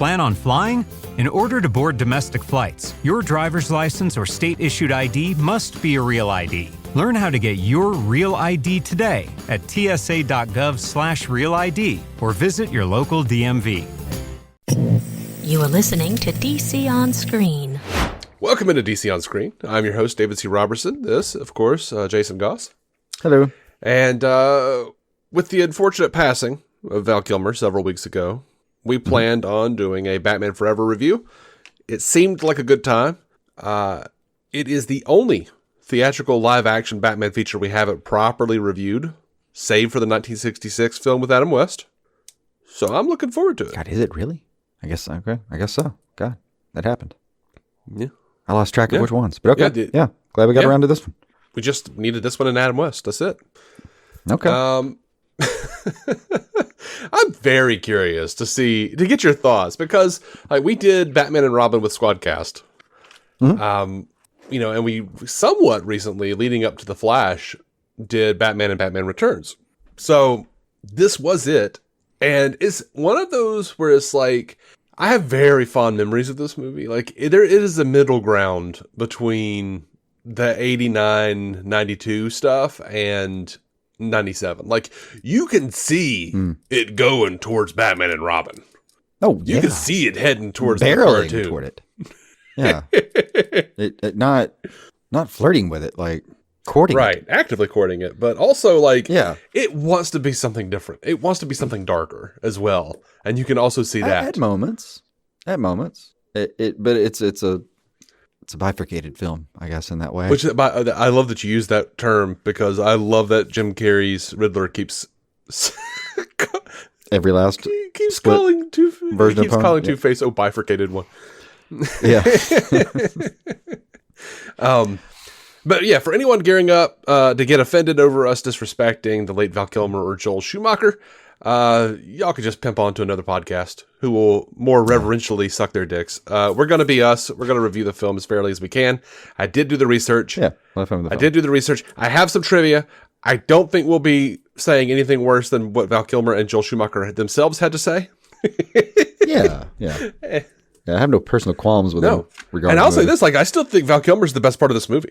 Plan on flying? In order to board domestic flights, your driver's license or state-issued ID must be a real ID. Learn how to get your real ID today at tsa.gov/realid or visit your local DMV. You are listening to DC On Screen. Welcome into DC On Screen. I'm your host, David C. Robertson. This, of course, Jason Goss. Hello. And with the unfortunate passing of Val Kilmer several weeks ago, we planned on doing a Batman Forever review. It seemed like a good time. It is the only theatrical live-action Batman feature we haven't properly reviewed, save for the 1966 film with Adam West. So I'm looking forward to it. God, is it really? I guess so. God, that happened. Yeah. I lost track of which ones, but okay. Yeah, Glad we got around to this one. We just needed this one and Adam West. That's it. Okay. I'm very curious to get your thoughts because we did Batman and Robin with Squadcast. Mm-hmm. And we somewhat recently, leading up to The Flash, did Batman and Batman Returns. So this was it. And it's one of those where it's like, I have very fond memories of this movie. Like, it is a middle ground between the 89, 92 stuff and 97. Like, you can see it going towards Batman and Robin. Oh, yeah. You can see it heading towards barreling the cartoon. Toward it. Yeah. it not flirting with it, like courting it. Actively courting it, but also it wants to be something different. It wants to be something darker as well, and you can also see that at moments. But it's a bifurcated film, I guess, in that way. Which I love that you use that term because I love that Jim Carrey's Riddler keeps every last keeps calling Two-Face a bifurcated one. Yeah. But yeah, for anyone gearing up to get offended over us disrespecting the late Val Kilmer or Joel Schumacher, y'all could just pimp on to another podcast who will more reverentially suck their dicks. We're going to be us. We're going to review the film as fairly as we can. I did do the research. Yeah, I did do the research. I have some trivia. I don't think we'll be saying anything worse than what Val Kilmer and Joel Schumacher themselves had to say. Yeah. I have no personal qualms with him. And I'll say this, I still think Val Kilmer's the best part of this movie.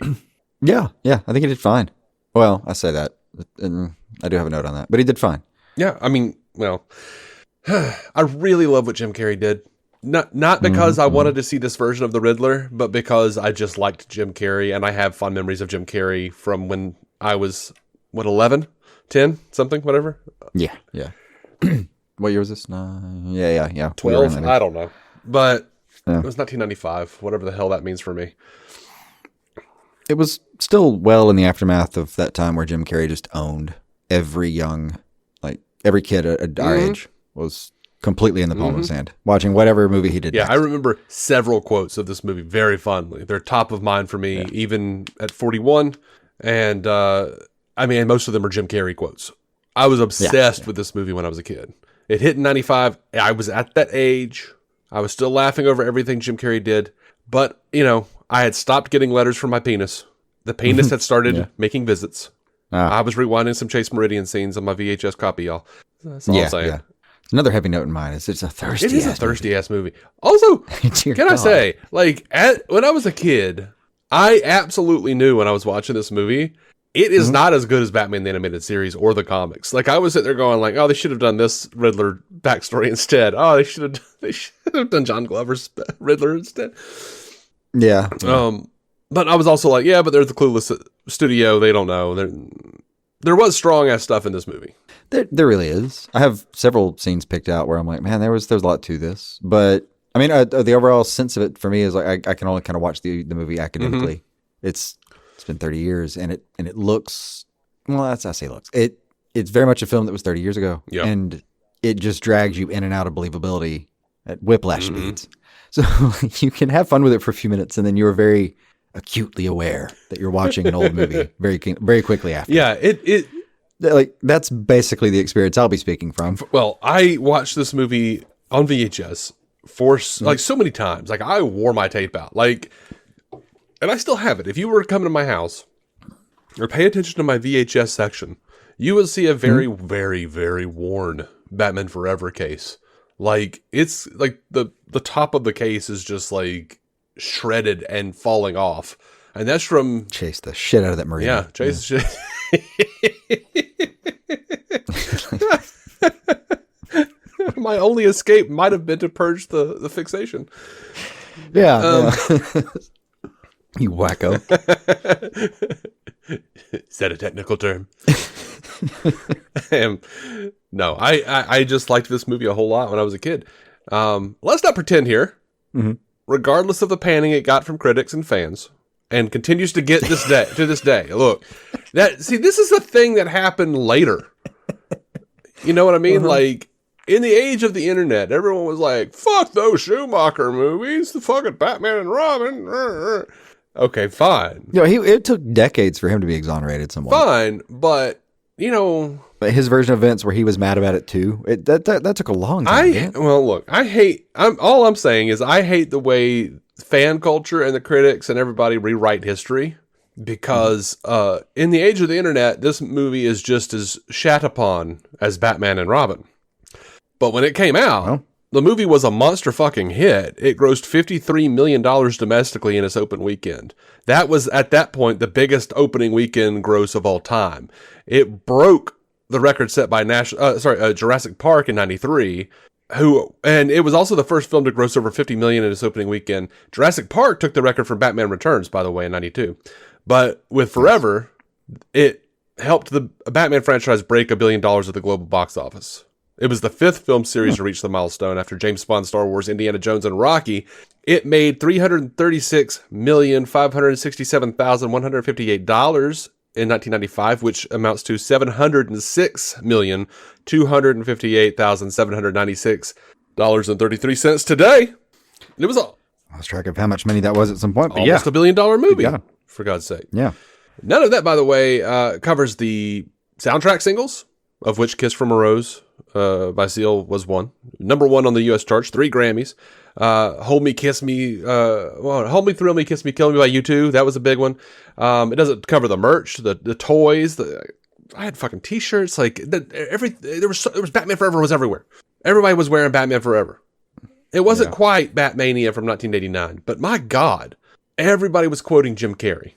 Yeah, I think he did fine. Well, I say that, and I do have a note on that, but he did fine. Yeah, I mean, well, I really love what Jim Carrey did. Not because I wanted to see this version of the Riddler, but because I just liked Jim Carrey, and I have fond memories of Jim Carrey from when I was, 11? 10? Something? Whatever? Yeah. What year was this? Yeah. 12? I don't know. But it was 1995, whatever the hell that means for me. It was still well in the aftermath of that time where Jim Carrey just owned every kid at our age was completely in the palm of his hand, watching whatever movie he did. Yeah, next. I remember several quotes of this movie very fondly. They're top of mind for me, even at 41. And, most of them are Jim Carrey quotes. I was obsessed with this movie when I was a kid. It hit in 95. I was at that age. I was still laughing over everything Jim Carrey did. But, I had stopped getting letters from my penis. The penis had started making visits. I was rewinding some Chase Meridian scenes on my VHS copy, y'all. That's all I'm saying. Yeah. Another heavy note in mine is it's a thirsty It is a thirsty-ass movie. Also, can I say, when I was a kid, I absolutely knew when I was watching this movie, it is not as good as Batman the Animated Series or the comics. I was sitting there going they should have done this Riddler backstory instead. Oh, they should have done John Glover's Riddler instead. Yeah. But I was also but they're the clueless studio. They don't know. There was strong ass stuff in this movie. There really is. I have several scenes picked out where I'm like, man, there's a lot to this. But I mean, the overall sense of it for me is I can only kind of watch the movie academically. It's been 30 years and it looks, well, I say looks. It's very much a film that was 30 years ago. Yep. And it just drags you in and out of believability at whiplash speeds. So you can have fun with it for a few minutes and then you're very acutely aware that you're watching an old movie very quickly after. Yeah, that's basically the experience I'll be speaking from. Well, I watched this movie on VHS for so many times. I wore my tape out. And I still have it. If you were to come to my house or pay attention to my VHS section, you would see a very, very, very worn Batman Forever case Like, it's like the top of the case is just like shredded and falling off. And that's from Chase the shit out of that marina. Yeah, Chase the shit. My only escape might have been to purge the fixation. Yeah. You wacko. Is that a technical term? No, I just liked this movie a whole lot when I was a kid. Let's not pretend here. Mm-hmm. Regardless of the panning it got from critics and fans, and continues to get to this day. Look, this is the thing that happened later. You know what I mean? Uh-huh. Like, in the age of the internet, everyone was like, fuck those Schumacher movies, the fucking Batman and Robin. Okay, fine. It took decades for him to be exonerated somewhat. Fine, but, But his version of events where he was mad about it too, that took a long time. Well, look, all I'm saying is I hate the way fan culture and the critics and everybody rewrite history, because in the age of the internet, this movie is just as shat upon as Batman and Robin. But when it came out, the movie was a monster fucking hit. It grossed $53 million domestically in its open weekend. That was, at that point, the biggest opening weekend gross of all time. It broke the record set by Jurassic Park in '93, and it was also the first film to gross over $50 million in its opening weekend. Jurassic Park took the record from Batman Returns, by the way, in '92. But with Forever, it helped the Batman franchise break $1 billion at the global box office. It was the fifth film series to reach the milestone after James Bond, Star Wars, Indiana Jones, and Rocky. It made $336,567,158 in 1995, which amounts to $706,258,796.33 today. It was I lost track of how much money that was at some point, but almost $1 billion movie, for God's sake. Yeah. None of that, by the way, covers the soundtrack singles, of which Kiss from a Rose by Seal was one. Number one on the U.S. charts, 3 Grammys. Hold Me, Kiss Me, Hold Me, Thrill Me, Kiss Me, Kill Me by U2. That was a big one. It doesn't cover the merch, the toys. I had fucking t-shirts. Like, there was Batman Forever was everywhere. Everybody was wearing Batman Forever. It wasn't quite Batmania from 1989, but my God, everybody was quoting Jim Carrey.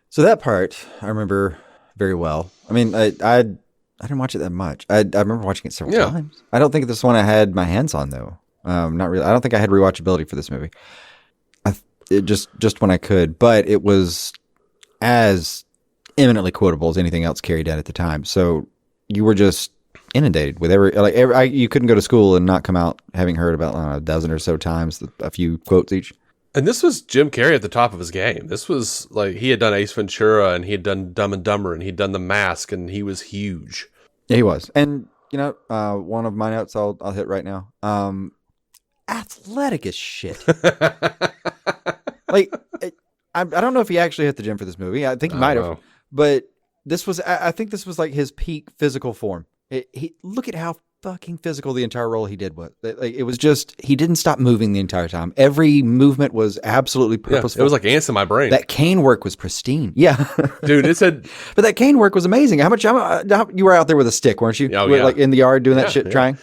So that part I remember very well. I mean, I didn't watch it that much. I remember watching it several times. I don't think this one I had my hands on though. Not really. I don't think I had rewatchability for this movie. It just when I could, but it was as eminently quotable as anything else carried out at the time. So you were just inundated with you couldn't go to school and not come out having heard about a dozen or so times, a few quotes each. And this was Jim Carrey at the top of his game. This was like, he had done Ace Ventura and he had done Dumb and Dumber and he'd done The Mask, and he was huge. Yeah, he was. And one of my notes I'll hit right now. Athletic as shit. Like, I don't know if he actually hit the gym for this movie. I think he might have. But I think this was like his peak physical form. Look at how fucking physical the entire role he did was. Like, it was just, he didn't stop moving the entire time. Every movement was absolutely purposeful. It was like ants in my brain. That cane work was pristine. Yeah. Dude, it said... But that cane work was amazing. How you were out there with a stick, weren't you? Oh, yeah. Like in the yard doing that shit, trying?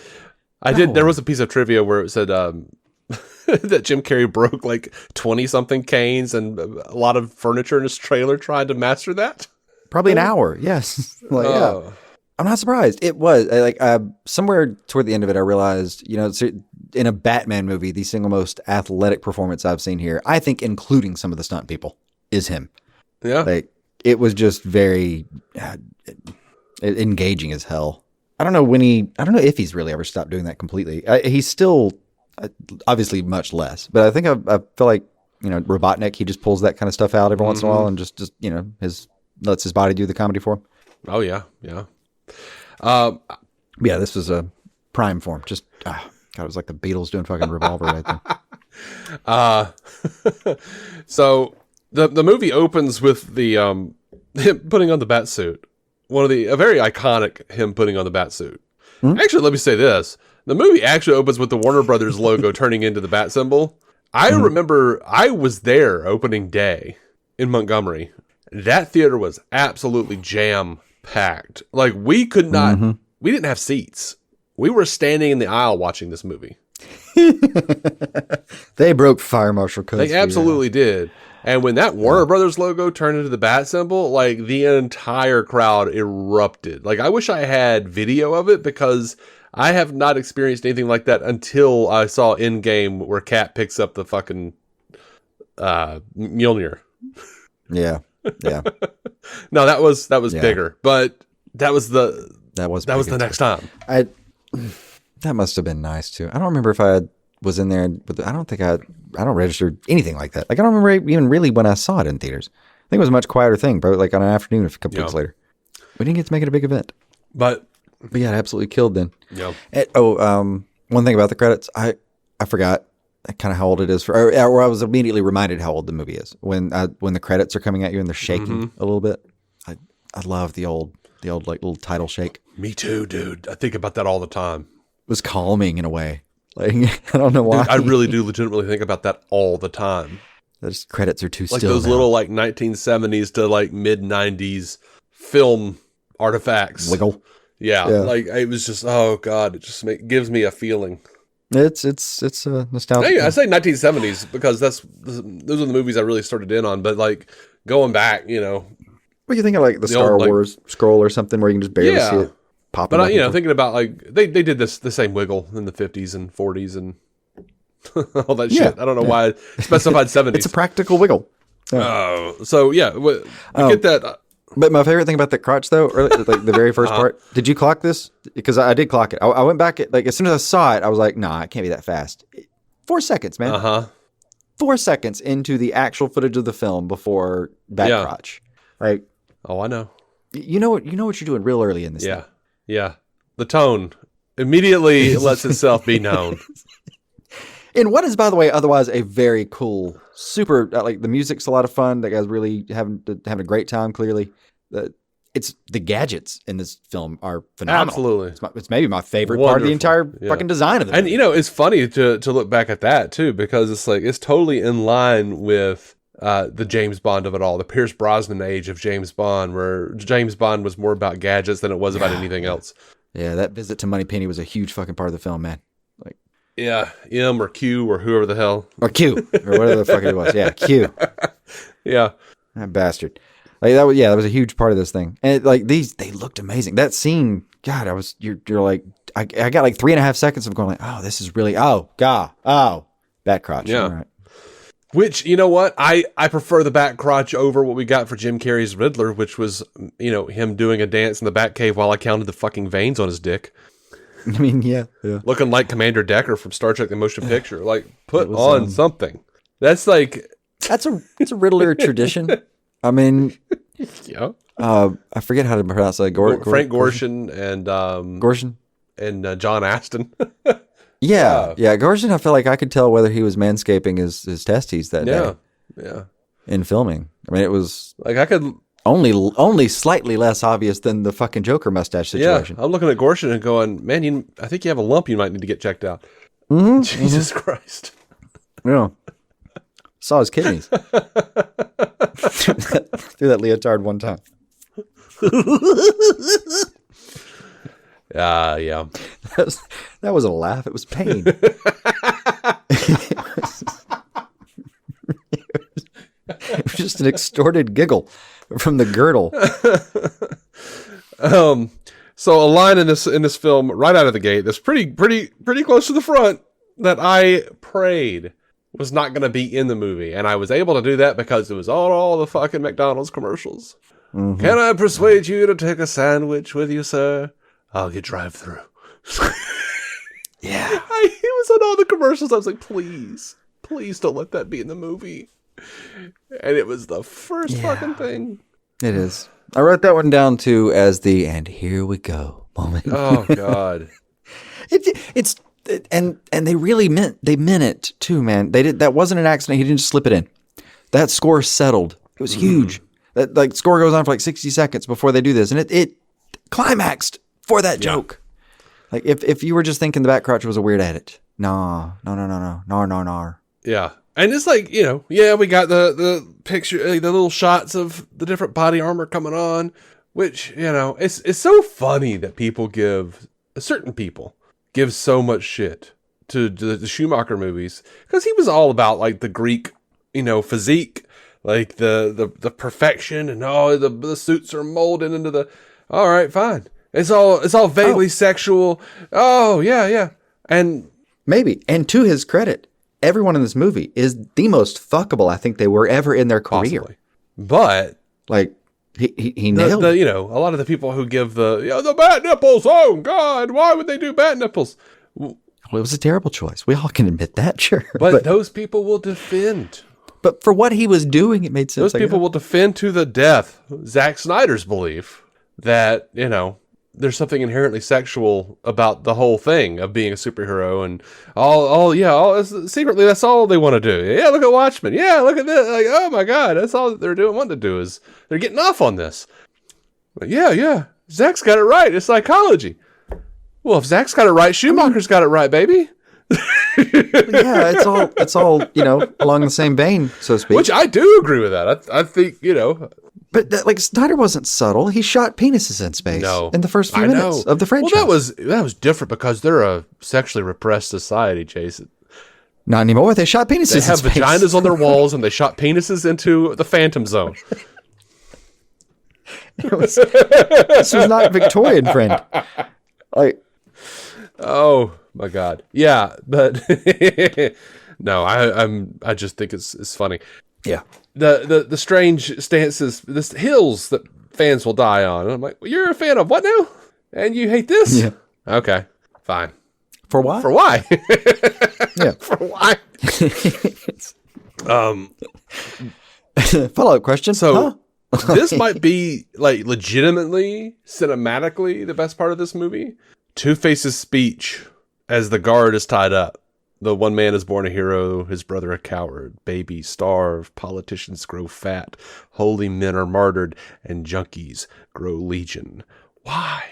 I did. There was a piece of trivia where it said that Jim Carrey broke like 20-something canes and a lot of furniture in his trailer trying to master that. Probably an hour. Yes. Yeah. I'm not surprised. It was somewhere toward the end of it, I realized, in a Batman movie, the single most athletic performance I've seen here, I think, including some of the stunt people, is him. Yeah. Like, it was just very engaging as hell. I don't know if he's really ever stopped doing that completely. He's still obviously much less, but I think I feel like, Robotnik, he just pulls that kind of stuff out every once in a while and just lets his body do the comedy for him. Oh yeah. Yeah. Yeah, this was a prime form. Just God, it was like the Beatles doing fucking Revolver right there. So the movie opens with the him putting on the bat suit. A very iconic him putting on the bat suit. Actually, let me say this: the movie actually opens with the Warner Brothers logo turning into the bat symbol. I remember I was there opening day in Montgomery. That theater was absolutely jam packed. Like, we could not, we didn't have seats. We were standing in the aisle watching this movie. They broke Fire Marshal codes. They absolutely did. And when that Warner Brothers logo turned into the bat symbol, like the entire crowd erupted. Like I wish I had video of it because I have not experienced anything like that until I saw Endgame where Cat picks up the fucking Mjolnir. Yeah. No, that was bigger, but that was the next time. That must have been nice too. I don't remember if I was in there, but I don't register anything like that. Like I don't remember even really when I saw it in theaters. I think it was a much quieter thing, bro. Like on an afternoon, a couple weeks later. We didn't get to make it a big event, but yeah, it absolutely killed then. Yeah. One thing about the credits, I forgot kind of how old it is or I was immediately reminded how old the movie is when the credits are coming at you and they're shaking a little bit. I love the old like little title shake. Me too, dude. I think about that all the time. It was calming in a way. Like I don't know why. Dude, I really do legitimately think about that all the time. Those credits are too like still. Those now. little like 1970s to like mid 90s film artifacts. Wiggle. Yeah, like it was just oh god, it just gives me a feeling. It's a nostalgic. I say 1970s because those are the movies I really started in on. But like going back, What you think of like the Star old, Wars scroll or something where you can just barely see it popping? But thinking about like they did the same wiggle in the 50s and 40s and all that shit. I don't know why I specified 70s. It's a practical wiggle. So yeah, get that. But my favorite thing about that crotch though, or like the very first part, did you clock this? Because I did clock it. I went back like as soon as I saw it, I was like, nah, it can't be that fast. 4 seconds, man. 4 seconds into the actual footage of the film before back crotch. Like, oh, I know. You know what you're doing real early in this. Yeah, yeah. The tone immediately lets itself be known. In what is, by the way, otherwise a very cool, super like the music's a lot of fun. That guy's really having a great time. Clearly, it's the gadgets in this film are phenomenal. Absolutely, it's maybe my favorite part of the entire fucking design of it. And it's funny to look back at that too because it's like it's totally in line with the James Bond of it all, the Pierce Brosnan age of James Bond, where James Bond was more about gadgets than it was about anything else. Yeah, that visit to Moneypenny was a huge fucking part of the film, man. Like. Yeah, M or Q or whoever the hell. Or Q, or whatever the fuck it was. Yeah, Q. Yeah. That bastard. Like that was a huge part of this thing. And they looked amazing. That scene, God, you're like, I got like 3.5 seconds of going like, oh, this is really, bat crotch. Yeah. All right. Which, you know what? I prefer the bat crotch over what we got for Jim Carrey's Riddler, which was, him doing a dance in the bat cave while I counted the fucking veins on his dick. I mean, yeah. Looking like Commander Decker from Star Trek: The Motion Picture. Like, put on something. That's like... It's a Riddler tradition. I mean... Yeah. I forget how to pronounce that. Frank Gorshin and... Gorshin? And John Aston. Yeah. Gorshin, I feel like I could tell whether he was manscaping his testes that day. Yeah. In filming. I mean, it was... Like, I could... Only slightly less obvious than the fucking Joker mustache situation. Yeah, I'm looking at Gorshin and going, man, I think you have a lump you might need to get checked out. Mm-hmm, Jesus Christ. Yeah. Saw his kidneys. Threw that leotard one time. Yeah. That was a laugh. It was pain. It was just an extorted giggle from the girdle. So a line in this film right out of the gate that's pretty close to the front that I prayed was not going to be in the movie, and I was able to do that because it was on all the fucking McDonald's commercials. Mm-hmm. Can I persuade you to take a sandwich with you, sir? I'll get drive-through. Yeah, it was on all the commercials. I was like, please don't let that be in the movie. And it was the first fucking thing. It is. I wrote that one down too as the "and here we go" moment. Oh God. And they really meant it too, man. They did. That wasn't an accident. He didn't just slip it in. That score settled. It was huge. That like score goes on for like 60 seconds before they do this, and it climaxed for that joke. Like if you were just thinking the back crotch was a weird edit, no. Yeah. And it's like, we got the picture, the little shots of the different body armor coming on, which, it's so funny that people give certain people gives so much shit to the Schumacher movies because he was all about like the Greek, physique, like the perfection, and the suits are molded into the. All right, fine. It's all vaguely sexual. Oh yeah, and maybe. And to his credit, everyone in this movie is the most fuckable I think they were ever in their career. Possibly. But like he nailed it. A lot of the people who give the bat nipples. Oh God, why would they do bat nipples? Well, it was a terrible choice. We all can admit that, sure. But those people will defend. But for what he was doing, it made sense. Those people will defend to the death Zack Snyder's belief that, there's something inherently sexual about the whole thing of being a superhero, and secretly that's all they want to do. Yeah, look at Watchmen. Yeah, look at this. Like, oh my God, that's all they're wanting to do is they're getting off on this. But yeah, Zack's got it right. It's psychology. Well, if Zack's got it right, Schumacher's got it right, baby. Yeah, it's all along the same vein, so to speak. Which I do agree with that. I think But Snyder wasn't subtle. He shot penises in space in the first few minutes of the franchise. Well, that was different because they're a sexually repressed society, Jason. Not anymore. They shot penises. They have in space. vaginas on their walls, and they shot penises into the Phantom Zone. This was not Victorian, friend. Like, oh my God, yeah, but no, I just think it's funny. Yeah. The strange stances, the hills that fans will die on. And I'm like, well, you're a fan of what now? And you hate this? Yeah. Okay, fine. For why? For why? Yeah. For why? Follow-up question. So this might be like legitimately, cinematically the best part of this movie. Two-Face's speech as the guard is tied up. The one man is born a hero, his brother a coward. Babies starve, politicians grow fat, holy men are martyred, and junkies grow legion. Why?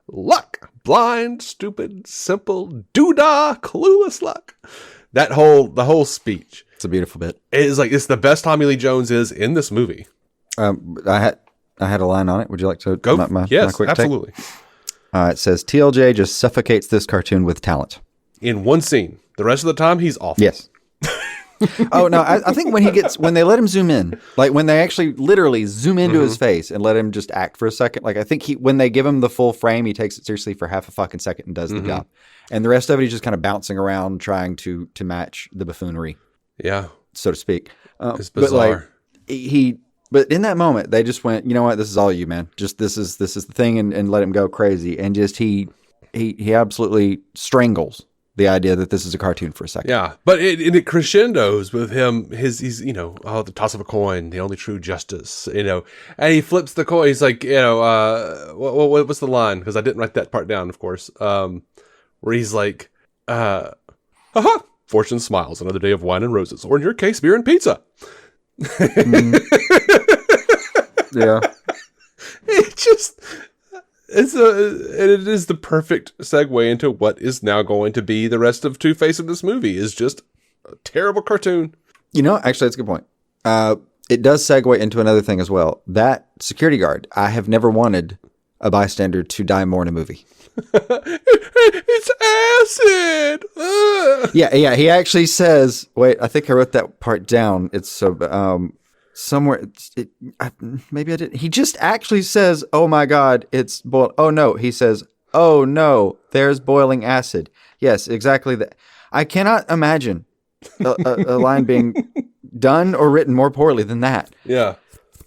Luck. Blind, stupid, simple, doodah, clueless luck. The whole speech. It's a beautiful bit. It's the best Tommy Lee Jones is in this movie. I had a line on it. Would you like to go? My quick absolutely. Take? It says TLJ just suffocates this cartoon with talent. In one scene. The rest of the time, he's awful. Yes. Oh, no, I think when they let him zoom in, like when they actually literally zoom into his face and let him just act for a second, like I think when they give him the full frame, he takes it seriously for half a fucking second and does the job. And the rest of it, he's just kind of bouncing around trying to match the buffoonery. Yeah. So to speak. It's bizarre. But in that moment, they just went, you know what, this is all you, man. Just this is the thing, and let him go crazy. And just he absolutely strangles the idea that this is a cartoon for a second. Yeah, but it crescendos with him. He's the toss of a coin, the only true justice. And he flips the coin. He's like, what's the line? Because I didn't write that part down, of course. Where he's like, haha, fortune smiles, another day of wine and roses, or in your case, beer and pizza. Yeah. It is the perfect segue into what is now going to be the rest of Two-Face of this movie. Is just a terrible cartoon. Actually, that's a good point. It does segue into another thing as well. That security guard, I have never wanted a bystander to die more in a movie. It's acid. Ugh. Yeah. He actually says, wait, I think I wrote that part down. It's so, somewhere, maybe I didn't. He just actually says, oh my God, it's boiled. Oh no. He says, oh no, there's boiling acid. Yes, exactly that. I cannot imagine a line being done or written more poorly than that. Yeah.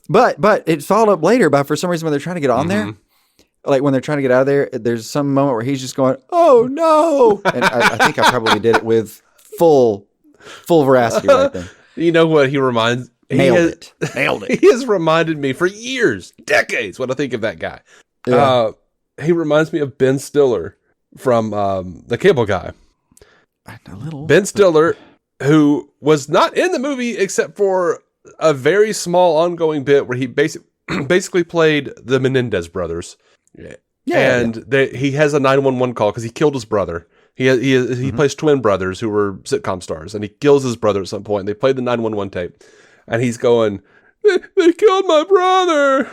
But it's followed up later by, for some reason, when they're trying to get on there, like when they're trying to get out of there, there's some moment where he's just going, oh no. And I think I probably did it with full veracity right there. You know what he reminds? Nailed it. He has reminded me for years, decades, when I think of that guy. Yeah. He reminds me of Ben Stiller from The Cable Guy. A little. Ben Stiller, who was not in the movie except for a very small ongoing bit where he basically played the Menendez brothers. He has a 911 call because he killed his brother. He plays twin brothers who were sitcom stars, and he kills his brother at some point. And they played the 911 tape, and he's going, they killed my brother.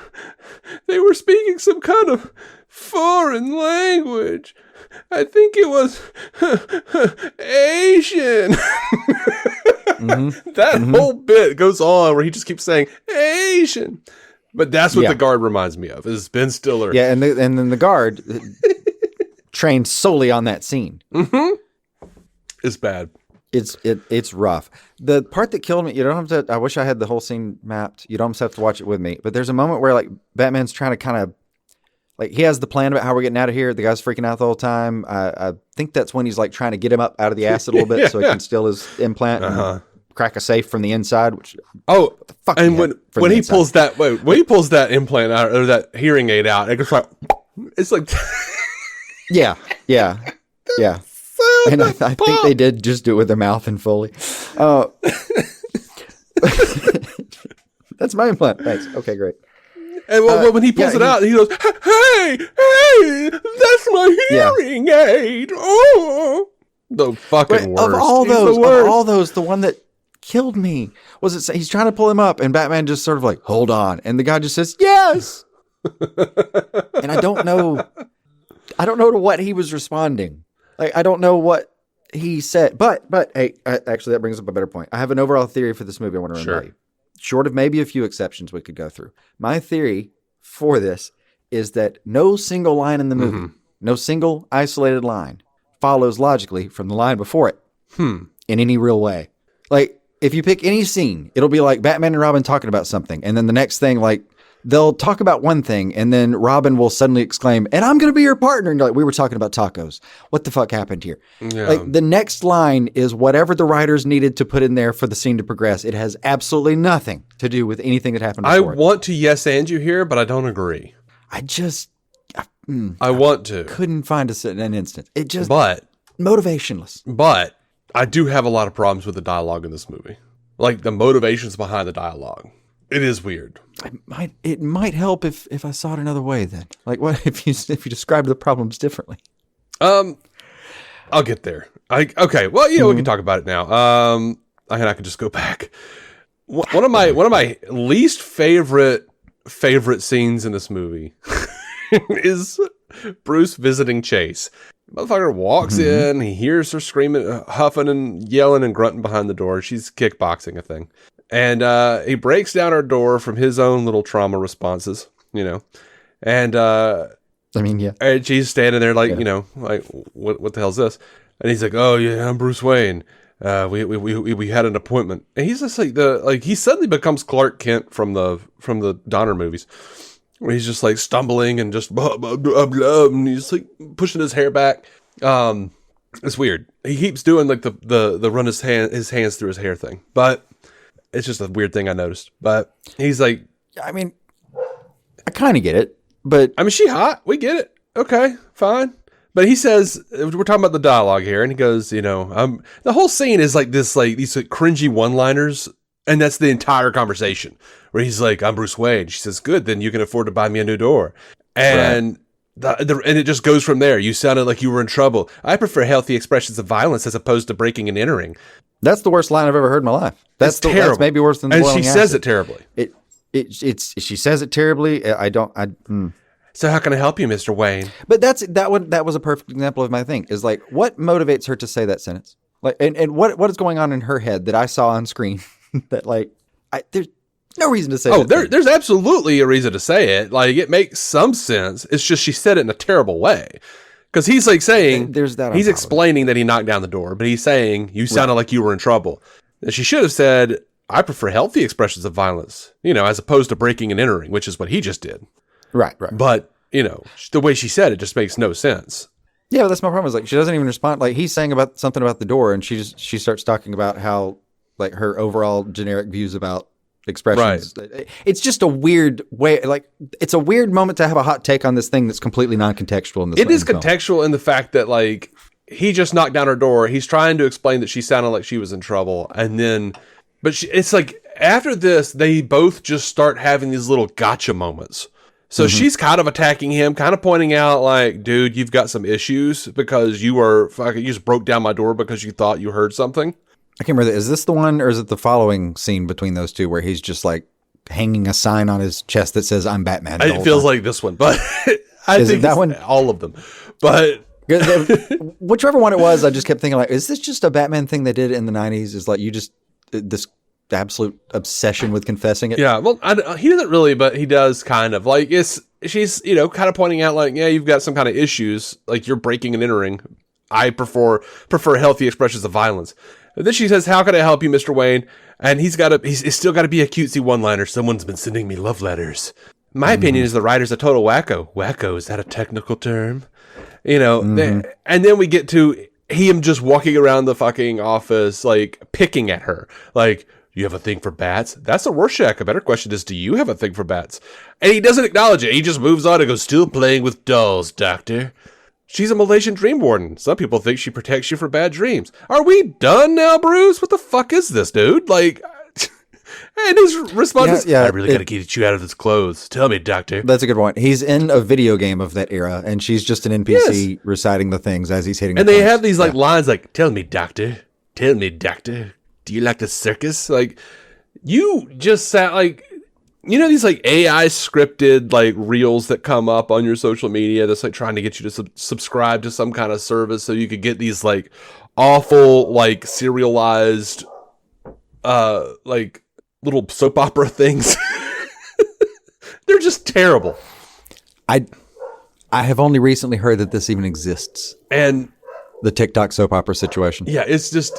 They were speaking some kind of foreign language. I think it was Asian. That whole bit goes on where he just keeps saying Asian. But that's what the guard reminds me of, is Ben Stiller. Yeah, and then the guard trained solely on that scene. It's bad. It's rough. The part that killed me, you don't have to, I wish I had the whole scene mapped. You don't have to watch it with me. But there's a moment where like Batman's trying to kind of, like, he has the plan about how we're getting out of here. The guy's freaking out the whole time. I think that's when he's like trying to get him up out of the acid a little bit so he can steal his implant and crack a safe from the inside. Which and when he pulls that implant out or that hearing aid out, it's like yeah. And I think they did just do it with their mouth and Foley. That's my implant. Thanks. Okay, great. And when he pulls it out, he goes, "Hey, that's my hearing aid!" Oh, the fucking worst. Of all those, the one that killed me was he's trying to pull him up, and Batman just sort of like, "Hold on," and the guy just says, "Yes." And I don't know to what he was responding. Like, I don't know what he said, but hey, actually, that brings up a better point. I have an overall theory for this movie I want to run by you. Short of maybe a few exceptions we could go through. My theory for this is that no single line in the movie, no single isolated line follows logically from the line before it in any real way. Like, if you pick any scene, it'll be like Batman and Robin talking about something. And then the next thing, like, they'll talk about one thing, and then Robin will suddenly exclaim, "And I'm going to be your partner." And you're like, "We were talking about tacos. What the fuck happened here?" Yeah. Like, the next line is whatever the writers needed to put in there for the scene to progress. It has absolutely nothing to do with anything that happened before. I want to yes and you here, but I don't agree. I want to. Couldn't find an instance. It just, but motivationless. But I do have a lot of problems with the dialogue in this movie. Like, the motivations behind the dialogue. It is weird. It might help if I saw it another way then. Like, what if you describe the problems differently? I'll get there. Okay. Well, we can talk about it now. I can just go back. One of my least favorite scenes in this movie is Bruce visiting Chase. Motherfucker walks in, he hears her screaming, huffing and yelling and grunting behind the door. She's kickboxing a thing. And he breaks down her door from his own little trauma responses, and and she's standing there like, like, what the hell's this? And he's like, "Oh yeah, I'm Bruce Wayne. We had an appointment." And he's just like he suddenly becomes Clark Kent from the Donner movies, where he's just like stumbling and just blah, blah, blah, blah, and he's like pushing his hair back. It's weird. He keeps doing like the run his hands through his hair thing, but it's just a weird thing I noticed. But he's like, I mean, I kind of get it, but I mean, she hot. We get it. Okay, fine. But he says, we're talking about the dialogue here, and he goes, the whole scene is like this, like these cringy one-liners, and that's the entire conversation where he's like, "I'm Bruce Wayne." She says, "Good, then you can afford to buy me a new door." And and it just goes from there. "You sounded like you were in trouble. I prefer healthy expressions of violence as opposed to breaking and entering." That's the worst line I've ever heard in my life. That's terrible. That's maybe worse than the and boiling she acid. says it terribly. She says it terribly. So how can I help you, Mr. Wayne? But that was a perfect example of my thing. Is like, what motivates her to say that sentence? Like, and what is going on in her head that I saw on screen that there's no reason to say. Oh, there's absolutely a reason to say it. Like, it makes some sense. It's just she said it in a terrible way. Because he's like saying, he's explaining that he knocked down the door, but he's saying, "You sounded like you were in trouble." And she should have said, "I prefer healthy expressions of violence, as opposed to breaking and entering," which is what he just did. Right. But, the way she said it just makes no sense. Yeah, but that's my problem. Is like, she doesn't even respond. Like, he's saying about something about the door, and she starts talking about how, like, her overall generic views about expressions. Right. It's just a weird way. Like, it's a weird moment to have a hot take on this thing that's completely non-contextual in this. It is contextual in the fact that, like, he just knocked down her door. He's trying to explain that she sounded like she was in trouble, and then, it's like after this, they both just start having these little gotcha moments. So she's kind of attacking him, kind of pointing out, like, "Dude, you've got some issues because you just broke down my door because you thought you heard something." I can't remember. Is this the one, or is it the following scene between those two where he's just like hanging a sign on his chest that says, "I'm Batman"? It feels like this one, but I Is it think that it's one? all of them. But Whichever one it was, I just kept thinking like, is this just a Batman thing they did in the 90s? Is like you just this absolute obsession with confessing it? yeah, well, he doesn't really, but he does kind of. Like, she's, kind of pointing out like, yeah, you've got some kind of issues, like you're breaking and entering. I prefer healthy expressions of violence. And then she says, how can I help you, Mr. Wayne? And he's still got to be a cutesy one-liner. Someone's been sending me love letters. My opinion is the writer's a total wacko. Wacko, is that a technical term? And then we get to him just walking around the fucking office, like, picking at her. Like, you have a thing for bats? That's a Rorschach. A better question is, do you have a thing for bats? And he doesn't acknowledge it. He just moves on and goes, still playing with dolls, doctor. She's a Malaysian dream warden. Some people think she protects you from bad dreams. Are we done now, Bruce? What the fuck is this, dude? Like, and his response is, I really got to get you out of this clothes. Tell me, doctor. That's a good point. He's in a video game of that era, and she's just an NPC reciting the things as he's hitting and the they points. have these like lines like, tell me, doctor. Tell me, doctor. Do you like the circus? Like, you just sat like, these like AI scripted like reels that come up on your social media that's like trying to get you to subscribe to some kind of service so you could get these like awful like serialized like little soap opera things. They're just terrible. I have only recently heard that this even exists. And the TikTok soap opera situation. Yeah, it's just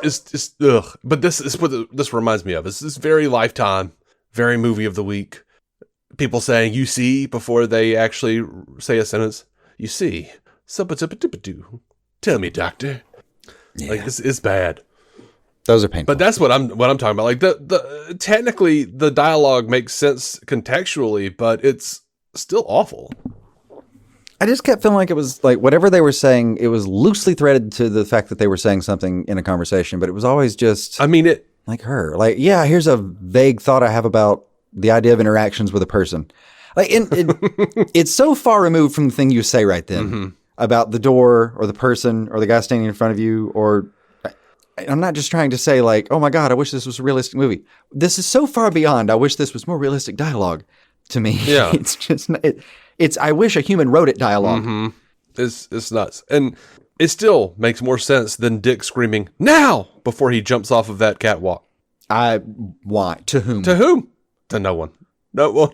ugh. But this is what this reminds me of. It's this very Lifetime, very movie of the week. People saying "you see" before they actually say a sentence. You see, tell me, doctor. Yeah. Like it's bad. Those are painful. But that's what I'm talking about. Like the technically the dialogue makes sense contextually, but it's still awful. I just kept feeling like it was like whatever they were saying, it was loosely threaded to the fact that they were saying something in a conversation, but it was always just like her. Like, yeah, here's a vague thought I have about the idea of interactions with a person. Like it's so far removed from the thing you say right then about the door or the person or the guy standing in front of you, or I'm not just trying to say like, oh my God, I wish this was a realistic movie. This is so far beyond, I wish this was more realistic dialogue to me. Yeah. It's just, it's, I wish a human wrote it dialogue. It's nuts. And it still makes more sense than Dick screaming, now, before he jumps off of that catwalk. Why? To whom? To whom? To no one. No one.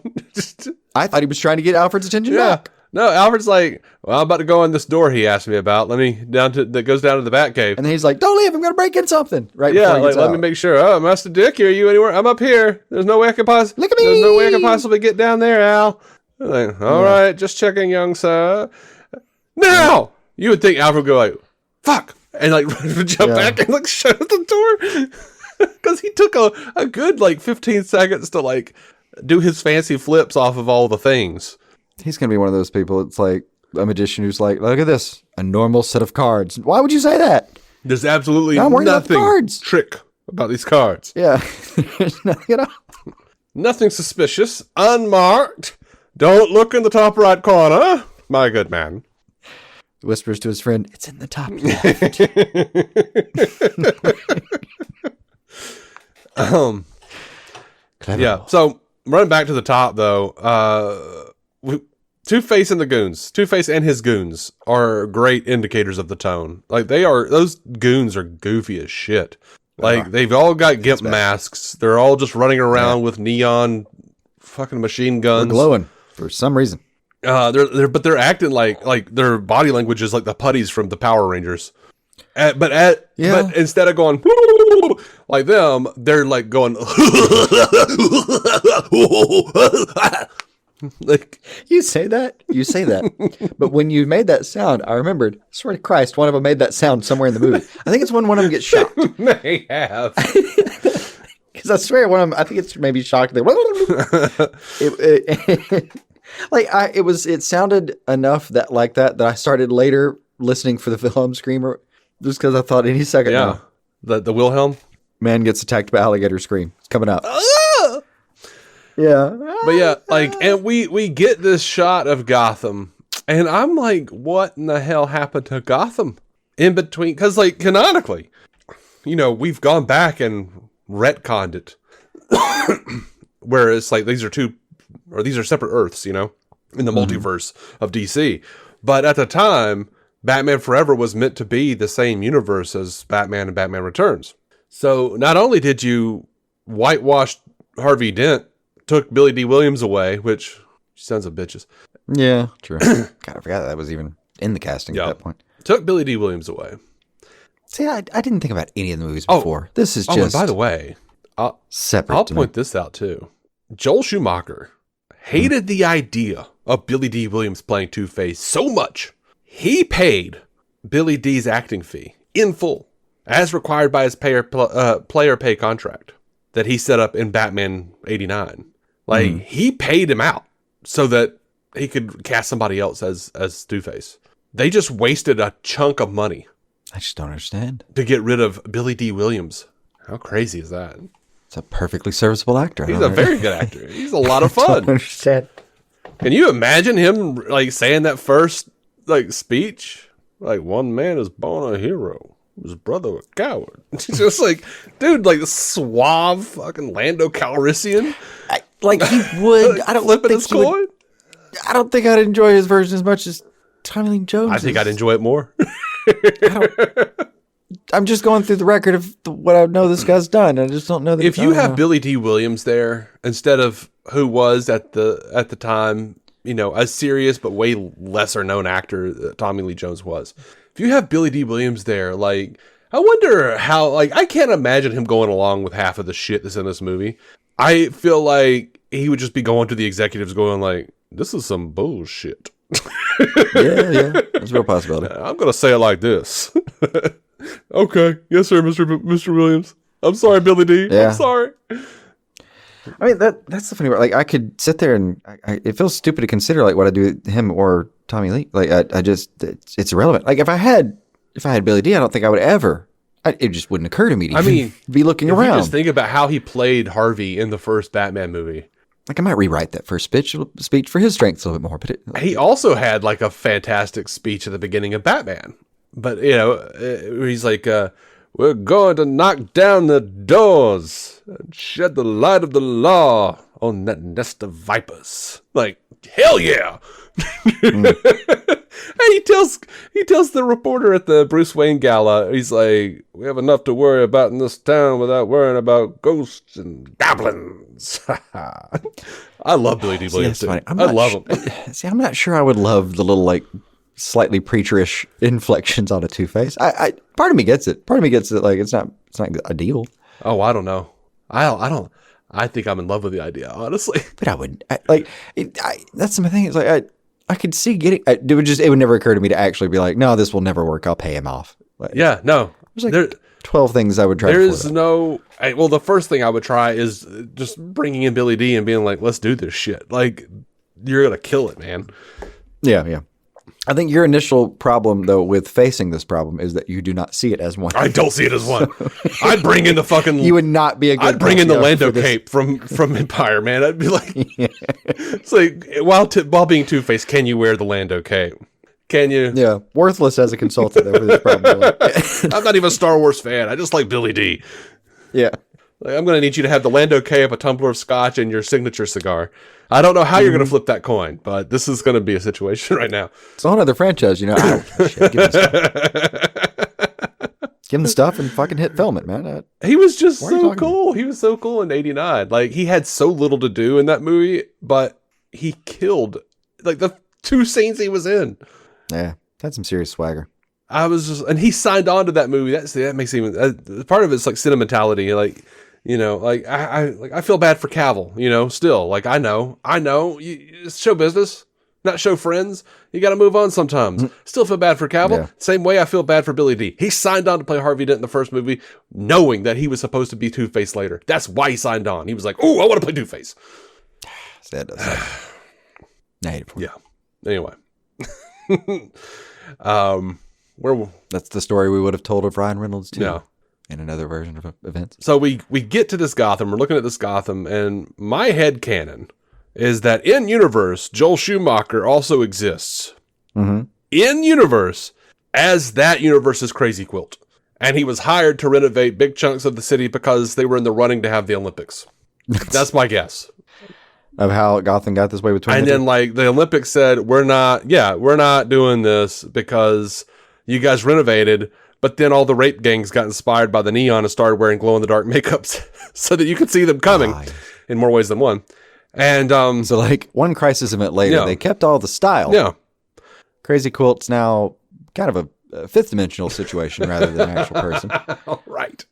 I thought he was trying to get Alfred's attention back. No, Alfred's like, well, I'm about to go in this door he asked me about. That goes down to the Batcave. And then he's like, don't leave, I'm going to break in something. Right. Yeah, like, let me make sure. Oh, Master Dick, are you anywhere? I'm up here. There's no way I can possibly. Look at me. There's no way I can possibly get down there, Al. Like, all right, just checking, young sir. Now! You would think Alfred would go like, fuck! And like jump back and like shut the door. Because he took a good like 15 seconds to like do his fancy flips off of all the things. He's going to be one of those people. It's like a magician who's like, look at this, a normal set of cards. Why would you say that? There's absolutely nothing trick about these cards. Yeah. There's nothing at all. Nothing suspicious. Unmarked. Don't look in the top right corner, my good man. Whispers to his friend, it's in the top left. Yeah, so running back to the top, though, Two-Face and the goons, Two-Face and his goons are great indicators of the tone. Like, those goons are goofy as shit. Like, they've all got gimp masks. They're all just running around with neon fucking machine guns. They're glowing for some reason. They're acting like their body language is like the putties from the Power Rangers. But instead of going like them, they're like going like you say that. But when you made that sound, I remembered, I swear to Christ, one of them made that sound somewhere in the movie. I think it's when one of them gets shocked. They have. Because I swear one of them, I think it's maybe shocked. It sounded enough that I started later listening for the Wilhelm screamer, just because I thought any second now. The Wilhelm man gets attacked by alligator scream. It's coming up. Yeah. But yeah, like, and we get this shot of Gotham, and I'm like, what in the hell happened to Gotham in between? Because like canonically, we've gone back and retconned it, whereas like these are separate Earths, in the multiverse of DC. But at the time, Batman Forever was meant to be the same universe as Batman and Batman Returns. So not only did you whitewash Harvey Dent, took Billy D. Williams away, which sons of bitches. Yeah, true. God, I forgot that was even in the casting at that point. Took Billy D. Williams away. See, I didn't think about any of the movies before. This is just and by the way, separate. I'll point this out too. Joel Schumacher hated the idea of Billy D. Williams playing Two-Face so much, he paid Billy D's acting fee in full, as required by his player pay contract that he set up in Batman 89. Like, he paid him out so that he could cast somebody else as Two-Face. They just wasted a chunk of money. I just don't understand. To get rid of Billy D. Williams. How crazy is that? It's a perfectly serviceable actor. He's a very good actor. He's a lot of fun. I don't understand. Can you imagine him like saying that first like speech? Like, one man is born a hero, his brother a coward. Just like, dude, like the suave fucking Lando Calrissian. Like he would. I don't flipping his coin. I don't think I'd enjoy his version as much as Tommy Lee Jones. I think I'd enjoy it more. I'm just going through the record of what I know this guy's done. I just don't know that. If you have Billy D. Williams there instead of who was at the time, you know, a serious but way lesser known actor that Tommy Lee Jones was. If you have Billy D. Williams there, like, I wonder how, like, I can't imagine him going along with half of the shit that's in this movie. I feel like he would just be going to the executives going like, this is some bullshit. yeah, that's a real possibility. I'm going to say it like this. Okay. Yes, sir, Mr. Williams. I'm sorry, Billy D. Yeah. I'm sorry. I mean, that's the funny part. Like, I could sit there and it feels stupid to consider like what I do with him or Tommy Lee. Like, I just, it's irrelevant. Like, if I had Billy D, I don't think I would ever. It just wouldn't occur to me to be looking around. You just think about how he played Harvey in the first Batman movie. Like, I might rewrite that first speech for his strengths a little bit more. But he also had like a fantastic speech at the beginning of Batman. But, you know, he's like, we're going to knock down the doors and shed the light of the law on that nest of vipers. Like, hell yeah. And he tells the reporter at the Bruce Wayne gala, he's like, we have enough to worry about in this town without worrying about ghosts and goblins. I love Billy D. Williams. I love him. See, I'm not sure I would love the little, like, slightly preacherish inflections on a Two-Face. I part of me gets it. Part of me gets it. Like, it's not ideal. Oh, I don't know. I think I'm in love with the idea, honestly. But I wouldn't. That's my thing. It's like I could see getting. It would never occur to me to actually be like, no, this will never work. I'll pay him off. Like, yeah, no. There's like 12 things I would try. There's no. Well, the first thing I would try is just bringing in Billy D and being like, let's do this shit. Like, you're gonna kill it, man. Yeah. I think your initial problem, though, with facing this problem is that you do not see it as one. I don't see it as one. I'd bring in the fucking... You would not be a good... I'd bring in the Lando cape from Empire, man. I'd be like... Yeah. It's like, while being Two-Face, can you wear the Lando cape? Can you? Yeah. Worthless as a consultant over this problem. I'm not even a Star Wars fan. I just like Billy D. Yeah. Like, I'm going to need you to have the Lando cape, a tumbler of scotch, and your signature cigar. I don't know how you're going to flip that coin, but this is going to be a situation right now. It's a whole other franchise, you know. Shit, give him the stuff and fucking hit film it, man. He was just so cool. He was so cool in 89. Like, he had so little to do in that movie, but he killed, like, the 2 scenes he was in. Yeah, had some serious swagger. And he signed on to that movie. That makes even, part of it's like sentimentality, like, you know, like I feel bad for Cavill, you know, still, like, I know, it's show business, not show friends. You got to move on sometimes. Still feel bad for Cavill. Yeah. Same way I feel bad for Billy D. He signed on to play Harvey Dent in the first movie, knowing that he was supposed to be Two-Face later. That's why he signed on. He was like, oh, I want to play Two-Face. Yeah. Anyway. That's the story we would have told of Ryan Reynolds too. Yeah. In another version of events. So we get to this Gotham. We're looking at this Gotham, and my headcanon is that in universe, Joel Schumacher also exists. Mm-hmm. In universe, as that universe's Crazy Quilt, and he was hired to renovate big chunks of the city because they were in the running to have the Olympics. That's my guess. of how Gotham got this way between. And then like the Olympics said, we're not doing this because you guys renovated. But then all the rape gangs got inspired by the neon and started wearing glow in the dark makeups so that you could see them coming in more ways than one. And so like one crisis event later, they kept all the style. Yeah. Crazy Quilt's now kind of a fifth dimensional situation rather than an actual person. Right.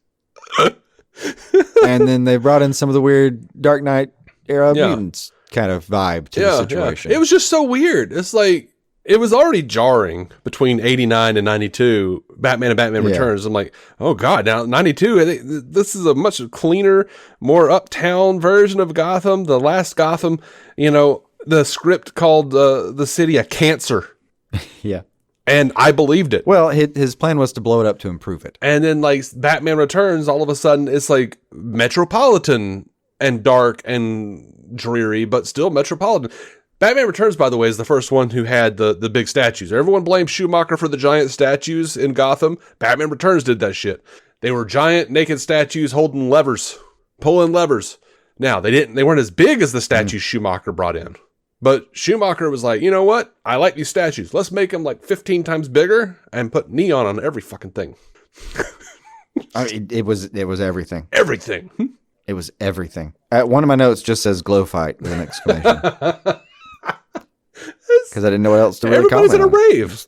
And then they brought in some of the weird Dark Knight era mutants kind of vibe to the situation. It was just so weird. It's like, it was already jarring between 89 and 92, Batman and Batman Returns. I'm like, oh God, now 92, this is a much cleaner, more uptown version of Gotham. The last Gotham, the script called the city a cancer. Yeah. And I believed it. Well, his plan was to blow it up to improve it. And then like Batman Returns, all of a sudden it's like metropolitan and dark and dreary, but still metropolitan. Batman Returns, by the way, is the first one who had the big statues. Everyone blamed Schumacher for the giant statues in Gotham. Batman Returns did that shit. They were giant naked statues holding levers, pulling levers. Now, they weren't as big as the statues Schumacher brought in. But Schumacher was like, you know what? I like these statues. Let's make them like 15 times bigger and put neon on every fucking thing. It was everything. Everything. It was everything. One of my notes just says glow fight with an exclamation. Because I didn't know what else to really comment on.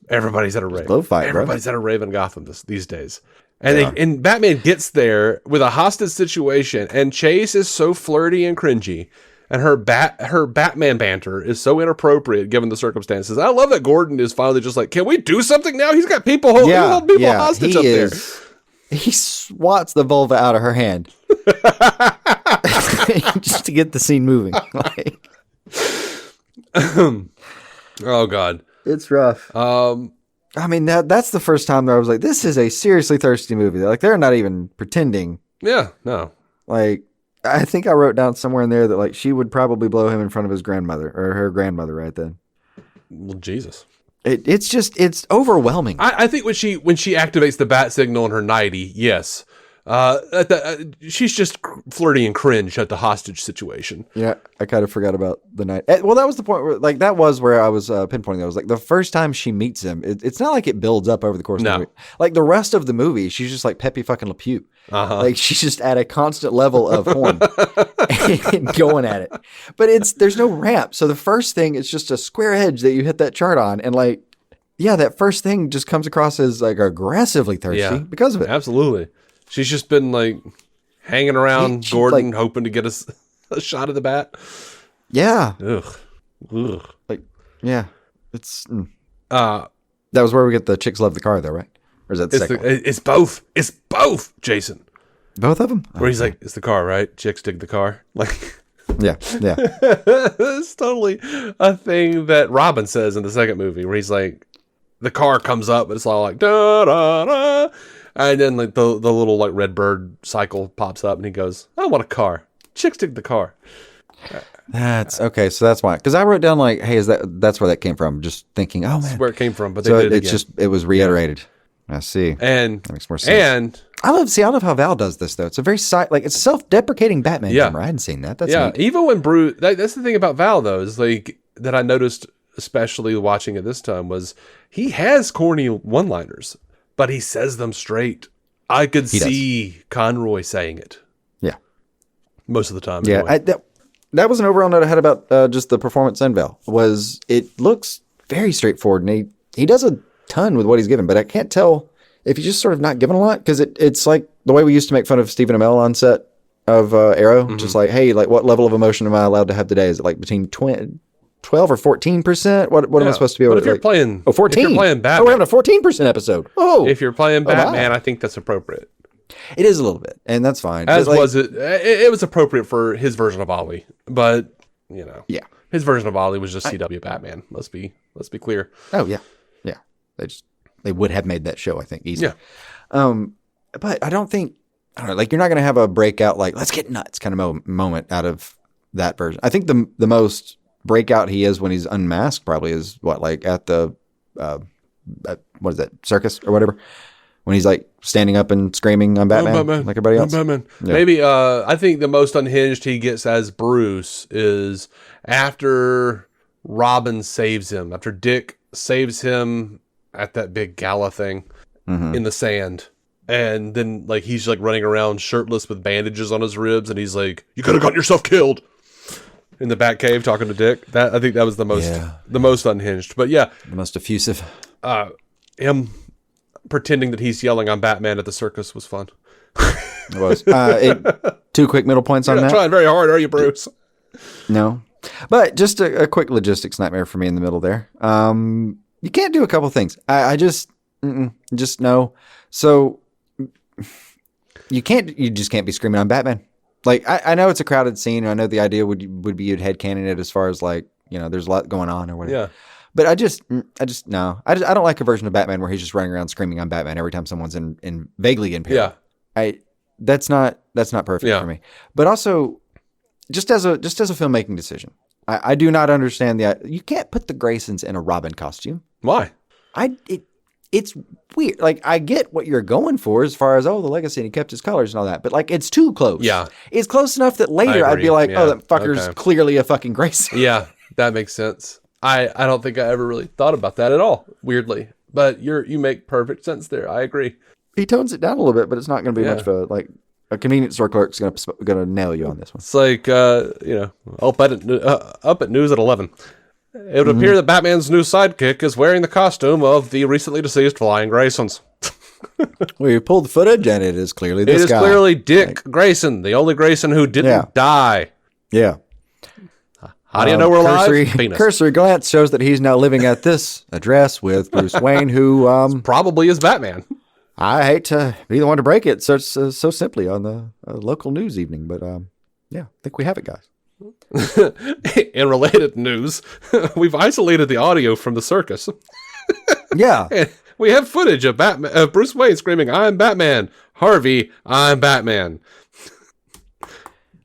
Everybody's at a rave. Glow fight, Everybody's at a rave in Gotham these days. And Batman gets there with a hostage situation, and Chase is so flirty and cringy, and her Batman banter is so inappropriate given the circumstances. I love that Gordon is finally just like, can we do something now? He's got people holding hostage up there. He swats the vulva out of her hand just to get the scene moving. Oh God, it's rough. I mean that's the first time that I was like, this is a seriously thirsty movie. Like they're not even pretending. Yeah, no. Like I think I wrote down somewhere in there that like she would probably blow him in front of his grandmother or her grandmother right then. Well, Jesus. It's overwhelming. I think when she activates the bat signal in her nightie, yes. She's just flirty and cringe at the hostage situation. Yeah, I kind of forgot about the night. Well, that was the point where, like, that was where I was pinpointing. I was like, the first time she meets him, it's not like it builds up over the course of the movie. Like the rest of the movie, she's just like Pepe fucking Le Pew. Like she's just at a constant level of horn and going at it. But there's no ramp. So the first thing is just a square edge that you hit that chart on, and like, yeah, that first thing just comes across as like aggressively thirsty because of it. Absolutely. She's just been like hanging around Gordon, hoping to get a shot of the bat. Yeah. Ugh. Like, yeah. It's that was where we get the chicks love the car, though, right? Or is that the second one? It's both. It's both, Jason. Both of them? Where he's like, it's the car, right? Chicks dig the car. Like, yeah. It's totally a thing that Robin says in the second movie, where he's like, the car comes up, but it's all like da da da. And then like the little like red bird cycle pops up, and he goes, "I want a car. Chicks dig the car." That's okay. So that's why, because I wrote down like, "Hey, that's where that came from?" Just thinking, "Oh man, that's where it came from." But they did it again. It was reiterated. Yeah. I see, and that makes more sense. And I love how Val does this though. It's a very it's self-deprecating Batman humor. I hadn't seen that. That's neat. Even when Bruce. That's the thing about Val though, is like that I noticed, especially watching it this time, was he has corny one-liners. But he says them straight. I could see Conroy saying it. Yeah. Most of the time. Yeah. Anyway. That was an overall note I had about just the performance in Val. Was it looks very straightforward, and he does a ton with what he's given, but I can't tell if he's just sort of not given a lot, because it's like the way we used to make fun of Stephen Amell on set of Arrow. Just like, hey, like what level of emotion am I allowed to have today? Is it like between 12 or 14%? What am I supposed to be able to do? If you're playing 14. If you're playing Batman. Oh, we're having a 14% episode. Oh. If you're playing Batman, I think that's appropriate. It is a little bit, and that's fine. As was it. It was appropriate for his version of Ollie, but yeah, his version of Ollie was just CW Batman. Let's be clear. Oh yeah. They would have made that show, I think, easily. Yeah. But I don't know, like you're not going to have a breakout like let's get nuts kind of moment out of that version. I think the most breakout he is when he's unmasked probably is what, like at the what is that, circus or whatever, when he's like standing up and screaming, "I'm Batman," like everybody else. Batman. Yeah. Maybe I think the most unhinged he gets as Bruce is after Robin saves him, after Dick saves him at that big gala thing in the sand. And then like he's like running around shirtless with bandages on his ribs, and he's like, "You could have gotten yourself killed." In the Batcave talking to Dick. That I think that was the most unhinged. But yeah. The most effusive. Him pretending that he's yelling, "I'm Batman" at the circus was fun. It was. 2 quick middle points on You're not that. trying very hard, are you, Bruce? No. But just a quick logistics nightmare for me in the middle there. You can't do a couple things. I just no. So you just can't be screaming, "I'm Batman." Like, I know it's a crowded scene. And I know the idea would be you'd headcanon it as far as like, there's a lot going on or whatever. Yeah. But I don't like a version of Batman where he's just running around screaming, "I'm Batman" every time someone's vaguely in peril. Yeah. That's not perfect for me. But also, just as a filmmaking decision, I do not understand you can't put the Graysons in a Robin costume. Why? It's weird. Like, I get what you're going for as far as, the legacy and he kept his colors and all that, but like, it's too close. Yeah. It's close enough that later I'd be like, that fucker's clearly a fucking Grayson. Yeah, that makes sense. I don't think I ever really thought about that at all, weirdly. But you make perfect sense there. I agree. He tones it down a little bit, but it's not going to be much of a convenience store clerk's going to nail you on this one. It's like, up at news at 11. It would appear that Batman's new sidekick is wearing the costume of the recently deceased Flying Graysons. We pulled the footage, and it is clearly this guy. It is clearly Dick Grayson, the only Grayson who didn't die. Yeah. How do you know we're alive? Cursory glance shows that he's now living at this address with Bruce Wayne, who probably is Batman. I hate to be the one to break it so simply on the local news evening, but I think we have it, guys. In related news, we've isolated the audio from the circus. Yeah. We have footage of Bruce Wayne screaming, "I'm Batman." Harvey, "I'm Batman."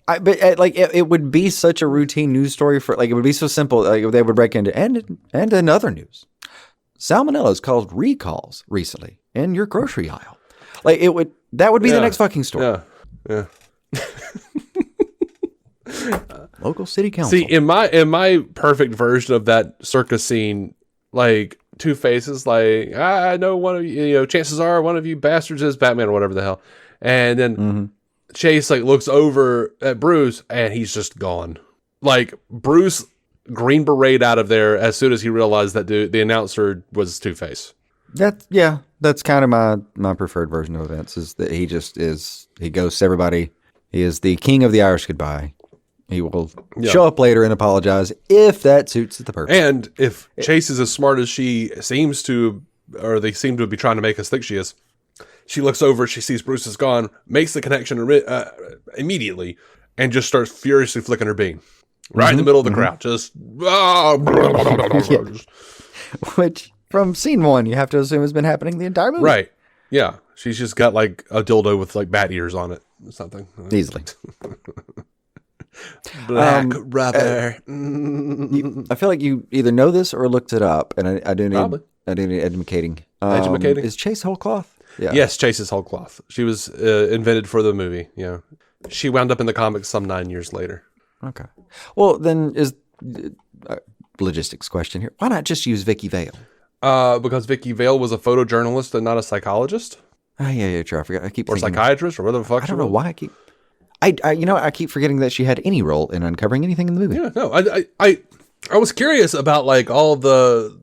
It would be such a routine news story for it would be so simple. Like they would break into and in other news, salmonella's caused recalls recently in your grocery aisle. Like that would be the next fucking story. Yeah. Local city council. See, in my perfect version of that circus scene, like Two-Face, like, "I know one of you, chances are one of you bastards is Batman," or whatever the hell. And then Chase looks over at Bruce and he's just gone. Like, Bruce Green Beret out of there as soon as he realized that the announcer was Two-Face. That's kind of my preferred version of events, is that he ghosts everybody. He is the king of the Irish goodbye. He will show up later and apologize if that suits the purpose. And if Chase is as smart as she seems to, or they seem to be trying to make us think she is, she looks over, she sees Bruce is gone, makes the connection immediately, and just starts furiously flicking her bean. Right in the middle of the crowd. Just, Which, from scene 1, you have to assume has been happening the entire movie. Right. Yeah. She's just got like a dildo with like bat ears on it or something. Easily. Black rubber. I feel like you either know this or looked it up, and I do need educating. Is Chase whole cloth? Yeah. Yes, Chase is whole cloth. She was invented for the movie. Yeah, she wound up in the comics some 9 years later. Okay. Well, then is logistics question here. Why not just use Vicky Vale? Because Vicky Vale was a photojournalist and not a psychologist. Oh, yeah, true. I forgot. I keep or psychiatrist or whatever the fuck. I don't know why I keep forgetting that she had any role in uncovering anything in the movie. Yeah, no, I was curious about like all the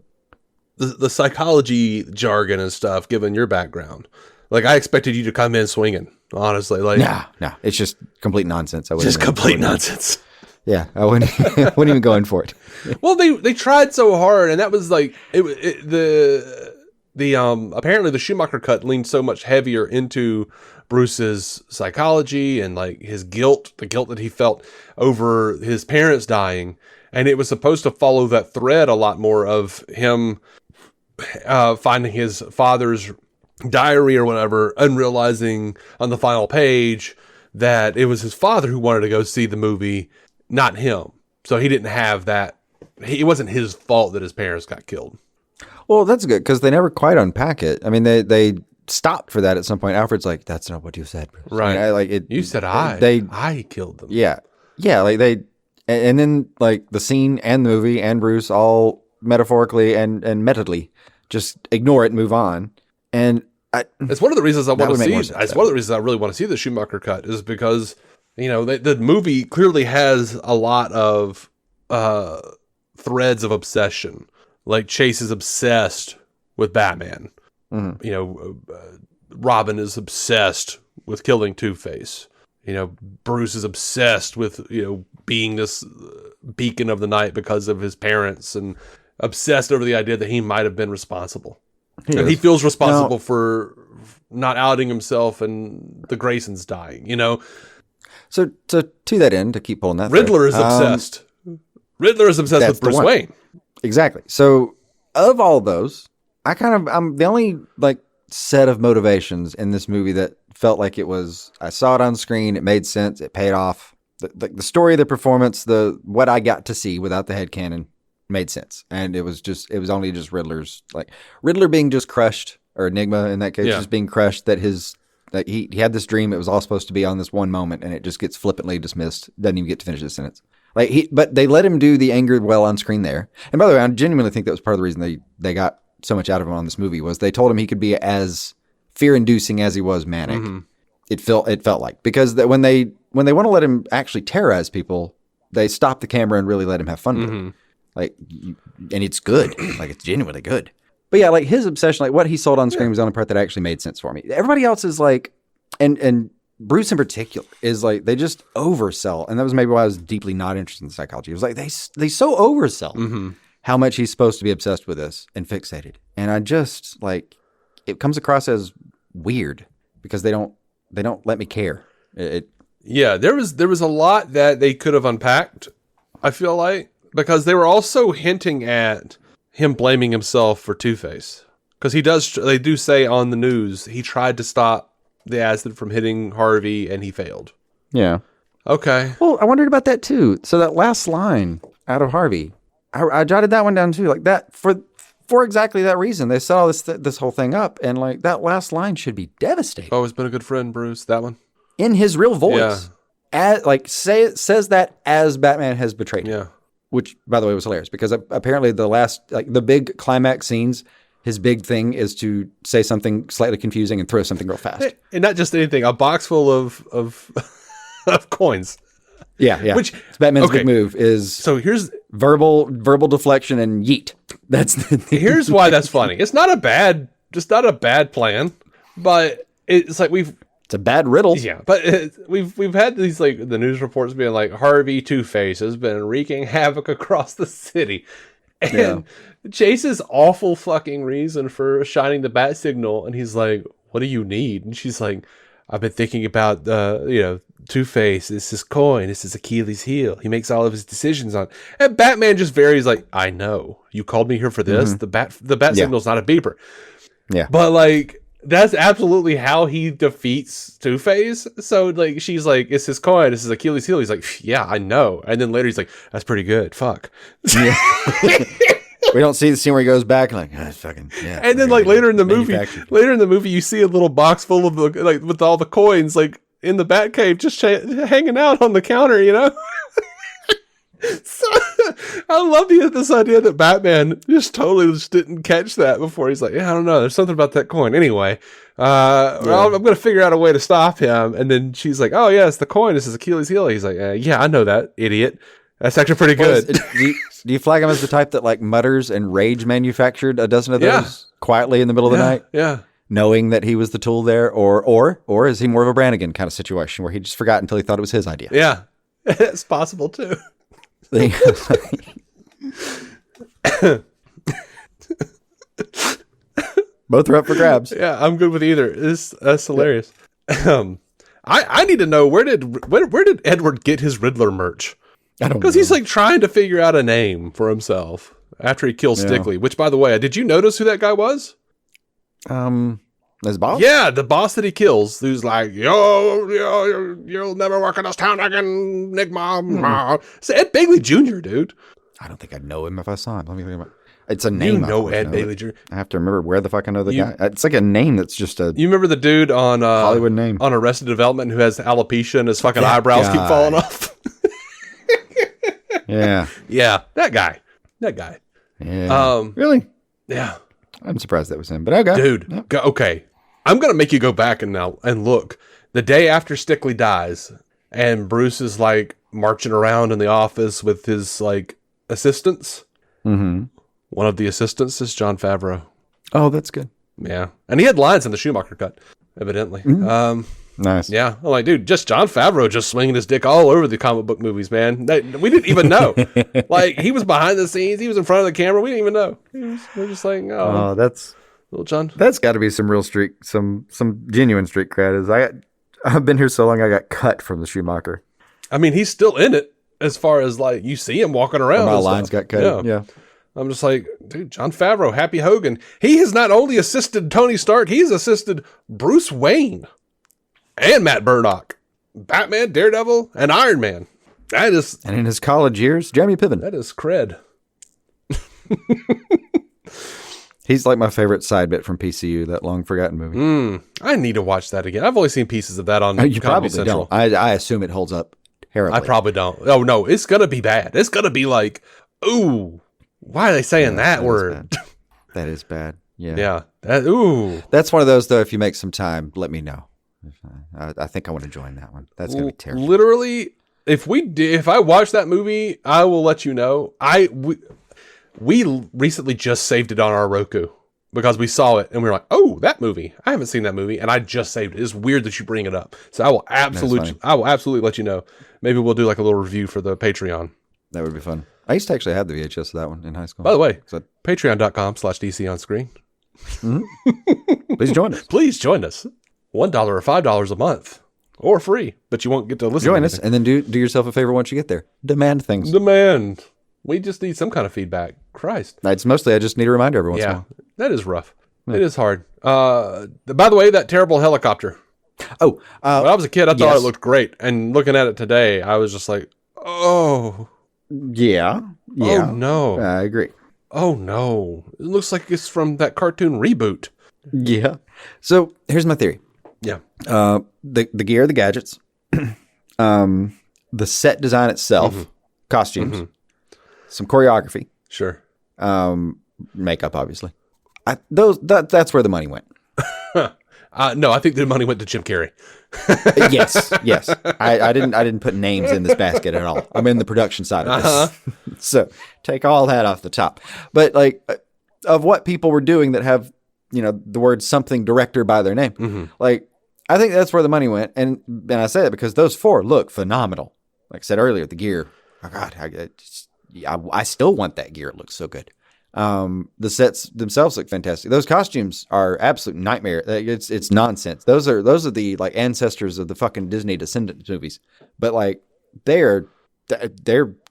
psychology jargon and stuff, given your background. Like, I expected you to come in swinging, honestly. Like, no, it's just complete nonsense. Just complete nonsense. Yeah, I wouldn't even go in for it. Well, they tried so hard, and that was like apparently the Schumacher cut leaned so much heavier into Bruce's psychology and like his guilt, the guilt that he felt over his parents dying. And it was supposed to follow that thread a lot more of him finding his father's diary or whatever and realizing on the final page that it was his father who wanted to go see the movie, not him. So he didn't have that. It wasn't his fault that his parents got killed. Well, that's good because they never quite unpack it. I mean, they stopped for that at some point. Alfred's like, "That's not what you said, Bruce." Right. You said I killed them. Yeah. Like and then like the scene and the movie and Bruce all metaphorically and metodically just ignore it and move on. And it's one of the reasons I want to see. It's one of the reasons I really want to see the Schumacher cut is because the movie clearly has a lot of threads of obsession. Like Chase is obsessed with Batman. Robin is obsessed with killing Two-Face. Bruce is obsessed with being this beacon of the night because of his parents, and obsessed over the idea that he might have been responsible. He feels responsible for not outing himself and the Graysons dying, So to that end, to keep pulling that Riddler is obsessed. Riddler is obsessed with Bruce Wayne. Exactly. So of all those, I'm the only like set of motivations in this movie that felt like I saw it on screen, it made sense, it paid off. The story, the performance, what I got to see without the headcanon made sense. And it was only just Riddler being just crushed, or Enigma in that case, just being crushed, that he had this dream, it was all supposed to be on this one moment, and it just gets flippantly dismissed, doesn't even get to finish the sentence. But they let him do the anger well on screen there. And by the way, I genuinely think that was part of the reason they got so much out of him on this movie, was they told him he could be as fear-inducing as he was manic. Mm-hmm. It felt like, because when they want to let him actually terrorize people, they stop the camera and really let him have fun with it. And it's good. It's genuinely good. But yeah, his obsession, what he sold on screen was the only part that actually made sense for me. Everybody else is and Bruce in particular is they just oversell. And that was maybe why I was deeply not interested in psychology. It was they so oversell how much he's supposed to be obsessed with this and fixated. And I just it comes across as weird because they don't let me care. Yeah, there was a lot that they could have unpacked, I feel like, because they were also hinting at him blaming himself for Two-Face. Because they do say on the news, he tried to stop the acid from hitting Harvey and he failed. Yeah. Okay. Well, I wondered about that too. So that last line out of Harvey, I jotted that one down too. That for exactly that reason. They set all this whole thing up, and that last line should be devastating. Always been a good friend, Bruce. That one. In his real voice. Yeah. Says that as Batman has betrayed him. Yeah. Which, by the way, was hilarious because apparently the big climax scenes, his big thing is to say something slightly confusing and throw something real fast. And not just anything, a box full of of coins. Yeah. Which Batman's big move is here's verbal deflection and yeet. Here's why that's funny. It's not a bad plan, but it's it's a bad riddle. Yeah, but we've had these the news reports being Harvey Two-Face has been wreaking havoc across the city, and Chase's awful fucking reason for shining the bat signal, and he's like, "What do you need?" And she's like, "I've been thinking about Two-Face. This is his coin. This is Achilles' heel. He makes all of his decisions on." And Batman just varies "I know you called me here for this. The bat signal's not a beeper." Yeah, but that's absolutely how he defeats Two-Face. So she's it's his coin, this is Achilles' heel. He's like, yeah, I know. And then later he's like, that's pretty good. Fuck. Yeah. We don't see the scene where he goes back and that's fucking And then later in the movie, you see a little box full of with all the coins in the Batcave just hanging out on the counter, So, I love this idea that Batman just totally didn't catch that before. He's like, yeah, I don't know. There's something about that coin. Anyway, I'm going to figure out a way to stop him. And then she's like, oh, yeah, it's the coin. This is Achilles' heel. He's like, yeah, I know that, idiot. That's actually pretty good. Do you flag him as the type that mutters and rage manufactured a dozen of those quietly in the middle of the night? Yeah. Knowing that he was the tool there? Or is he more of a Brannigan kind of situation where he just forgot until he thought it was his idea? Yeah. It's possible, too. Both are up for grabs. Yeah, I'm good with either. That's hilarious. I need to know where did Edward get his Riddler merch? I don't know. Because he's trying to figure out a name for himself after he kills Stickley. Which, by the way, did you notice who that guy was? His boss? Yeah, the boss that he kills, who's like, you'll never work in this town again, Enigma. It's Ed Begley Jr., dude. I don't think I'd know him if I saw him. Let me think about it. It's a name. You know Ed Daly Jr. I have to remember where the fuck I know the guy. It's like a name that's just a You remember the dude on Hollywood name on Arrested Development who has alopecia and his fucking eyebrows keep falling off? Yeah. Yeah, that guy. Yeah. Really? Yeah. I'm surprised that was him, but okay. Dude, okay. I'm going to make you go back and look. The day after Stickley dies and Bruce is like marching around in the office with his like assistants. Mm-hmm. One of the assistants is Jon Favreau. Oh, that's good. Yeah. And he had lines in the Schumacher cut, evidently. Mm-hmm. Nice. Yeah. I'm like, dude, just Jon Favreau just swinging his dick all over the comic book movies, man. We didn't even know. Like, he was behind the scenes. He was in front of the camera. We didn't even know. We're just like, oh, that's little John. That's got to be some real street, some genuine street cred. I've been here so long, I got cut from the Schumacher. I mean, he's still in it as far as like you see him walking around. My lines got cut. Yeah. I'm just like, dude, Jon Favreau, Happy Hogan. He has not only assisted Tony Stark, he's assisted Bruce Wayne and Matt Murdock, Batman, Daredevil, and Iron Man. And in his college years, Jeremy Piven. That is cred. He's like my favorite side bit from PCU, that long forgotten movie. I need to watch that again. I've only seen pieces of that on You Comedy probably Central. don't. I assume it holds up terribly. I probably don't. Oh, no, it's going to be bad. It's going to be like, ooh, why are they saying that word? That is bad. Yeah. Yeah. Ooh. That's one of those, though, if you make some time, let me know. I think I want to join that one. That's going to be terrible. Literally, if I watch that movie, I will let you know. We recently just saved it on our Roku because we saw it and we were like, oh, that movie. I haven't seen that movie and I just saved it. It's weird that you bring it up. So I will absolutely let you know. Maybe we'll do like a little review for the Patreon. That would be fun. I used to actually have the VHS of that one in high school. By the way, patreon.com/DC on screen. Mm-hmm. Please join us. Please join us. $1 or $5 a month or free, but you won't get to listen Join to us and then do yourself a favor once you get there. Demand things. Demand. We just need some kind of feedback. Christ. It's mostly I just need a reminder every once in a while. That is rough. Yeah. It is hard. By the way, that terrible helicopter. Oh. When I was a kid, I thought it looked great. And looking at it today, I was just like, oh. Yeah. Oh, no. I agree. Oh, no. It looks like it's from that cartoon reboot. Yeah. So here's my theory. Yeah. The gear, the gadgets, the set design itself, costumes, some choreography. Sure. Makeup, obviously. That's where the money went. No, I think the money went to Jim Carrey. Yes. I didn't put names in this basket at all. I'm in the production side of this. So take all that off the top. But like of what people were doing that have, the word something director by their name. Like, I think that's where the money went. And I say that because those four look phenomenal. Like I said earlier, the gear, oh God, I still want that gear. It looks so good. The sets themselves look fantastic. Those costumes are absolute nightmare. It's nonsense. Those are the like ancestors of the fucking Disney Descendants movies. But like they're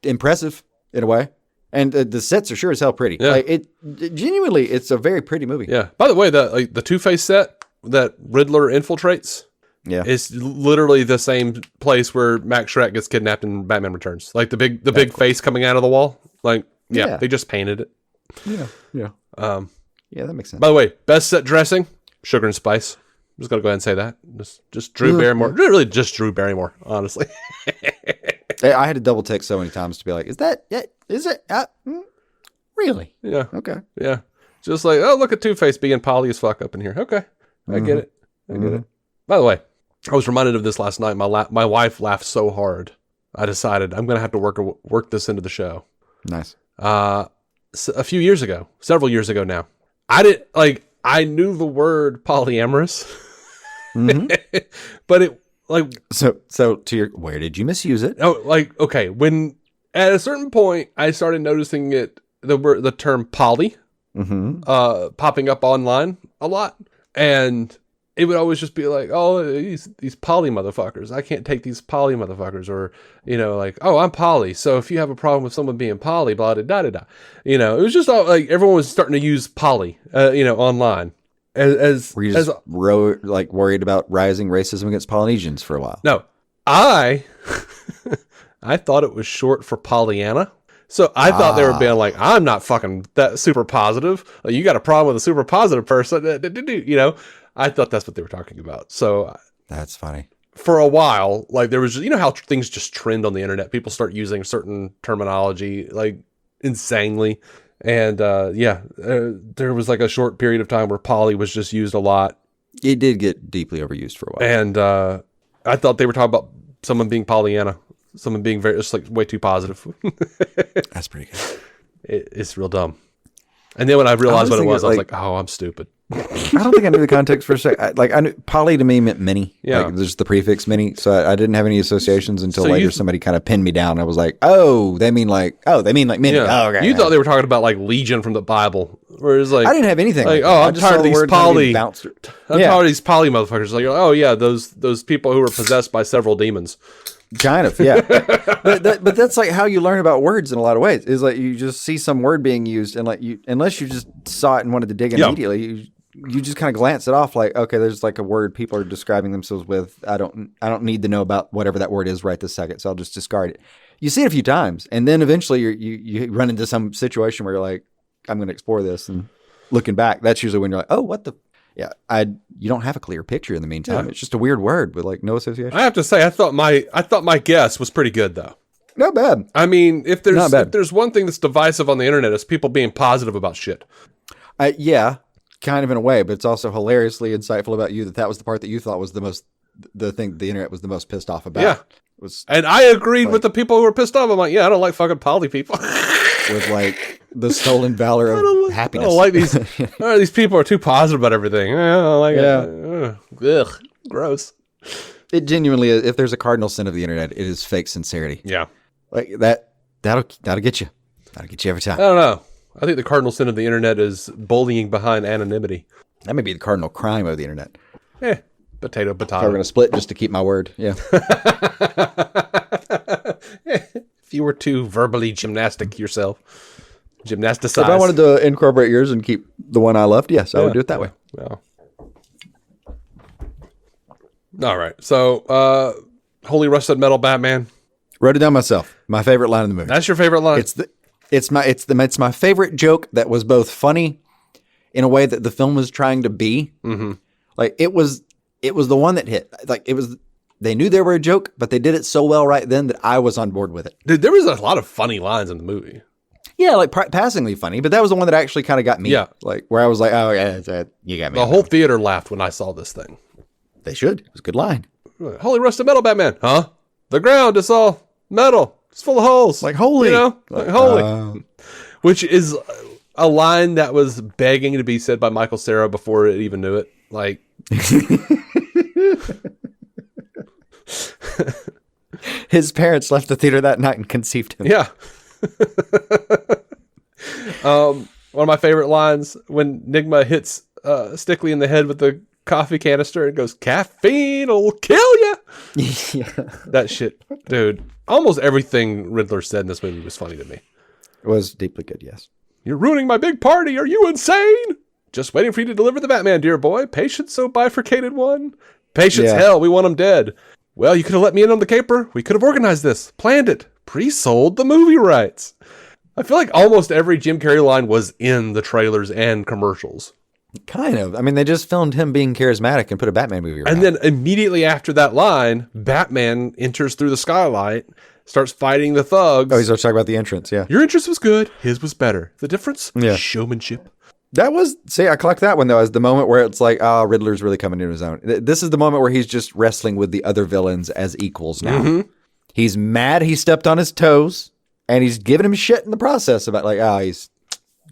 impressive in a way. And the sets are sure as hell pretty. Yeah. Like genuinely, it's a very pretty movie. Yeah. By the way, the Two-Face set that Riddler infiltrates, is literally the same place where Max Schreck gets kidnapped in Batman Returns. Like the big face coming out of the wall. Like they just painted it. Yeah. Yeah, that makes sense. By the way, best set dressing, Sugar and Spice. I'm just gonna go ahead and say that. Just Drew Barrymore. Really, just Drew Barrymore. Honestly. I had to double take so many times to be like, is that it? Is it? Really? Yeah. Okay. Yeah. Just like, oh, look at Two-Face being poly as fuck up in here. Okay. I get it. I get it. By the way, I was reminded of this last night. My wife laughed so hard. I decided I'm going to have to work this into the show. Nice. Several years ago now, I knew the word polyamorous, but it so where did you misuse it? Oh, okay. When at a certain point I started noticing the term poly, popping up online a lot, and it would always just be like, oh, these poly motherfuckers. I can't take these poly motherfuckers, or like, oh, I'm poly. So if you have a problem with someone being poly, blah da da da. It was just all, like everyone was starting to use poly, online. Were you just worried about rising racism against Polynesians for a while? No, I thought it was short for Pollyanna. So I thought they were being like, I'm not fucking that super positive. Like, you got a problem with a super positive person. You know, I thought that's what they were talking about. So That's funny. for a while, like there was, you know how things just trend on the internet. People start using certain terminology like insanely. And there was like a short period of time where poly was just used a lot. It did get deeply overused for a while. And I thought they were talking about someone being Pollyanna, someone being just like way too positive. That's pretty good. It's real dumb. And then when I realized what it was, I was like, oh, I'm stupid. I don't think I knew the context for a second. I knew poly to me meant many. Yeah. Like, there's the prefix many. So I didn't have any associations until So later somebody kind of pinned me down. I was like, they mean like many. Yeah. Oh, okay. You thought they were talking about like Legion from the Bible. Whereas like, I didn't have anything. Like, Like oh, I'm tired of these poly. I'm tired of these poly motherfuckers. Like, oh yeah, those people who were possessed by several demons. Kind of, yeah. but that's like how you learn about words in a lot of ways. Is like you just see some word being used, and like unless you just saw it and wanted to dig in immediately, you just kind of glance it off. Like, okay, there's like a word people are describing themselves with. I don't need to know about whatever that word is right this second, so I'll just discard it. You see it a few times, and then eventually you run into some situation where you're like, I'm going to explore this, and looking back, that's usually when you're like, oh, what the. Yeah, you don't have a clear picture in the meantime. Yeah. It's just a weird word with like no association. I have to say, I thought my guess was pretty good though. Not bad. I mean, if there's one thing that's divisive on the internet, it's people being positive about shit. Yeah, kind of in a way, but it's also hilariously insightful about you that was the part that you thought was the thing the internet was the most pissed off about. Yeah, was and I agreed with the people who were pissed off. I'm like, yeah, I don't like fucking poly people. with like the stolen valor of happiness. I don't like these. These people are too positive about everything. I don't like it. Ugh, gross. It genuinely is. If there's a cardinal sin of the internet, it is fake sincerity. Yeah, like that'll get you. That'll get you every time. I don't know. I think the cardinal sin of the internet is bullying behind anonymity. That may be the cardinal crime of the internet. Potato. If I were going to split just to keep my word. Yeah. If you were to verbally gymnasticize yourself. If I wanted to incorporate yours and keep the one I left, yes, I would do it that way. Yeah. All right. So, Holy Rusted Metal Batman. Wrote it down myself. My favorite line in the movie. That's your favorite line? It's my favorite joke that was both funny in a way that the film was trying to be. Mm-hmm. Like it was the one that hit. Like it was. They knew they were a joke, but they did it so well right then that I was on board with it. Dude, there was a lot of funny lines in the movie. Yeah, like passingly funny, but that was the one that actually kind of got me. Yeah. Like where I was like, oh, yeah, you got me. The whole theater laughed when I saw this thing. They should. It was a good line. Holy Rusted Metal Batman. Huh? The ground is all metal. It's full of holes. Like holy. You know? Like holy. Which is a line that was begging to be said by Michael Cera before it even knew it. Like... His parents left the theater that night and conceived him. Yeah. One of my favorite lines when Nigma hits Stickley in the head with the coffee canister and goes, "Caffeine will kill you." Yeah. That shit, dude. Almost everything Riddler said in this movie was funny to me. It was deeply good, yes. "You're ruining my big party. Are you insane? Just waiting for you to deliver the Batman, dear boy. Patience, so bifurcated one. Patience, hell, we want him dead. Well, you could have let me in on the caper. We could have organized this, planned it, pre-sold the movie rights." I feel like almost every Jim Carrey line was in the trailers and commercials. Kind of. I mean, they just filmed him being charismatic and put a Batman movie around. And then immediately after that line, Batman enters through the skylight, starts fighting the thugs. Oh, he starts talking about the entrance, yeah. Your entrance was good. His was better. The difference? Yeah. Showmanship. That was, I clocked that one though, as the moment where it's like, Riddler's really coming into his own. This is the moment where he's just wrestling with the other villains as equals now. Mm-hmm. He's mad he stepped on his toes, and he's giving him shit in the process about like,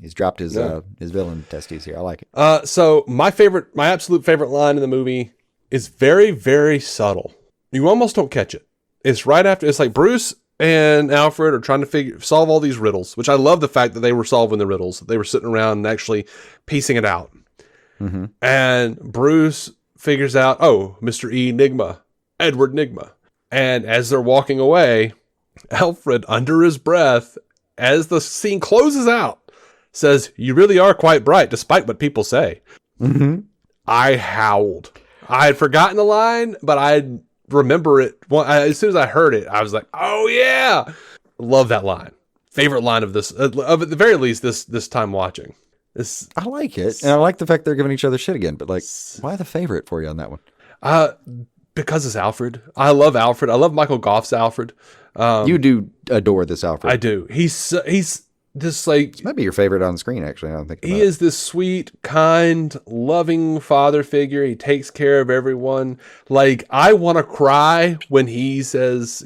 he's dropped his villain testes here. I like it. So my absolute favorite line in the movie is very, very subtle. You almost don't catch it. It's right after, it's like Bruce and Alfred are trying to solve all these riddles, which I love the fact that they were solving the riddles. They were sitting around and actually piecing it out. Mm-hmm. And Bruce figures out, Mr. E. Nigma, Edward Nigma. And as they're walking away, Alfred, under his breath, as the scene closes out, says, "You really are quite bright, despite what people say." Mm-hmm. I howled. I had forgotten the line, but I remember it. As soon as I heard it, I was like, "Oh yeah!" Love that line. favorite line of this, of at the very least this time watching. This I like it, and I like the fact they're giving each other shit again. But like, why the favorite for you on that one? because it's Alfred. I love Alfred. I love Michael Goff's Alfred. You do adore this Alfred. I do. He's this like This might be your favorite on screen. Actually, I don't think he is this sweet, kind, loving father figure. He takes care of everyone. Like, I want to cry when he says,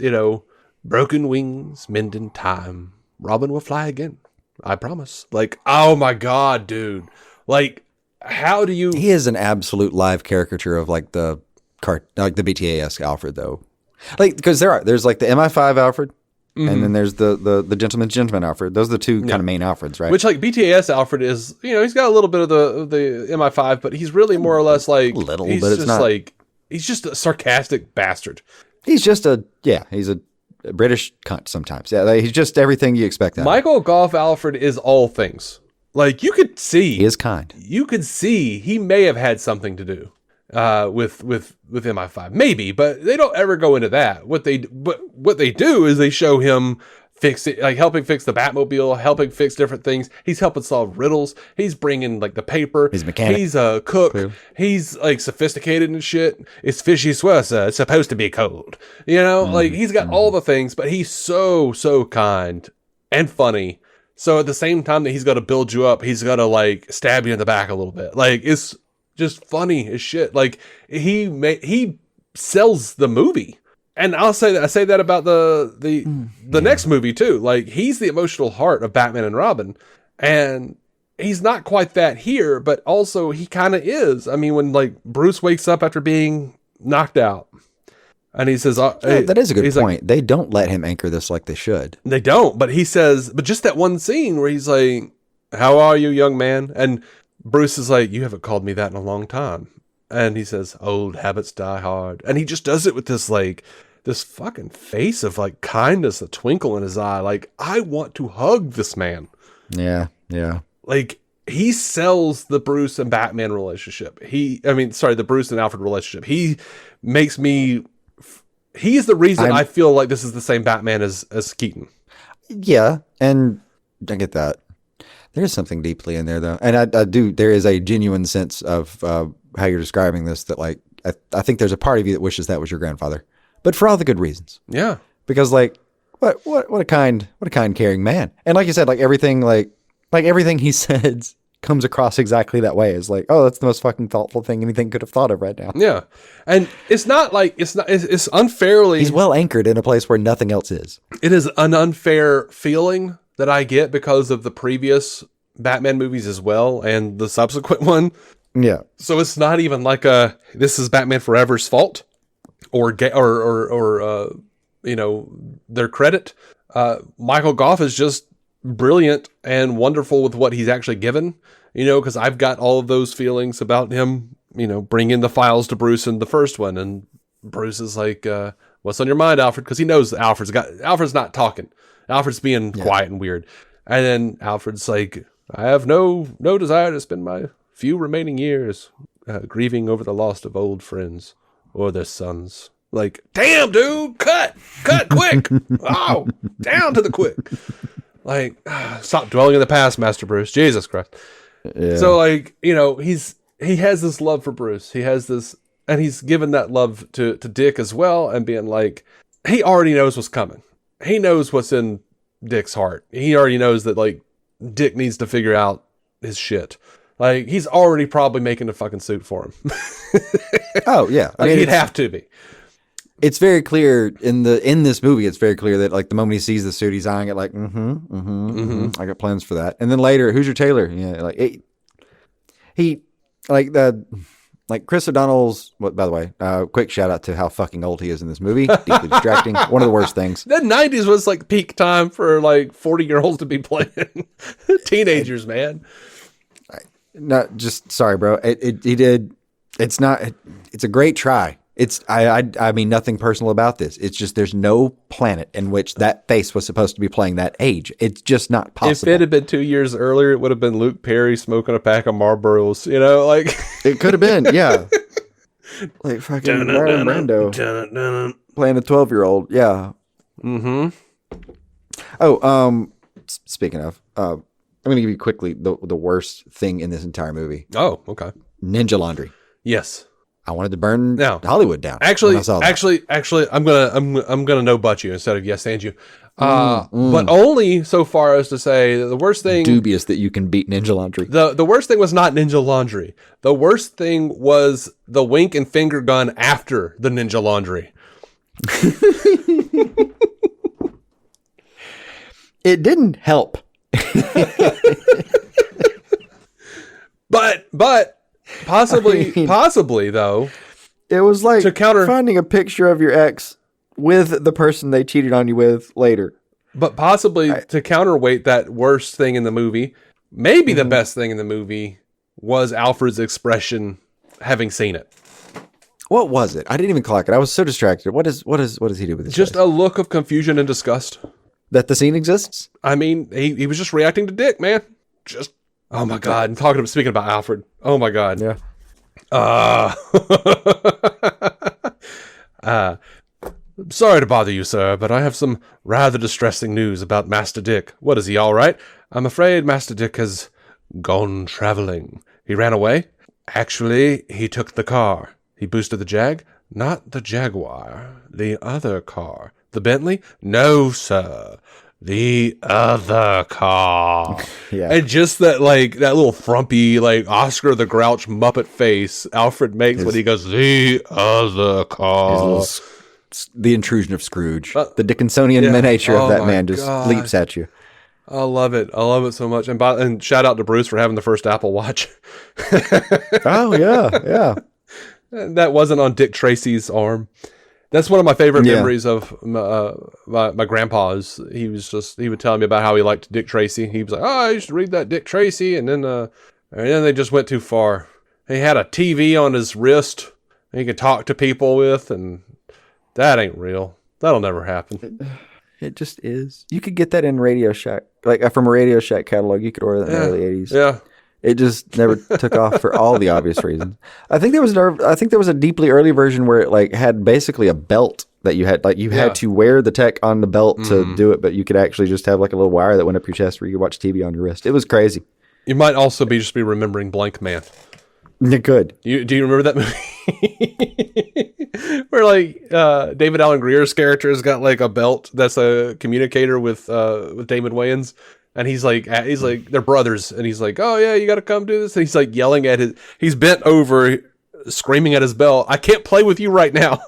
broken wings mend in time. Robin will fly again. I promise. Like, oh my God, dude. Like, how do you... He is an absolute live caricature of like the BTA-esque Alfred, though. Like, because there's like the MI5 Alfred, and then there's the Gentleman's Gentleman Alfred. Those are the two kind of main Alfreds, right? Which, like, BTAS Alfred is, he's got a little bit of the MI5, but he's really more or less like... he's just a sarcastic bastard. He's just he's a British cunt sometimes. Yeah, like, he's just everything you expect. Michael Goff Alfred is all things. Like, you could see... He is kind. You could see he may have had something to do with MI5. Maybe, but they don't ever go into that. What they do is they show him helping fix the Batmobile, helping fix different things. He's helping solve riddles. He's bringing like the paper. He's a mechanic. He's a cook. Clearly. He's like sophisticated and shit. It's fishy swear, sir. It's supposed to be cold. Like he's got all the things, but he's so kind and funny. So at the same time that he's got to build you up, he's got to like stab you in the back a little bit. Like, it's just funny as shit. Like, he sells the movie. And I say that about the next movie too. Like, he's the emotional heart of Batman and Robin, and he's not quite that here, but also he kind of is. I mean, when like Bruce wakes up after being knocked out, and he says, that is a good point. Like, they don't let him anchor this like they should. They don't, but he says, but just that one scene where he's like, "How are you, young man?" And Bruce is like, "You haven't called me that in a long time." And he says, "Old habits die hard." And he just does it with this fucking face of like kindness, a twinkle in his eye. Like, I want to hug this man. Yeah. Like, he sells the Bruce and Batman relationship. The Bruce and Alfred relationship. He makes me... He's the reason I feel like this is the same Batman as Keaton. Yeah, and I get that. There's something deeply in there, though. And I do, there is a genuine sense of how you're describing this that, like, I think there's a part of you that wishes that was your grandfather. But for all the good reasons. Yeah. Because, like, what a kind, caring man. And like you said, like everything he says comes across exactly that way. It's like, oh, that's the most fucking thoughtful thing anything could have thought of right now. Yeah. And it's not like, it's unfairly... He's well anchored in a place where nothing else is. It is an unfair feeling that I get because of the previous Batman movies as well, and the subsequent one. Yeah. So it's not even like this is Batman Forever's fault or their credit. Michael Goff is just brilliant and wonderful with what he's actually given, because I've got all of those feelings about him, bringing the files to Bruce in the first one. And Bruce is like, what's on your mind, Alfred? Because he knows Alfred's not talking. Alfred's being quiet and weird. And then Alfred's like, I have no desire to spend my few remaining years grieving over the loss of old friends or their sons. Like, damn, dude, cut quick. Oh, down to the quick. Like, stop dwelling in the past, Master Bruce. Jesus Christ. Yeah. So, like, he has this love for Bruce. He has this, and he's given that love to Dick as well, and being like, he already knows what's coming. He knows what's in Dick's heart. He already knows that, like, Dick needs to figure out his shit. Like, he's already probably making a fucking suit for him. Oh, yeah. I mean, he'd have to be. It's very clear in this movie. It's very clear that, like, the moment he sees the suit, he's eyeing it like, I got plans for that. And then later, who's your tailor? Yeah, like like Chris O'Donnell's. What, by the way, quick shout out to how fucking old he is in this movie. Deeply distracting. One of the worst things. The 90s was like peak time for like 40-year-olds to be playing teenagers, man. Not just sorry, bro. He did. It's not. It's a great try. I mean nothing personal about this. It's just there's no planet in which that face was supposed to be playing that age. It's just not possible. If it had been 2 years earlier, it would have been Luke Perry smoking a pack of Marlboros. Like it could have been, yeah. Like fucking Marlon Brando playing a 12-year-old, yeah. Mm-hmm. Oh, speaking of, I'm going to give you quickly the worst thing in this entire movie. Oh, okay. Ninja laundry. Yes. I wanted to burn Now, Hollywood down. Actually, when I saw that. I'm gonna no but you instead of yes and you. But only so far as to say that the worst thing. Dubious that you can beat Ninja laundry. The worst thing was not Ninja laundry. The worst thing was the wink and finger gun after the Ninja laundry. It didn't help. But possibly though, it was like to counter finding a picture of your ex with the person they cheated on you with later. But possibly to counterweight that worst thing in the movie, maybe the best thing in the movie was Alfred's expression having seen it. What was it? I didn't even clock it. I was so distracted. What does he do with this? Just face? a look of confusion and disgust. That the scene exists? I mean, he was just reacting to Dick, man. Just, oh my God. I'm speaking about Alfred. Oh my God. Yeah. Sorry to bother you, sir, but I have some rather distressing news about Master Dick. What, is he all right? I'm afraid Master Dick has gone traveling. He ran away? Actually, he took the car. He boosted the Jag? Not the Jaguar. The other car. The Bentley? No, sir. The other car. Yeah. And just that little frumpy, Oscar the Grouch Muppet face Alfred makes when he goes, the other car. The intrusion of Scrooge. The Dickinsonian nature of that man just leaps at you. I love it. I love it so much. And shout out to Bruce for having the first Apple Watch. Oh, yeah. That wasn't on Dick Tracy's arm. That's one of my favorite memories of my grandpa's. He would tell me about how he liked Dick Tracy. He was like, I used to read that Dick Tracy. And then they just went too far. He had a TV on his wrist he could talk to people with, and that ain't real. That'll never happen. It just is. You could get that in Radio Shack. From a Radio Shack catalog, you could order that in the early 80s. Yeah. It just never took off for all the obvious reasons. I think there was a deeply early version where it had basically a belt that you had had to wear the tech on the belt to do it, but you could actually just have a little wire that went up your chest where you could watch TV on your wrist. It was crazy. You might also be remembering Blank Man. It could. Do you remember that movie? Where David Alan Greer's character has got a belt that's a communicator with Damon Wayans. And he's like, they're brothers. And he's like, oh yeah, you got to come do this. And he's yelling at he's bent over, screaming at his belt. I can't play with you right now.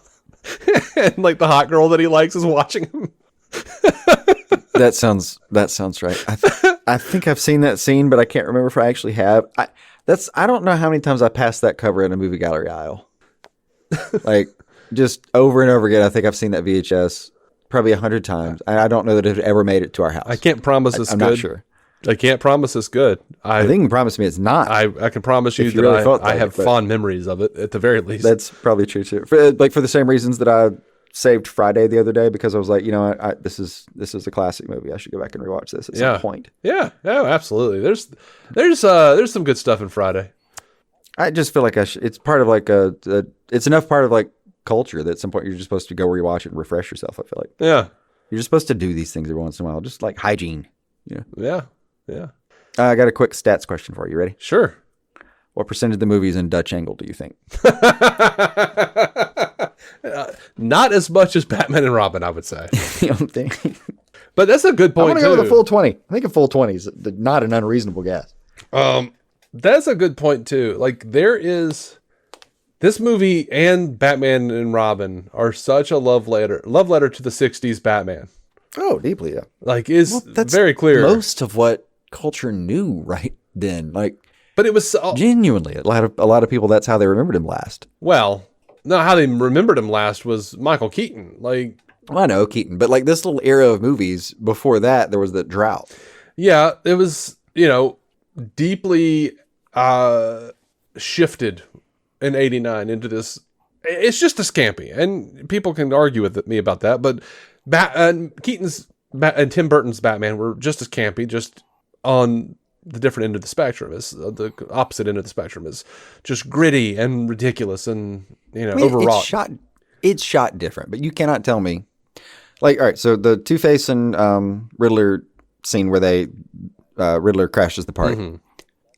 And the hot girl that he likes is watching him. That sounds right. I think I've seen that scene, but I can't remember if I actually have. I don't know how many times I passed that cover in a movie gallery aisle. Just over and over again. I think I've seen that VHS. Probably 100 times. I don't know that it ever made it to our house. I can't promise it's good. I'm not sure. I can't promise it's good. I think you can promise me it's not. I can promise you that really I have fond memories of it at the very least. That's probably true too. For the same reasons that I saved Friday the other day, because I was like, this is a classic movie. I should go back and rewatch this at some point. Yeah, absolutely. There's some good stuff in Friday. I just feel like it's part of it's enough part of culture that at some point you're just supposed to go rewatch it and refresh yourself. I feel like you're just supposed to do these things every once in a while, just like hygiene. Yeah. I got a quick stats question for you. Ready? Sure. What percentage of the movie is in Dutch angle, do you think? Not as much as Batman and Robin, I would say. You don't think? But that's a good point. I want to go with a full 20. I think a full 20 is not an unreasonable guess. That's a good point too. There is. This movie and Batman and Robin are such a love letter to the 60s Batman. Oh, deeply, yeah. That's very clear. Most of what culture knew right then. But it was genuinely a lot of people, that's how they remembered him last. Well, no, how they remembered him last was Michael Keaton. Well, I know Keaton, but this little era of movies before that, there was that drought. Yeah, it was, deeply shifted in 89 into this. It's just a scampy, and people can argue with me about that, but Keaton's and Tim Burton's Batman were just as campy, just on the different end of the spectrum, is the opposite end of the spectrum, is just gritty and ridiculous and overwrought. It's shot different, but you cannot tell me. All right, so the Two-Face and Riddler scene where Riddler crashes the party. Mm-hmm.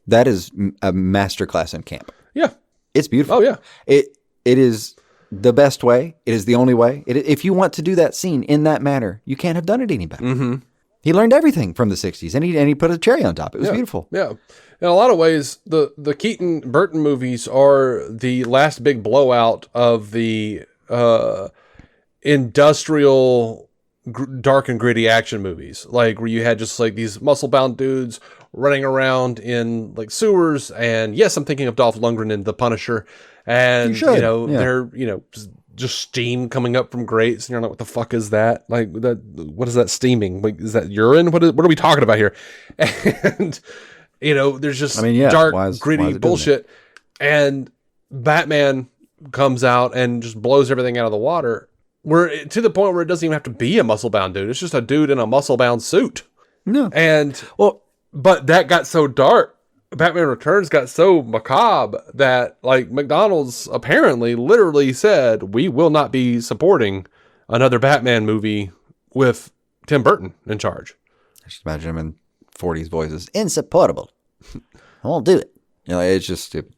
That is a masterclass in camp. Yeah. It's beautiful. Oh, yeah. It is the best way. It is the only way. If you want to do that scene in that manner, you can't have done it any better. Mm-hmm. He learned everything from the 60s, and he put a cherry on top. It was beautiful. Yeah. In a lot of ways, the Keaton-Burton movies are the last big blowout of the industrial, dark and gritty action movies. Like, where you had just like these muscle-bound dudes running around in like sewers. And yes, I'm thinking of Dolph Lundgren in The Punisher. And, they're, just steam coming up from grates, and you're like, what the fuck is that? Like, what is that steaming? Like, is that urine? What are we talking about here? And, there's just dark, gritty bullshit. And Batman comes out and just blows everything out of the water. We're to the point where it doesn't even have to be a muscle-bound dude. It's just a dude in a muscle-bound suit. No. And, but that got so dark. Batman Returns got so macabre that, like, McDonald's apparently literally said, we will not be supporting another Batman movie with Tim Burton in charge. I just imagine him in 40s voices. Insupportable. I won't do it. It's just stupid.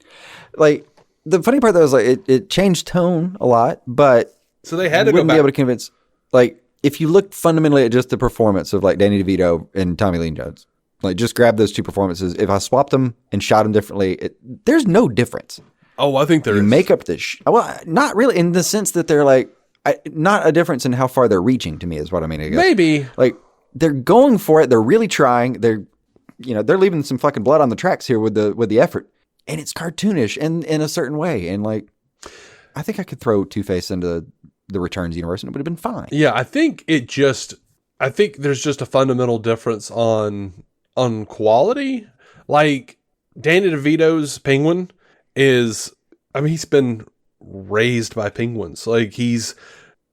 Like, the funny part, though, is, like, it changed tone a lot, but so they had to wouldn't go back. be able to convince, like, if you look fundamentally at just the performance of, like, Danny DeVito and Tommy Lee Jones, like, just grab those two performances. If I swapped them and shot them differently, there's no difference. Oh, I think there is. You make up this. Well, not really, in the sense that they're like, not a difference in how far they're reaching. To me, is what I mean. I guess. Maybe like they're going for it. They're really trying. They're leaving some fucking blood on the tracks here with the effort, and it's cartoonish in a certain way. And like, I think I could throw Two-Face into the Returns universe, and it would have been fine. Yeah, I think there's just a fundamental difference on quality. Like, Danny DeVito's Penguin is, he's been raised by penguins. Like, he's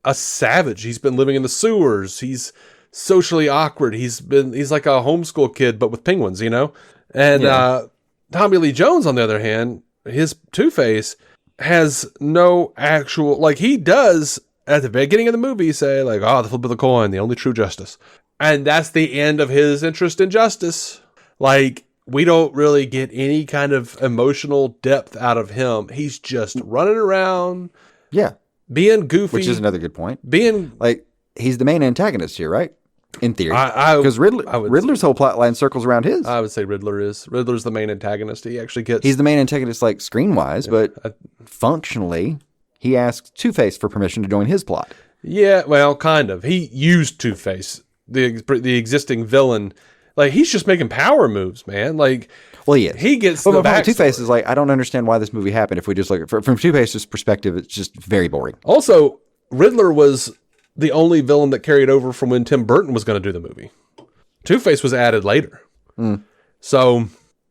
a savage. He's been living in the sewers. He's socially awkward. He's like a homeschool kid, but with penguins, And Tommy Lee Jones, on the other hand, his Two-Face has no actual, like, he does at the beginning of the movie say, like, the flip of the coin, the only true justice. And that's the end of his interest in justice. Like, we don't really get any kind of emotional depth out of him. He's just running around. Yeah. Being goofy. Which is another good point. Being like, he's the main antagonist here, right? In theory. Because Riddler's whole plot line circles around his. I would say Riddler's the main antagonist. He actually gets... He's the main antagonist, like, screen-wise, but functionally, he asks Two-Face for permission to join his plot. Yeah, well, kind of. He used Two-Face, the existing villain. Like, he's just making power moves, man. Like, well, he is. He gets the backstory. Two-Face is like, I don't understand why this movie happened. If we just look at from Two-Face's perspective, it's just very boring. Also, Riddler was the only villain that carried over from when Tim Burton was going to do the movie. Two-Face was added later. So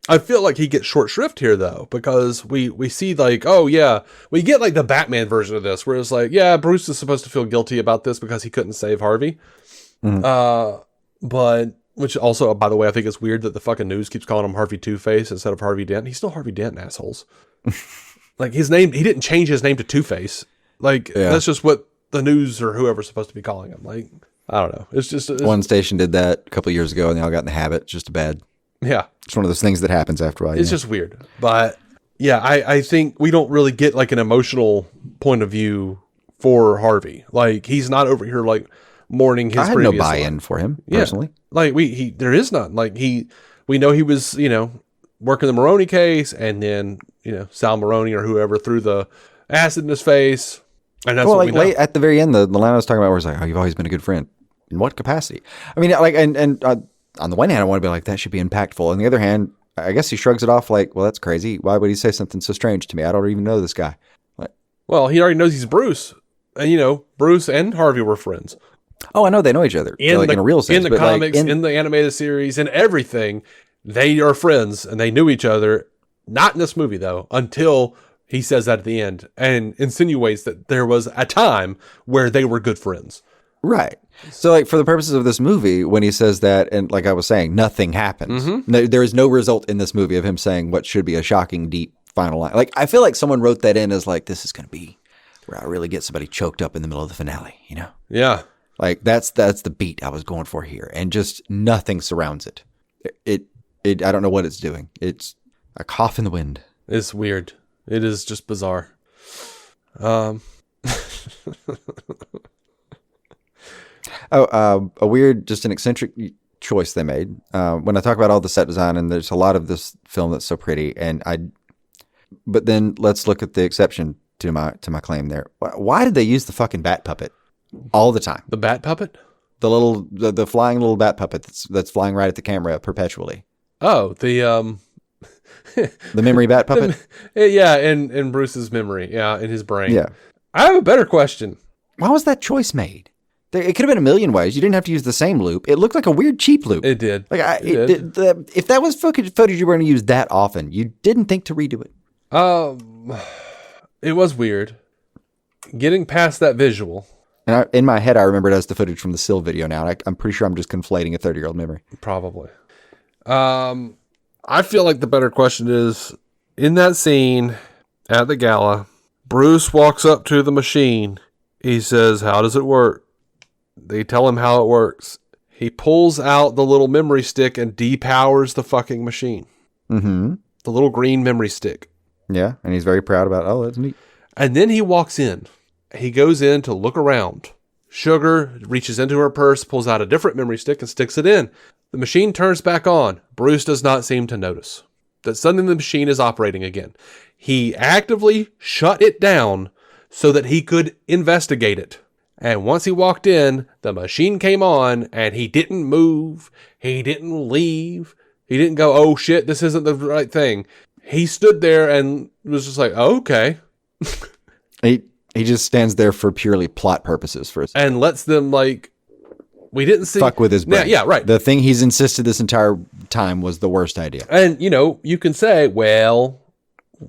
I feel like he gets short shrift here, though, because we see, like, we get, like, the Batman version of this, where it's like, Bruce is supposed to feel guilty about this because he couldn't save Harvey. But, which also, by the way, I think it's weird that the fucking news keeps calling him Harvey Two-Face instead of Harvey Dent. He's still Harvey Dent, assholes. Like, his name, he didn't change his name to Two-Face. Like, that's just what the news or whoever's supposed to be calling him. Like, I don't know. It's just... One station did that a couple of years ago, and they all got in the habit. It's just bad. Yeah. It's one of those things that happens after a while. It's just weird. But, yeah, I think we don't really get, like, an emotional point of view for Harvey. Like, he's not over here, like, mourning his previous no buy-in for him, personally. Like, there is none. Like, we know he was, working the Maroney case, and then, Sal Maroney or whoever threw the acid in his face. And that's what we know. Late at the very end, the line I was talking about was like, you've always been a good friend. In what capacity? I mean, like, and on the one hand, I want to be like, that should be impactful. On the other hand, I guess he shrugs it off like, well, that's crazy. Why would he say something so strange to me? I don't even know this guy. Like, well, he already knows he's Bruce. And, Bruce and Harvey were friends. Oh, I know they know each other. In a real sense. In the comics, in the animated series, in everything, they are friends and they knew each other. Not in this movie, though, until he says that at the end and insinuates that there was a time where they were good friends. Right. So, like, for the purposes of this movie, when he says that, and like I was saying, nothing happens. There is no result in this movie of him saying what should be a shocking, deep final line. Like, I feel like someone wrote that in as like, this is going to be where I really get somebody choked up in the middle of the finale, Yeah. Like that's the beat I was going for here, and just nothing surrounds it. It I don't know what it's doing. It's a cough in the wind. It's weird. It is just bizarre. A weird, just an eccentric choice they made. When I talk about all the set design, and there's a lot of this film that's so pretty, but then let's look at the exception to my claim there. Why did they use the fucking bat puppet all the time? The bat puppet? The flying little bat puppet that's flying right at the camera perpetually. Oh, the memory bat puppet? Yeah, in Bruce's memory. Yeah, in his brain. Yeah. I have a better question. Why was that choice made? It could have been a million ways. You didn't have to use the same loop. It looked like a weird cheap loop. It did. If that was footage you were going to use that often, you didn't think to redo it. It was weird. Getting past that visual. And in my head, I remember it as the footage from the Sill video now. I'm pretty sure I'm just conflating a 30-year-old memory. Probably. I feel like the better question is, in that scene at the gala, Bruce walks up to the machine. He says, "How does it work?" They tell him how it works. He pulls out the little memory stick and depowers the fucking machine. Mm-hmm. The little green memory stick. Yeah, and he's very proud about it. Oh, that's neat. And then he walks in. He goes in to look around. Sugar reaches into her purse, pulls out a different memory stick, and sticks it in. The machine turns back on. Bruce does not seem to notice that suddenly the machine is operating again. He actively shut it down so that he could investigate it. And once he walked in, the machine came on, and he didn't move. He didn't leave. He didn't go, "Oh shit, this isn't the right thing." He stood there and was just like, "Oh, okay." He just stands there for purely plot purposes and lets them, like, we didn't see. Fuck with his brain. Yeah, right. The thing he's insisted this entire time was the worst idea. And, you can say, well,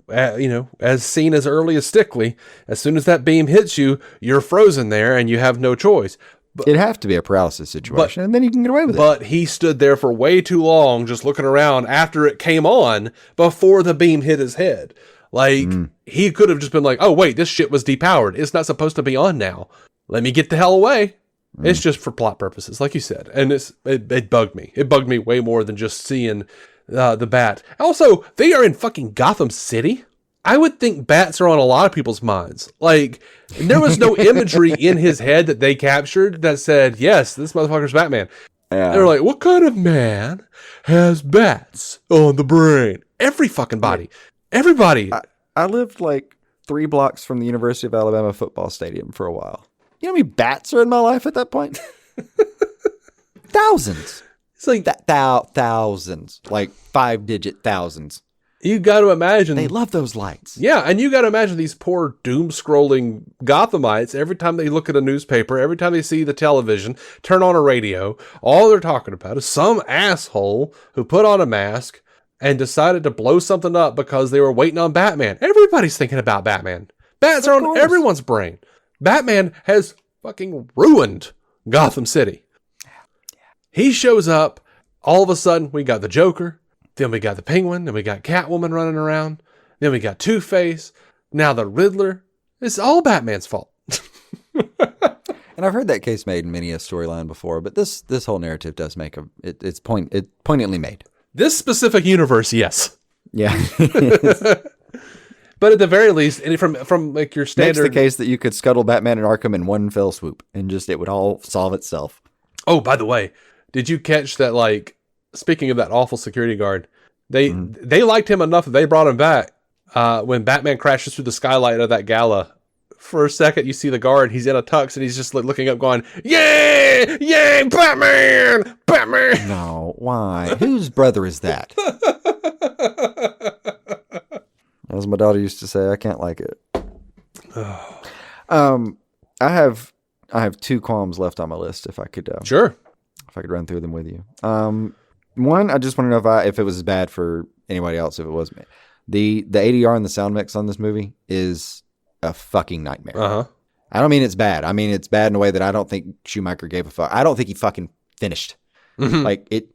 as seen as early as Stickley, as soon as that beam hits you, you're frozen there and you have no choice. It'd have to be a paralysis situation, and then you can get away with it. But he stood there for way too long just looking around after it came on before the beam hit his head. Like, he could have just been like, "Oh, wait, this shit was depowered. It's not supposed to be on now. Let me get the hell away." It's just for plot purposes, like you said. And it bugged me. It bugged me way more than just seeing the bat. Also, they are in fucking Gotham City. I would think bats are on a lot of people's minds. Like, there was no imagery in his head that they captured that said, "Yes, this motherfucker's Batman." Yeah. They're like, "What kind of man has bats on the brain?" Every fucking body. Everybody. I lived like 3 blocks from the University of Alabama football stadium for a while. You know how many bats are in my life at that point? Thousands. It's like thousands. Like 5-digit thousands. You got to imagine. They love those lights. Yeah, and you got to imagine these poor doom-scrolling Gothamites, every time they look at a newspaper, every time they see the television, turn on a radio, all they're talking about is some asshole who put on a mask and decided to blow something up because they were waiting on Batman. Everybody's thinking about Batman. Bats are on everyone's brain. Batman has fucking ruined Gotham City. He shows up. All of a sudden, we got the Joker. Then we got the Penguin. Then we got Catwoman running around. Then we got Two-Face. Now the Riddler. It's all Batman's fault. And I've heard that case made in many a storyline before, but this whole narrative does make it's poignantly made. This specific universe, yes. Yeah. But at the very least, from like your standard... Makes the case that you could scuttle Batman and Arkham in one fell swoop, and just it would all solve itself. Oh, by the way, did you catch that, like, speaking of that awful security guard, they liked him enough that they brought him back when Batman crashes through the skylight of that gala. For a second, you see the guard. He's in a tux, and he's just like looking up going, "Yay! Yay! Batman! Batman!" No, why? Whose brother is that? As my daughter used to say, I can't like it. I have 2 qualms left on my list. If I could, Sure. If I could run through them with you. One, I just want to know if it was as bad for anybody else. If it was me, the ADR and the sound mix on this movie is a fucking nightmare. I don't mean it's bad. I mean it's bad in a way that I don't think Schumacher gave a fuck. I don't think he fucking finished. Like it.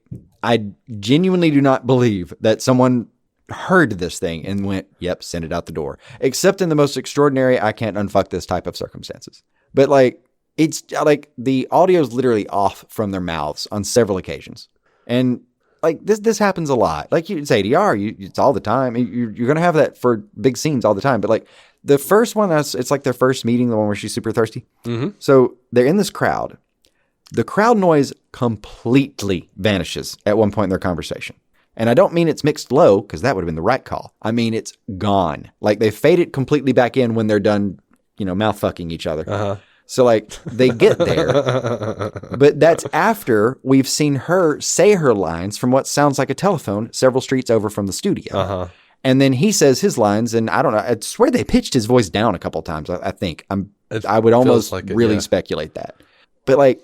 I genuinely do not believe that someone heard this thing and went, "Yep, send it out the door." Except in the most extraordinary, I can't unfuck this type of circumstances. But like it's like the audio is literally off from their mouths on several occasions. And like this happens a lot. Like it's ADR, it's all the time. You're going to have that for big scenes all the time. But like the first one, it's like their first meeting, the one where she's super thirsty. Mm-hmm. So they're in this crowd. The crowd noise completely vanishes at one point in their conversation. And I don't mean it's mixed low, because that would have been the right call. I mean, it's gone. Like they fade it completely back in when they're done, mouth fucking each other. Uh-huh. So like they get there, but that's after we've seen her say her lines from what sounds like a telephone several streets over from the studio. Uh-huh. And then he says his lines, and I don't know. I swear they pitched his voice down a couple times. I think I would almost like really speculate that, but like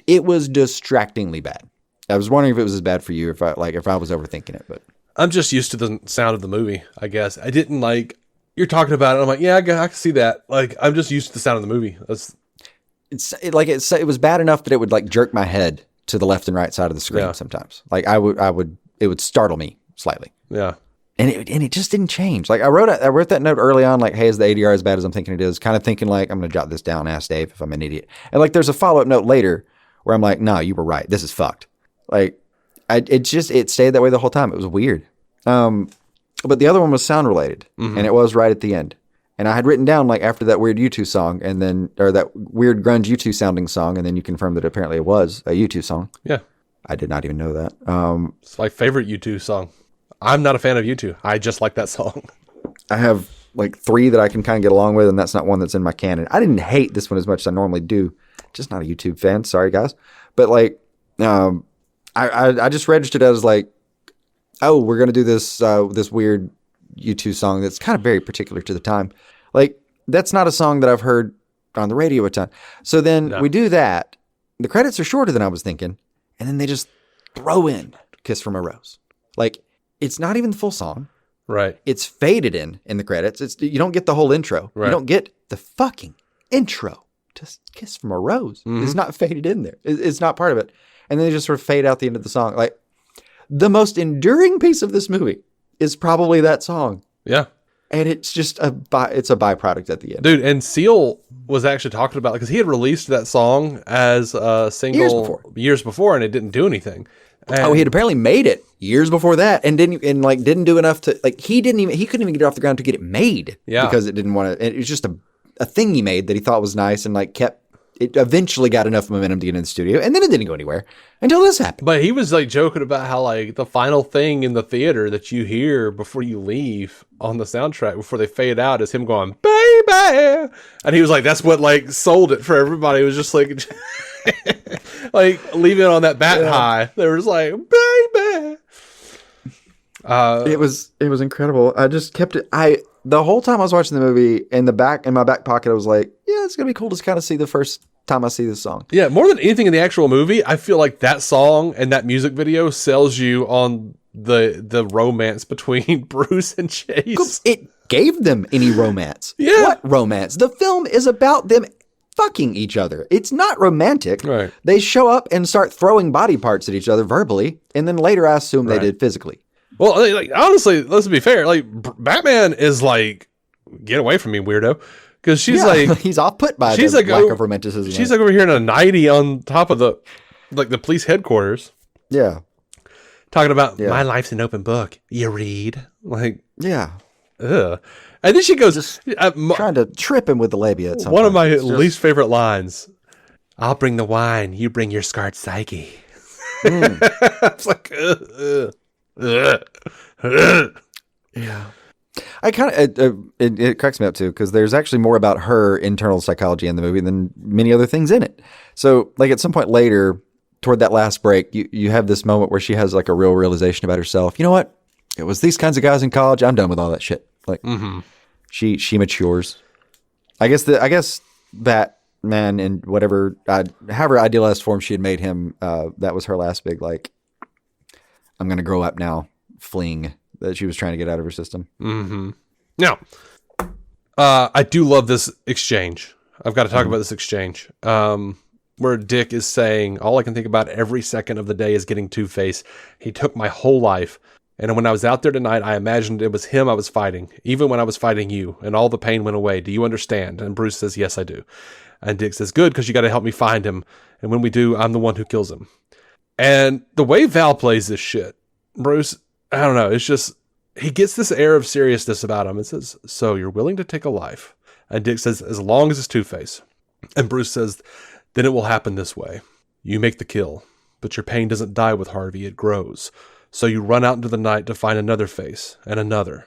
it was distractingly bad. I was wondering if it was as bad for you, if I was overthinking it. But I'm just used to the sound of the movie, I guess. I didn't like. You're talking about it. I'm like, yeah, I can see that. Like, I'm just used to the sound of the movie. It was bad enough that it would like jerk my head to the left and right side of the screen sometimes. Like it would startle me slightly. Yeah. And it just didn't change. Like I wrote that note early on, like, hey, is the ADR as bad as I'm thinking it is? Kind of thinking like, I'm going to jot this down, ask Dave if I'm an idiot. And like, there's a follow-up note later where I'm like, no, you were right. This is fucked. Like it stayed that way the whole time. It was weird. But the other one was sound related, and it was right at the end. And I had written down like after that weird U2 song, or that weird grunge U2 sounding song, and then you confirmed that apparently it was a U2 song. Yeah, I did not even know that. It's my favorite U2 song. I'm not a fan of U2. I just like that song. I have like 3 that I can kind of get along with, and that's not one that's in my canon. I didn't hate this one as much as I normally do. Just not a YouTube fan. Sorry, guys. But like, I just registered as like, oh, we're gonna do this this weird U2 song that's kind of very particular to the time. Like, that's not a song that I've heard on the radio a ton. So then we do that. The credits are shorter than I was thinking, and then they just throw in "Kiss from a Rose." Like, it's not even the full song. Right. It's faded in the credits. You don't get the whole intro. Right. You don't get the fucking intro to "Kiss from a Rose." Mm-hmm. It's not faded in there. It's not part of it. And then they just sort of fade out the end of the song. Like, the most enduring piece of this movie is probably that song. Yeah. And it's just it's a byproduct at the end. Dude, and Seal was actually talking about, because he had released that song as a single years before, and it didn't do anything. And he had apparently made it years before that, and didn't do enough to, like, he couldn't even get it off the ground to get it made. Yeah. Because it didn't want to. It was just a thing he made that he thought was nice, and like it eventually got enough momentum to get in the studio, and then it didn't go anywhere until this happened. But he was like joking about how like the final thing in the theater that you hear before you leave on the soundtrack, before they fade out, is him going, "Baby," and he was like, "That's what like sold it for everybody." It was just like, like leaving it on that bat high. They were just like, "Baby." It was incredible. I just kept it. The whole time I was watching the movie, in my back pocket, I was like, yeah, it's gonna be cool to kind of see the first time I see this song. Yeah, more than anything in the actual movie, I feel like that song and that music video sells you on the romance between Bruce and Chase. It gave them any romance. Yeah. What romance? The film is about them fucking each other. It's not romantic. Right. They show up and start throwing body parts at each other verbally, and then later I assume they did physically. Well, like, honestly, let's be fair. Like, Batman is like, get away from me, weirdo. Because she's like, he's off put by the lack of romanticism. She's like over here in a nightie on top of the police headquarters. Yeah. Talking about, my life's an open book. You read. Like, yeah. Ugh. And then she goes, trying to trip him with the labia at some one point. of my least favorite lines. I'll bring the wine. You bring your scarred psyche. It's like, yeah. I kind of it cracks me up too, because there's actually more about her internal psychology in the movie than many other things in it. So like at some point later, toward that last break, you have this moment where she has like a real realization about herself. You know what? It was these kinds of guys in college. I'm done with all that shit. Like she matures. I guess Batman in whatever however idealized form she had made him, that was her last big like, I'm gonna grow up now fling that she was trying to get out of her system. Mm-hmm. Now, I do love this exchange. I've got to talk about this exchange. Where Dick is saying, all I can think about every second of the day is getting Two-Face. He took my whole life. And when I was out there tonight, I imagined it was him I was fighting. Even when I was fighting you, and all the pain went away. Do you understand? And Bruce says, yes, I do. And Dick says, good, because you got to help me find him. And when we do, I'm the one who kills him. And the way Val plays this shit, Bruce, I don't know. It's just, he gets this air of seriousness about him and says, so you're willing to take a life? And Dick says, as long as it's Two-Face. And Bruce says, then it will happen this way. You make the kill, but your pain doesn't die with Harvey, it grows. So you run out into the night to find another face, and another,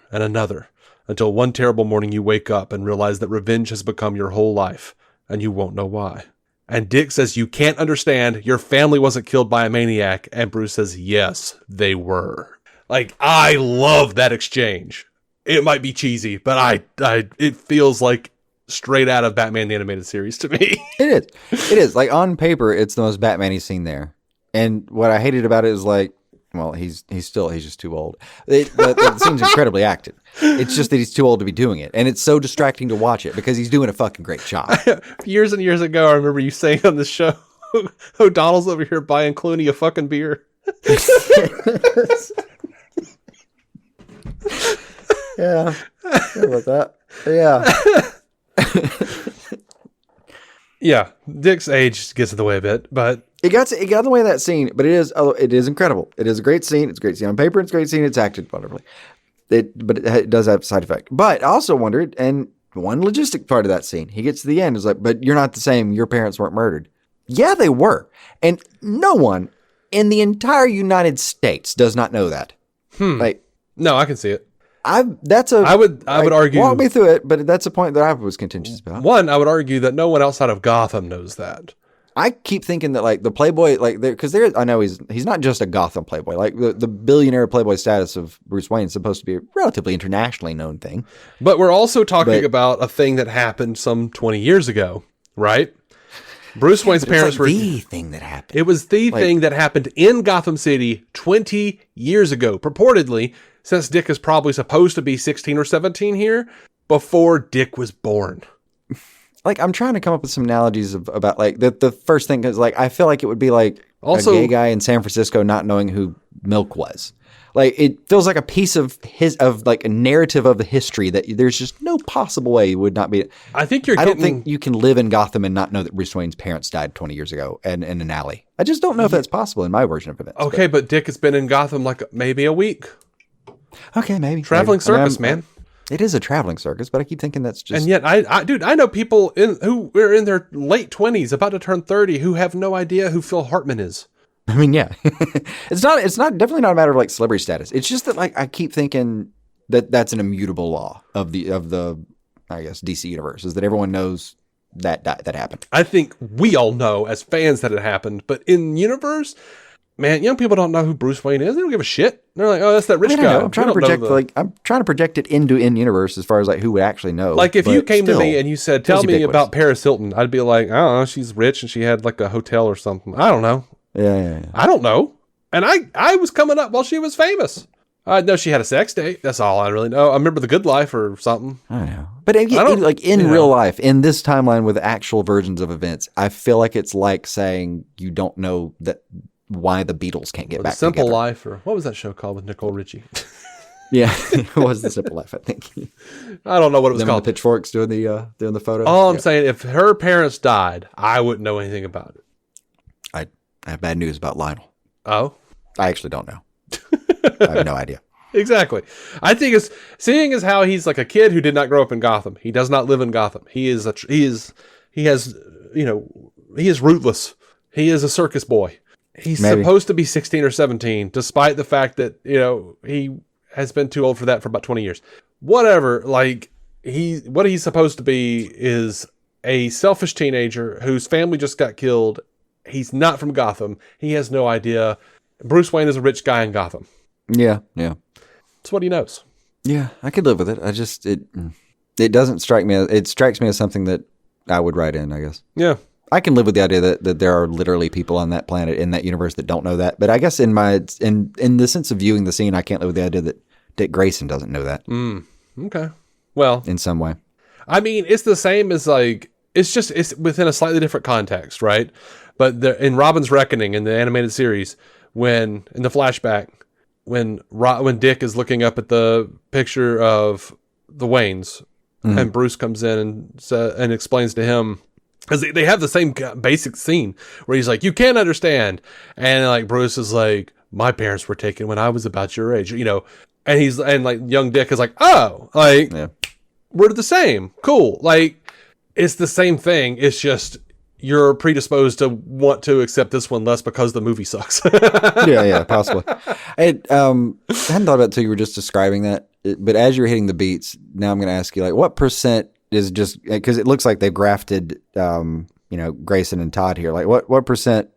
until one terrible morning you wake up and realize that revenge has become your whole life, and you won't know why. And Dick says, you can't understand, your family wasn't killed by a maniac. And Bruce says, yes, they were. Like, I love that exchange. It might be cheesy, but it feels like straight out of Batman the Animated Series to me. It is. Like, on paper, it's the most Batman-y scene there. And what I hated about it is, like, well, he's just too old. The scene's incredibly acted. It's just that he's too old to be doing it. And it's so distracting to watch it because he's doing a fucking great job. Years and years ago, I remember you saying on the show, O'Donnell's over here buying Clooney a fucking beer. Yeah. Sorry about that. Yeah. Yeah. Dick's age gets in the way a bit, but It got in the way of that scene, but it is incredible. It is a great scene. It's a great scene on paper. It's a great scene. It's acted wonderfully. But it does have a side effect. But I also wondered, and one logistic part of that scene, he gets to the end, is like, but you're not the same. Your parents weren't murdered. Yeah, they were. And no one in the entire United States does not know that. Like, no, I can see it. I would argue. Walk me through it, but that's a point that I was contentious about. One, I would argue that no one outside of Gotham knows that. I keep thinking that, like, the Playboy, like, because I know he's not just a Gotham Playboy. Like, the billionaire Playboy status of Bruce Wayne is supposed to be a relatively internationally known thing. But we're also talking about a thing that happened some 20 years ago, right? Bruce Wayne's parents were the thing that happened. It was the thing that happened in Gotham City 20 years ago, purportedly, since Dick is probably supposed to be 16 or 17 here, before Dick was born. Like, I'm trying to come up with some analogies about, like, the first thing is, like, I feel like it would be like also, a gay guy in San Francisco not knowing who Milk was. Like, it feels like a piece of like a narrative of the history that there's just no possible way you would not be. I don't think you can live in Gotham and not know that Bruce Wayne's parents died 20 years ago and in an alley. I just don't know if that's possible in my version of events. Okay, but Dick has been in Gotham like maybe a week. Okay, maybe. Traveling circus, man. It is a traveling circus, but I keep thinking that's just... And yet, I know people who are in their late 20s, about to turn 30, who have no idea who Phil Hartman is. I mean, yeah. It's definitely not a matter of, like, celebrity status. It's just that, like, I keep thinking that that's an immutable law of the I guess, DC universe, is that everyone knows that happened. I think we all know as fans that it happened, but in universe... Man, young people don't know who Bruce Wayne is. They don't give a shit. They're like, "Oh, that's that rich guy." I'm trying to project it into in universe as far as, like, who would actually know. Like, if you came to me and you said, "Tell me about Paris Hilton," I'd be like, "I don't know. She's rich and she had like a hotel or something. I don't know. Yeah. I don't know." And I was coming up while she was famous. I know she had a sex date. That's all I really know. I remember The Good Life or something. I don't know. But in real life, in this timeline with actual versions of events, I feel like it's like saying you don't know that. Why the Beatles can't get back together. Simple Life, or what was that show called with Nicole Richie? Yeah, it was The Simple Life, I think. I don't know what it was called. The pitchforks doing the photo. All I'm saying, if her parents died, I wouldn't know anything about it. I have bad news about Lionel. Oh? I actually don't know. I have no idea. Exactly. I think it's seeing as how he's like a kid who did not grow up in Gotham. He does not live in Gotham. He is rootless. He is a circus boy. He's supposed to be 16 or 17, despite the fact that, he has been too old for that for about 20 years. Whatever, like, what he's supposed to be is a selfish teenager whose family just got killed. He's not from Gotham. He has no idea. Bruce Wayne is a rich guy in Gotham. Yeah. That's what he knows. Yeah, I could live with it. I just, it doesn't strike me. It strikes me as something that I would write in, I guess. Yeah. I can live with the idea that there are literally people on that planet in that universe that don't know that. But I guess in the sense of viewing the scene, I can't live with the idea that Dick Grayson doesn't know that. Okay. Well, in some way. I mean, it's the same as like, it's within a slightly different context, right? But in Robin's Reckoning in the animated series, in the flashback, when Dick is looking up at the picture of the Waynes, and Bruce comes in and explains to him, Because they have the same basic scene where he's like, you can't understand. And like Bruce is like, my parents were taken when I was about your age, you know. And like young Dick is like, oh, like we're the same. Cool. Like it's the same thing. It's just you're predisposed to want to accept this one less because the movie sucks. yeah, possibly. I hadn't thought about it until you were just describing that. But as you're hitting the beats, now I'm going to ask you, like, what percent is just because it looks like they've grafted, Grayson and Todd here. Like, what percent?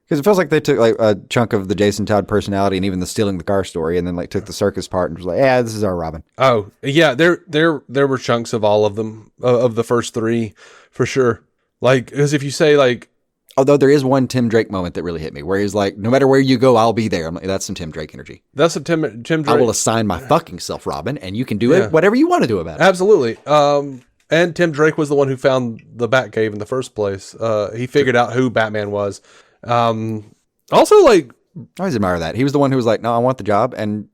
Because it feels like they took like a chunk of the Jason Todd personality and even the stealing the car story, and then like took the circus part and was like, yeah, this is our Robin. Oh yeah, there were chunks of all of them of the first three for sure. Like, because if you say like, although there is one Tim Drake moment that really hit me, where he's like, no matter where you go, I'll be there. I'm like, that's some Tim Drake energy. That's some Tim Drake. I will assign my fucking self Robin, and you can do it whatever you want to do about it. Absolutely. And Tim Drake was the one who found the Batcave in the first place. He figured out who Batman was. Also, like, I always admire that. He was the one who was like, no, I want the job. And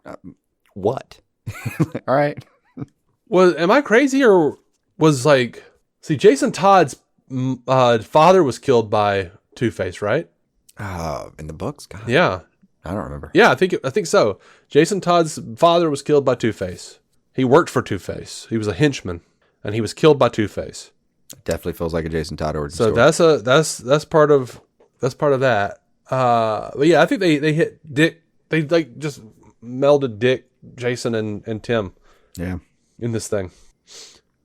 what? All right. Am I crazy or was like, see, Jason Todd's father was killed by Two-Face, right? In the books? God. Yeah. I don't remember. Yeah, I think so. Jason Todd's father was killed by Two-Face. He worked for Two-Face. He was a henchman and he was killed by Two-Face. It definitely feels like a Jason Todd origin story. That's part of that. But yeah, I think they hit Dick. They like just melded Dick, Jason, and Tim. Yeah. In this thing.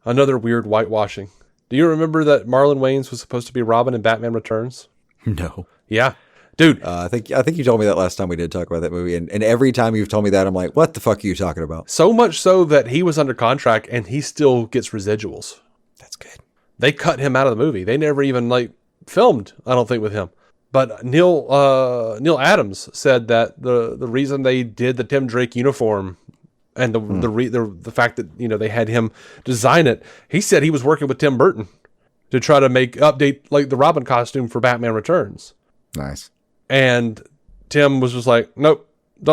Another weird whitewashing. Do you remember that Marlon Wayans was supposed to be Robin in Batman Returns? No. Yeah. Dude. I think you told me that last time we did talk about that movie. And every time you've told me that, I'm like, what the fuck are you talking about? So much so that he was under contract and he still gets residuals. That's good. They cut him out of the movie. They never even like filmed, I don't think, with him. But Neil Adams said that the reason they did the Tim Drake uniform and the fact that they had him design it, he said he was working with Tim Burton to try to update like the Robin costume for Batman Returns. Nice. And Tim was just like, nope,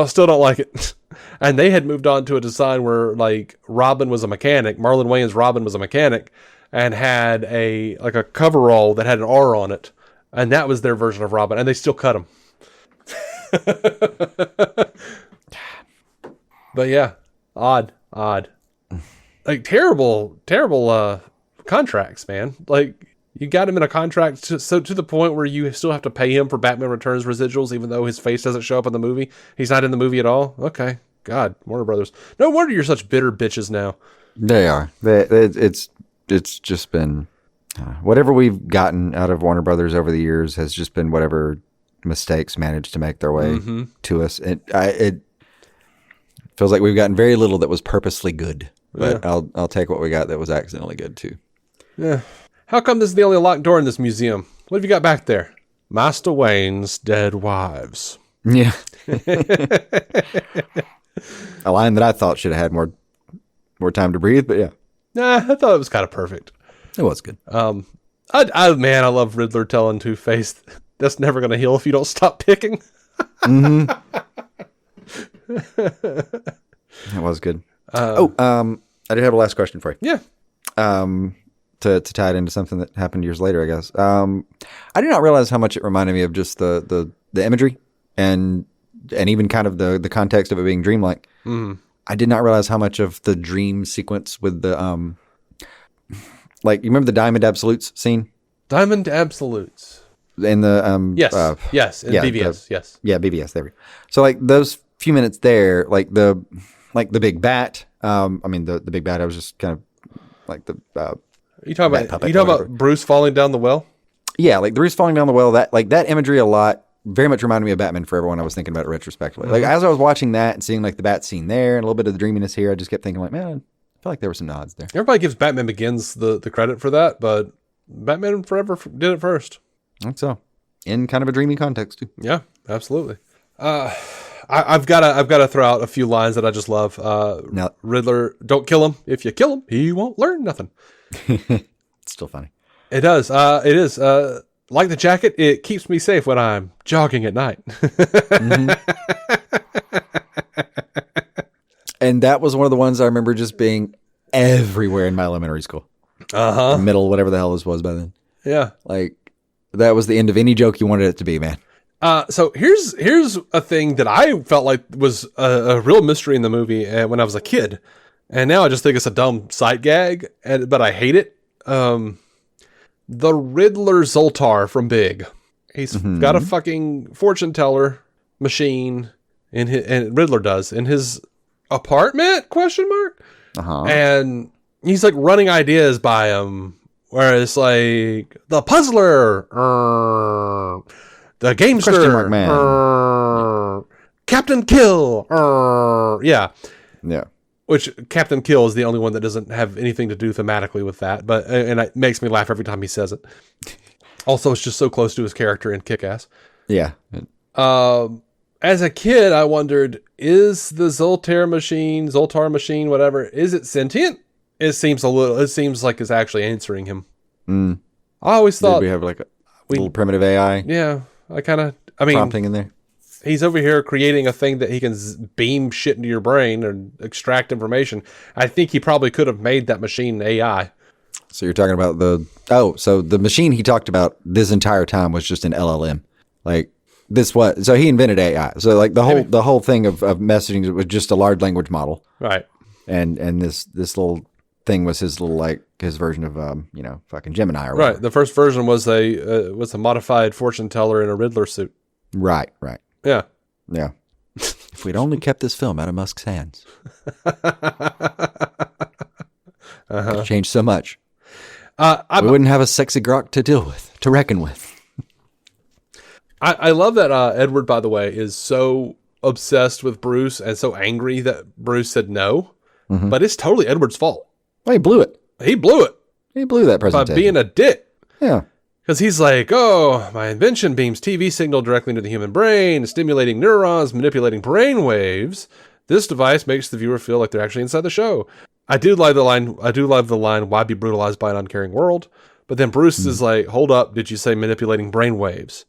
still don't like it. And they had moved on to a design where like Robin was a mechanic. Marlon Wayans' Robin was a mechanic and had a coverall that had an R on it. And that was their version of Robin, and they still cut him. But yeah, odd. Like terrible contracts, man. Like you got him in a contract to the point where you still have to pay him for Batman Returns residuals, even though his face doesn't show up in the movie. He's not in the movie at all. Okay, God, Warner Brothers. No wonder you're such bitter bitches now. They are. It's just been. Whatever we've gotten out of Warner Brothers over the years has just been whatever mistakes managed to make their way to us. It feels like we've gotten very little that was purposely good, but yeah. I'll take what we got that was accidentally good too. Yeah. How come this is the only locked door in this museum? What have you got back there? Master Wayne's dead wives. Yeah. A line that I thought should have had more time to breathe, but yeah. Nah, I thought it was kind of perfect. It was good. I love Riddler telling Two-Face that's never going to heal if you don't stop picking. Mm-hmm. That was good. I did have a last question for you. Yeah. To tie it into something that happened years later, I guess. I did not realize how much it reminded me of just the imagery and even kind of the context of it being dreamlike. Mm. I did not realize how much of the dream sequence with the like, you remember the Diamond Absolutes scene? Diamond Absolutes. In the yes, in BVS, yes. Yeah, BVS, there we go. So like those few minutes there, like the big bat, the big bat, I was just kind of like the you talking about Bruce falling down the well? Yeah, like the Bruce falling down the well, that imagery a lot very much reminded me of Batman Forever when I was thinking about it retrospectively. Mm-hmm. Like as I was watching that and seeing like the bat scene there and a little bit of the dreaminess here, I just kept thinking like, man, I feel like there were some nods there. Everybody gives Batman Begins the credit for that, but Batman Forever did it first. I think so. In kind of a dreamy context too. Yeah, absolutely. I've got to throw out a few lines that I just love. Riddler, don't kill him. If you kill him, he won't learn nothing. It's still funny. It does. It is. Like the jacket, it keeps me safe when I'm jogging at night. Mm-hmm. And that was one of the ones I remember just being everywhere in my elementary school. Uh-huh. Middle, whatever the hell this was by then. Yeah. Like, that was the end of any joke you wanted it to be, man. So here's a thing that I felt like was a real mystery in the movie when I was a kid, and now I just think it's a dumb sight gag, but I hate it. The Riddler Zoltar from Big, he's got a fucking fortune teller machine and Riddler does in his apartment? Question mark. And he's like running ideas by him, where it's like the puzzler. The Gamester, Man. Captain Kill, yeah. Which Captain Kill is the only one that doesn't have anything to do thematically with that, but and it makes me laugh every time he says it. Also, it's just so close to his character in Kick-Ass. Yeah. As a kid, I wondered: is the Zoltar machine, whatever, is it sentient? It seems like it's actually answering him. I always thought we have like a little primitive AI. Yeah. Prompting in there. He's over here creating a thing that he can beam shit into your brain or extract information. I think he probably could have made that machine AI. So you're talking about so the machine he talked about this entire time was just an LLM. Like so he invented AI. So like the whole thing of messaging was just a large language model. Right. And this little thing was his version of fucking Gemini or whatever. Right. The first version was a modified fortune teller in a Riddler suit. Right. Yeah. If we'd only kept this film out of Musk's hands, it'd changed so much. We wouldn't have a sexy grok to reckon with. I love that Edward, by the way, is so obsessed with Bruce and so angry that Bruce said no, but it's totally Edward's fault. Well, he blew it. He blew it. He blew that presentation. By being a dick. Yeah. Because he's like, oh, my invention beams TV signal directly into the human brain, stimulating neurons, manipulating brain waves. This device makes the viewer feel like they're actually inside the show. I do love the line, why be brutalized by an uncaring world? But then Bruce is like, hold up, did you say manipulating brain waves?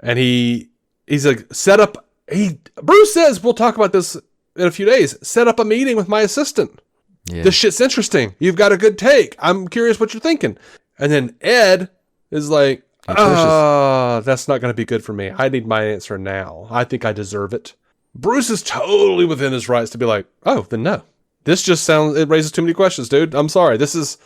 And he's like, Bruce says, we'll talk about this in a few days. Set up a meeting with my assistant. Yeah. This shit's interesting. You've got a good take. I'm curious what you're thinking. And then Ed is like, that's not going to be good for me. I need my answer now. I think I deserve it. Bruce is totally within his rights to be like, oh, then no. This just it raises too many questions, dude. I'm sorry. This is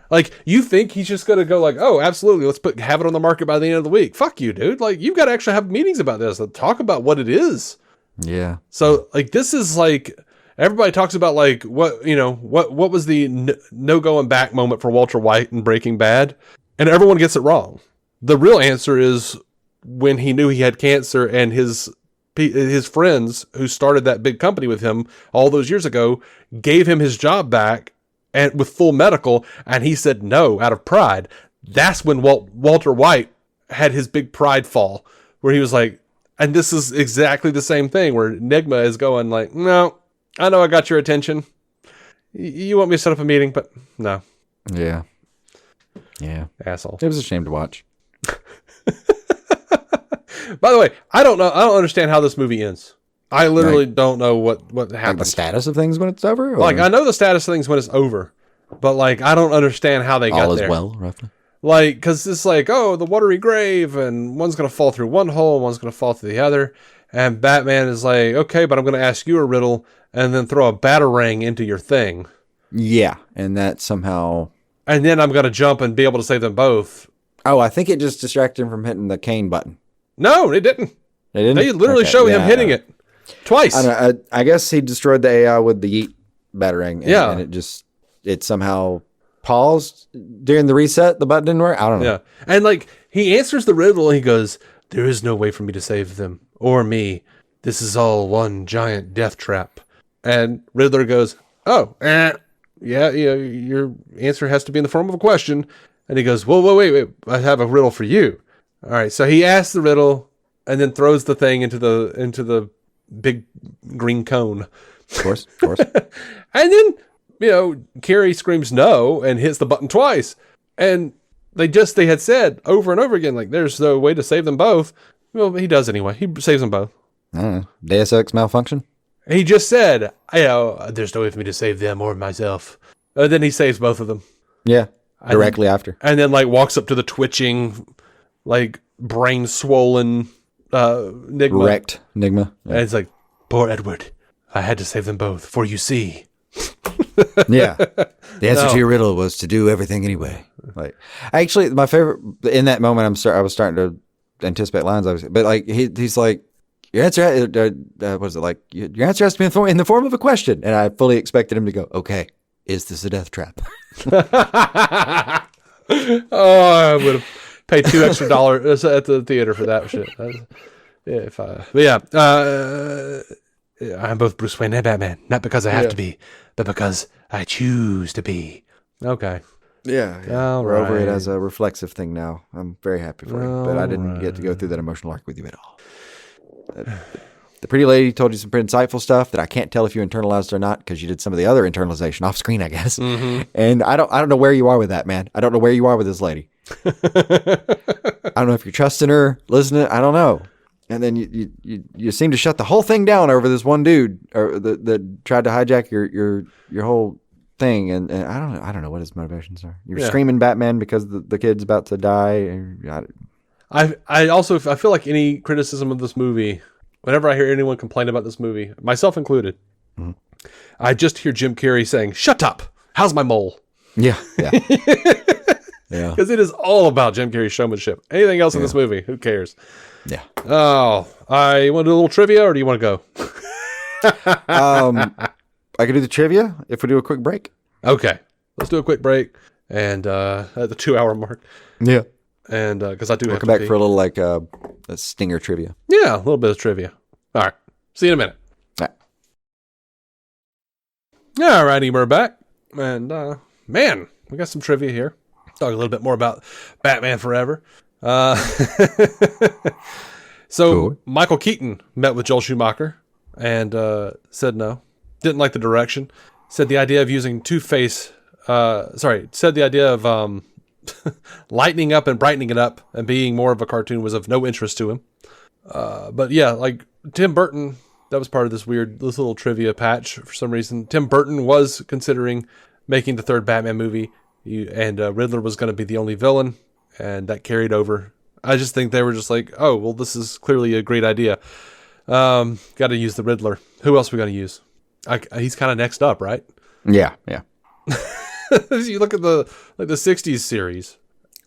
like, you think he's just going to go like, oh, absolutely. Let's have it on the market by the end of the week. Fuck you, dude. Like, you've got to actually have meetings about this and talk about what it is. Yeah. So like, this is like, everybody talks about like, what was the no going back moment for Walter White in Breaking Bad? And everyone gets it wrong. The real answer is when he knew he had cancer and his friends who started that big company with him all those years ago gave him his job back and with full medical, and he said no out of pride. That's when Walter White had his big pride fall, where he was like, and this is exactly the same thing where Enigma is going like, no, I know I got your attention. You want me to set up a meeting, but no. Yeah. Asshole. It was a shame to watch. By the way, I don't understand how this movie ends. I literally don't know what happens. Like the status of things when it's over? Or? Like, I know the status of things when it's over, but like, I don't understand how they got there. All is well, roughly. Like, because it's like, oh, the watery grave, and one's going to fall through one hole, and one's going to fall through the other. And Batman is like, okay, but I'm going to ask you a riddle, and then throw a batarang into your thing. Yeah, and that somehow... And then I'm going to jump and be able to save them both. Oh, I think it just distracted him from hitting the cane button. No, it didn't. They didn't? They literally show him hitting it twice. I guess he destroyed the AI with the yeet batarang. And it somehow paused during the reset. The button didn't work. I don't know. Yeah. And like, he answers the riddle and he goes, there is no way for me to save them or me. This is all one giant death trap. And Riddler goes, oh, yeah, your answer has to be in the form of a question. And he goes, whoa, wait, I have a riddle for you. All right, so he asks the riddle and then throws the thing into the big green cone. Of course. And then, Carrie screams no and hits the button twice. And they had said over and over again, like, there's no way to save them both. Well, he does anyway. He saves them both. I don't know. Deus Ex malfunction? He just said, there's no way for me to save them or myself. Then he saves both of them. Yeah. directly after. And then like walks up to the twitching, like brain swollen Nigma. Wrecked Nigma. And it's like, poor Edward, I had to save them both, for you see. Yeah. The answer to your riddle was to do everything anyway. Like, actually, my favorite in that moment, I was starting to anticipate lines, obviously, but like he's like, your answer, was it like your answer has to be in the form of a question, and I fully expected him to go, okay, is this a death trap? I would have paid $2 extra at the theater for that shit. I'm both Bruce Wayne and Batman, not because I have to be, but because I choose to be. Okay. Yeah. We're over it as a reflexive thing now. I'm very happy for you, but I didn't get to go through that emotional arc with you at all. The pretty lady told you some pretty insightful stuff that I can't tell if you internalized or not because you did some of the other internalization off screen, I guess. Mm-hmm. And I don't know where you are with that, man. I don't know where you are with this lady. I don't know if you're trusting her, listening. I don't know. And then you seem to shut the whole thing down over this one dude that tried to hijack your whole thing. And I don't know what his motivations are. You're screaming Batman because the kid's about to die. I feel like any criticism of this movie, whenever I hear anyone complain about this movie, myself included, I just hear Jim Carrey saying, "Shut up! How's my mole?" Yeah. Yeah. Because it is all about Jim Carrey's showmanship. Anything else in this movie, who cares? Yeah. Oh, I want to do a little trivia, or do you want to go? I could do the trivia if we do a quick break. Okay, let's do a quick break, and at the 2-hour mark. Yeah. And because I do have to come back for a little like a stinger trivia. Yeah, a little bit of trivia. All right. See you in a minute. All righty, we're back. And man, we got some trivia here. Talk a little bit more about Batman Forever. So Michael Keaton met with Joel Schumacher and said no. Didn't like the direction. Said the idea of using Two-Face. Said the idea of lightening up and brightening it up and being more of a cartoon was of no interest to him. But yeah, like Tim Burton, that was part of this little trivia patch for some reason. Tim Burton was considering making the third Batman movie, and Riddler was going to be the only villain, and that carried over. I just think they were just like, oh, well, this is clearly a great idea. Got to use the Riddler. Who else are we going to use? He's kind of next up, right? Yeah. You look at the 60s series,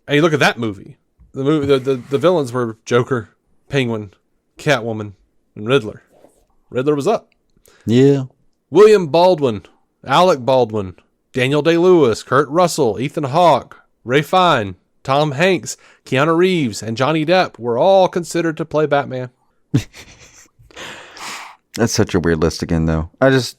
and you look at that movie. The villains were Joker, Penguin, Catwoman, and Riddler. Riddler was up. Yeah. William Baldwin, Alec Baldwin, Daniel Day-Lewis, Kurt Russell, Ethan Hawke, Ray Fiennes, Tom Hanks, Keanu Reeves, and Johnny Depp were all considered to play Batman. That's such a weird list again, though. There's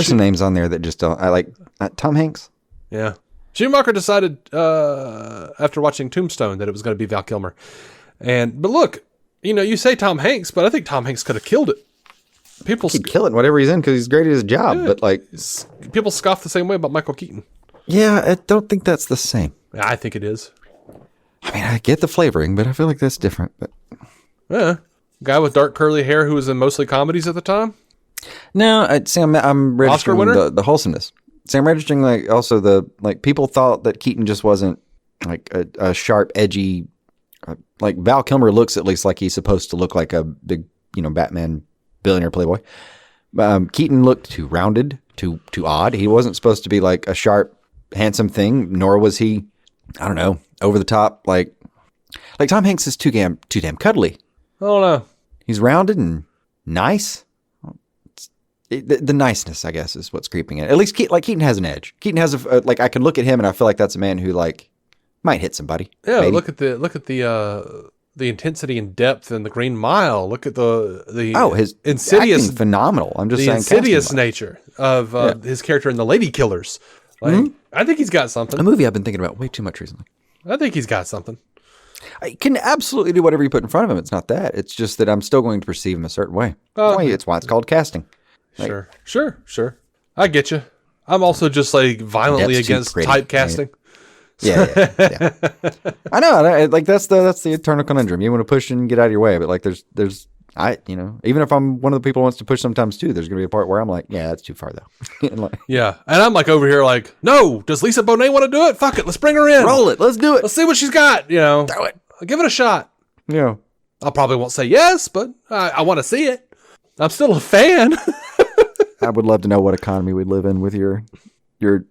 some names on there that just don't. I like Tom Hanks. Yeah. Schumacher decided after watching Tombstone that it was going to be Val Kilmer. But look, you say Tom Hanks, but I think Tom Hanks could have killed it. He'd kill it in whatever he's in because he's great at his job. Yeah, but like, people scoff the same way about Michael Keaton. Yeah, I don't think that's the same. I think it is. I mean, I get the flavoring, but I feel like that's different. But yeah, guy with dark curly hair who was in mostly comedies at the time. No, I'm registering the wholesomeness. See, I'm registering also people thought that Keaton just wasn't like a sharp, edgy. Like Val Kilmer looks at least like he's supposed to look like a big, Batman billionaire playboy. Keaton looked too rounded, too odd. He wasn't supposed to be like a sharp, handsome thing, nor was he, I don't know, over the top. Like Tom Hanks is too damn cuddly. I don't know. He's rounded and nice. The niceness, I guess, is what's creeping in. At least Keaton has an edge. Keaton has I can look at him and I feel like that's a man who might hit somebody. Yeah, maybe. look at the intensity and depth in the Green Mile. Look at his insidious, acting phenomenal. I'm just saying, insidious nature of his character in The Lady Killers. I think he's got something. A movie I've been thinking about way too much recently. I think he's got something. I can absolutely do whatever you put in front of him. It's not that. It's just that I'm still going to perceive him a certain way. It's why it's called casting. Sure. I get you. I'm also just violently against typecasting. Yeah. I know. That's the eternal conundrum. You want to push and get out of your way, but there's Even if I'm one of the people who wants to push sometimes too, there's going to be a part where I'm like, yeah, that's too far though. And yeah. And I'm like over here like, no, does Lisa Bonet want to do it? Fuck it. Let's bring her in. Roll it. Let's do it. Let's see what she's got. Throw it. Give it a shot. Yeah. I probably won't say yes, but I want to see it. I'm still a fan. I would love to know what economy we'd live in with your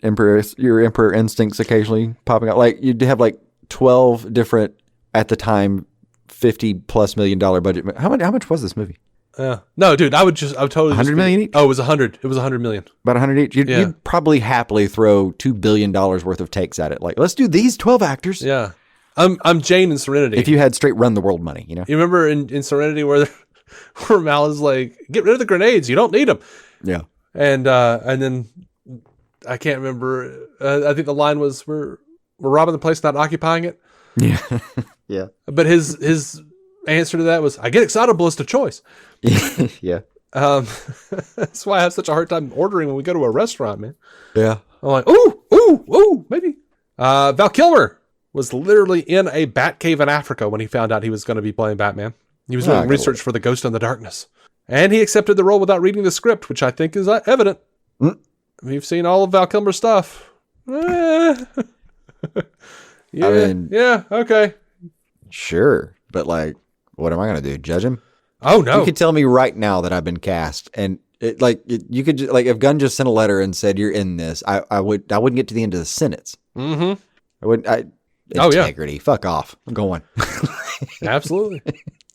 emperor instincts occasionally popping out. Like you'd have like 12 different at the time $50+ million budget. How much was this movie? No, dude, I would totally 100 million each. Oh, it was 100. It was 100 million. About 100 each. You'd probably happily throw $2 billion worth of takes at it. Like, let's do these 12 actors. Yeah, I'm Jane in Serenity. If you had straight run the world money, You remember in Serenity where Mal is like, get rid of the grenades. You don't need them. Yeah. And then I can't remember. I think the line was, we're robbing the place, not occupying it. Yeah. Yeah. But his answer to that was, I get excitable as to choice. Yeah. That's why I have such a hard time ordering when we go to a restaurant, man. Yeah. I'm like, ooh, maybe. Val Kilmer was literally in a bat cave in Africa when he found out he was going to be playing Batman. He was doing research for The Ghost in the Darkness. And he accepted the role without reading the script, which I think is evident. We've seen all of Val Kilmer's stuff. Yeah, okay. Sure. But like, what am I going to do? Judge him? Oh, no. You could tell me right now that I've been cast, and you could if Gunn just sent a letter and said you're in this, I wouldn't get to the end of the sentence. Mm-hmm. Integrity. Fuck off. I'm going. Absolutely.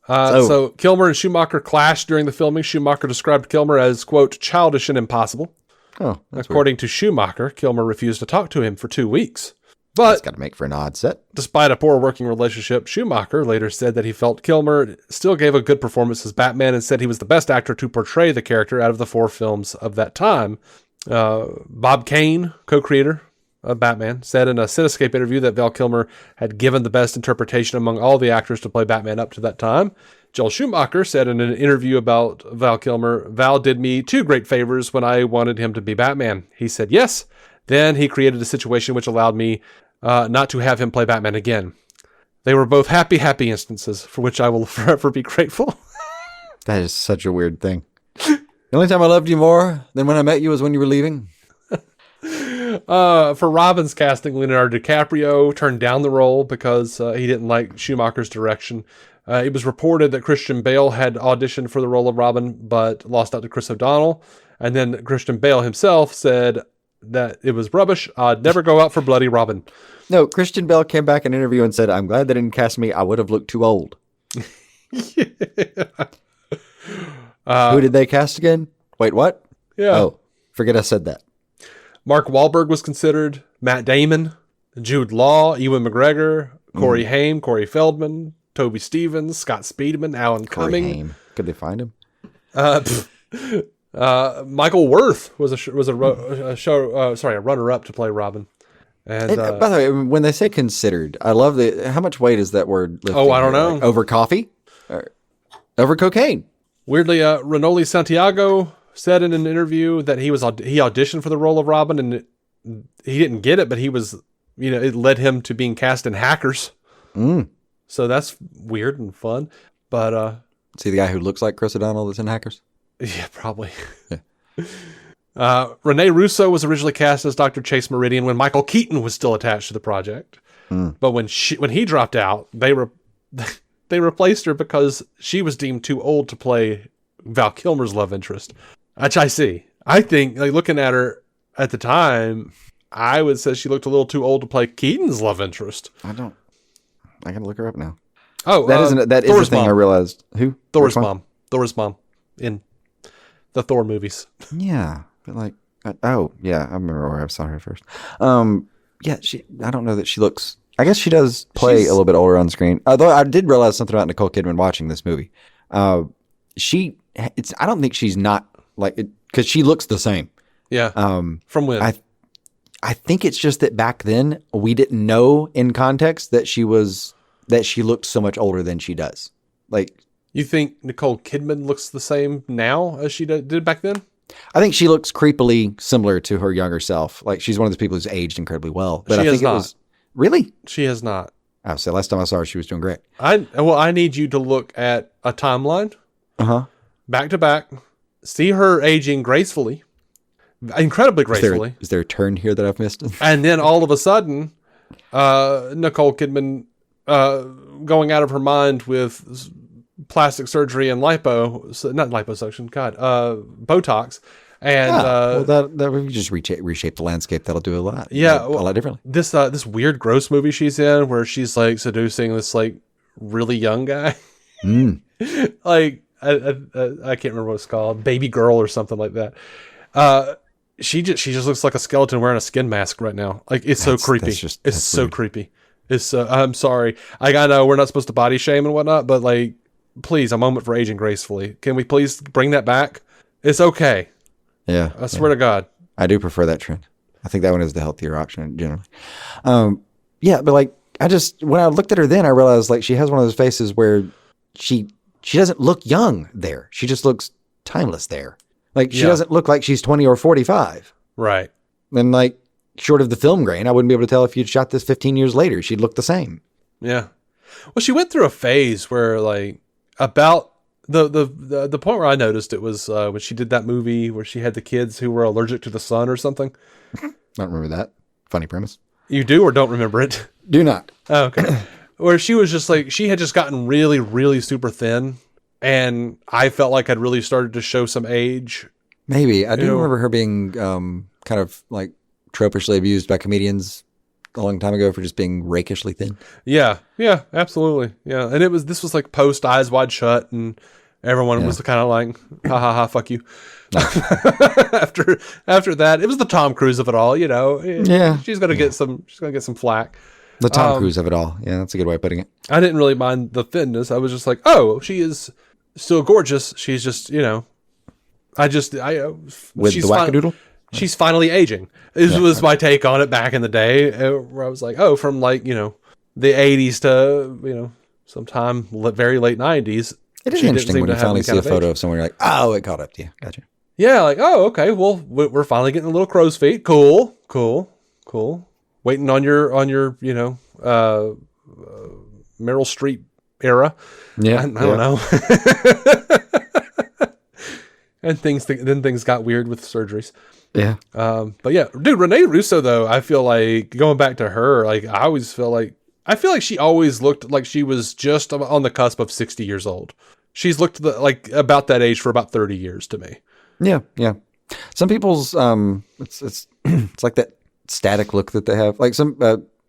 So Kilmer and Schumacher clashed during the filming. Schumacher described Kilmer as, quote, childish and impossible. Oh, according to Schumacher, Kilmer refused to talk to him for 2 weeks. But that's got to make for an odd set. Despite a poor working relationship, Schumacher later said that he felt Kilmer still gave a good performance as Batman and said he was the best actor to portray the character out of the 4 films of that time. Bob Kane, co-creator of Batman, said in a Cinescape interview that Val Kilmer had given the best interpretation among all the actors to play Batman up to that time. Joel Schumacher said in an interview about Val Kilmer, Val did me 2 great favors when I wanted him to be Batman. He said yes. Then he created a situation which allowed me not to have him play Batman again. They were both happy instances for which I will forever be grateful. That is such a weird thing. The only time I loved you more than when I met you was when you were leaving. For Robin's casting, Leonardo DiCaprio turned down the role because he didn't like Schumacher's direction. It was reported that Christian Bale had auditioned for the role of Robin, but lost out to Chris O'Donnell. And then Christian Bale himself said that it was rubbish. I'd never go out for Bloody Robin. No, Christian Bale came back in an interview and said, I'm glad they didn't cast me. I would have looked too old. Yeah. Who did they cast again? Wait, what? Yeah. Oh, forget I said that. Mark Wahlberg was considered, Matt Damon, Jude Law, Ewan McGregor, Corey Haim, Corey Feldman, Toby Stevens, Scott Speedman, Alan Cumming. Haim. Could they find him? Michael Worth was a runner-up to play Robin. And by the way, when they say considered, I love how much weight is that word lifting? Oh, I don't know. Like, over coffee? Or over cocaine? Weirdly, Renoli Santiago said in an interview that he auditioned for the role of Robin and he didn't get it, but he was, it led him to being cast in Hackers. So that's weird and fun. But see the guy who looks like Chris O'Donnell that's in Hackers? Yeah, probably. Yeah. Rene Russo was originally cast as Dr. Chase Meridian when Michael Keaton was still attached to the project. But when he dropped out, they replaced her because she was deemed too old to play Val Kilmer's love interest, which I see. I think, looking at her at the time, I would say she looked a little too old to play Keaton's love interest. I gotta look her up now. Oh, that is the thing I realized. Who? Thor's mom. Thor's mom in the Thor movies. Yeah, but I remember where I saw her first. Yeah, I don't know that she looks. I guess she does play a little bit older on screen. Although I did realize something about Nicole Kidman watching this movie. I don't think she's not because she looks the same. Yeah. From when? I think it's just that back then we didn't know in context that she looked so much older than she does. You think Nicole Kidman looks the same now as she did back then? I think she looks creepily similar to her younger self. She's one of those people who's aged incredibly well. But I think it was really. She has not. Oh, so last time I saw her, she was doing great. I need you to look at a timeline back to back, see her aging gracefully, incredibly gracefully. Is there a turn here that I've missed? And then all of a sudden, Nicole Kidman going out of her mind with plastic surgery and not liposuction, Botox. And that we just reshape the landscape. That'll do a lot. Yeah, a lot differently. This weird gross movie she's in where she's like seducing this like really young guy. Like I can't remember what it's called, Baby Girl or something like that. She just looks like a skeleton wearing a skin mask right now. Like it's so creepy. It's so creepy. It's I'm sorry. I know we're not supposed to body shame and whatnot, but like, please, a moment for aging gracefully. Can we please bring that back? It's okay. Yeah, I swear to God, I do prefer that trend. I think that one is the healthier option generally. Yeah, but like when I looked at her, then I realized like she has one of those faces where she doesn't look young there. She just looks timeless there. Like she doesn't look like she's 20 or 45. Right. And like short of the film grain, I wouldn't be able to tell if you'd shot this 15 years later. She'd look the same. Yeah. Well, she went through a phase where like about the point where I noticed it was when she did that movie where she had the kids who were allergic to the sun or something. I don't remember that. Funny premise. You do or don't remember it? Do not. Oh, okay. Where she was just like, she had just gotten really, really super thin. And I felt like I'd really started to show some age. Maybe. I do remember her being kind of like tropishly abused by comedians a long time ago for just being rakishly thin. Yeah, absolutely. Yeah. And this was like post Eyes Wide Shut, and everyone was kind of like, ha ha ha, fuck you. After that, it was the Tom Cruise of it all, you know. Yeah. She's gonna get some flack. The Tom Cruise of it all. Yeah, that's a good way of putting it. I didn't really mind the thinness. I was just like, oh, she is still gorgeous. She's just, you know, with the wackadoodle? She's finally aging. This was my take on it back in the day, where I was like, oh, from like, you know, the 80s to, you know, sometime very late 90s. It is interesting when you finally see a photo of someone, you're like, oh, it caught up to you. Gotcha. Yeah, like, oh, okay, well, we're finally getting a little crow's feet. Cool. Waiting on your, you know, Meryl Streep era. Yeah. I don't know. And things got weird with surgeries. Yeah. But yeah, dude, Renee Russo though, I feel like going back to her, like I feel like she always looked like she was just on the cusp of 60 years old. She's looked like about that age for about 30 years to me. Yeah. Yeah. Some people's, it's like that static look that they have. Like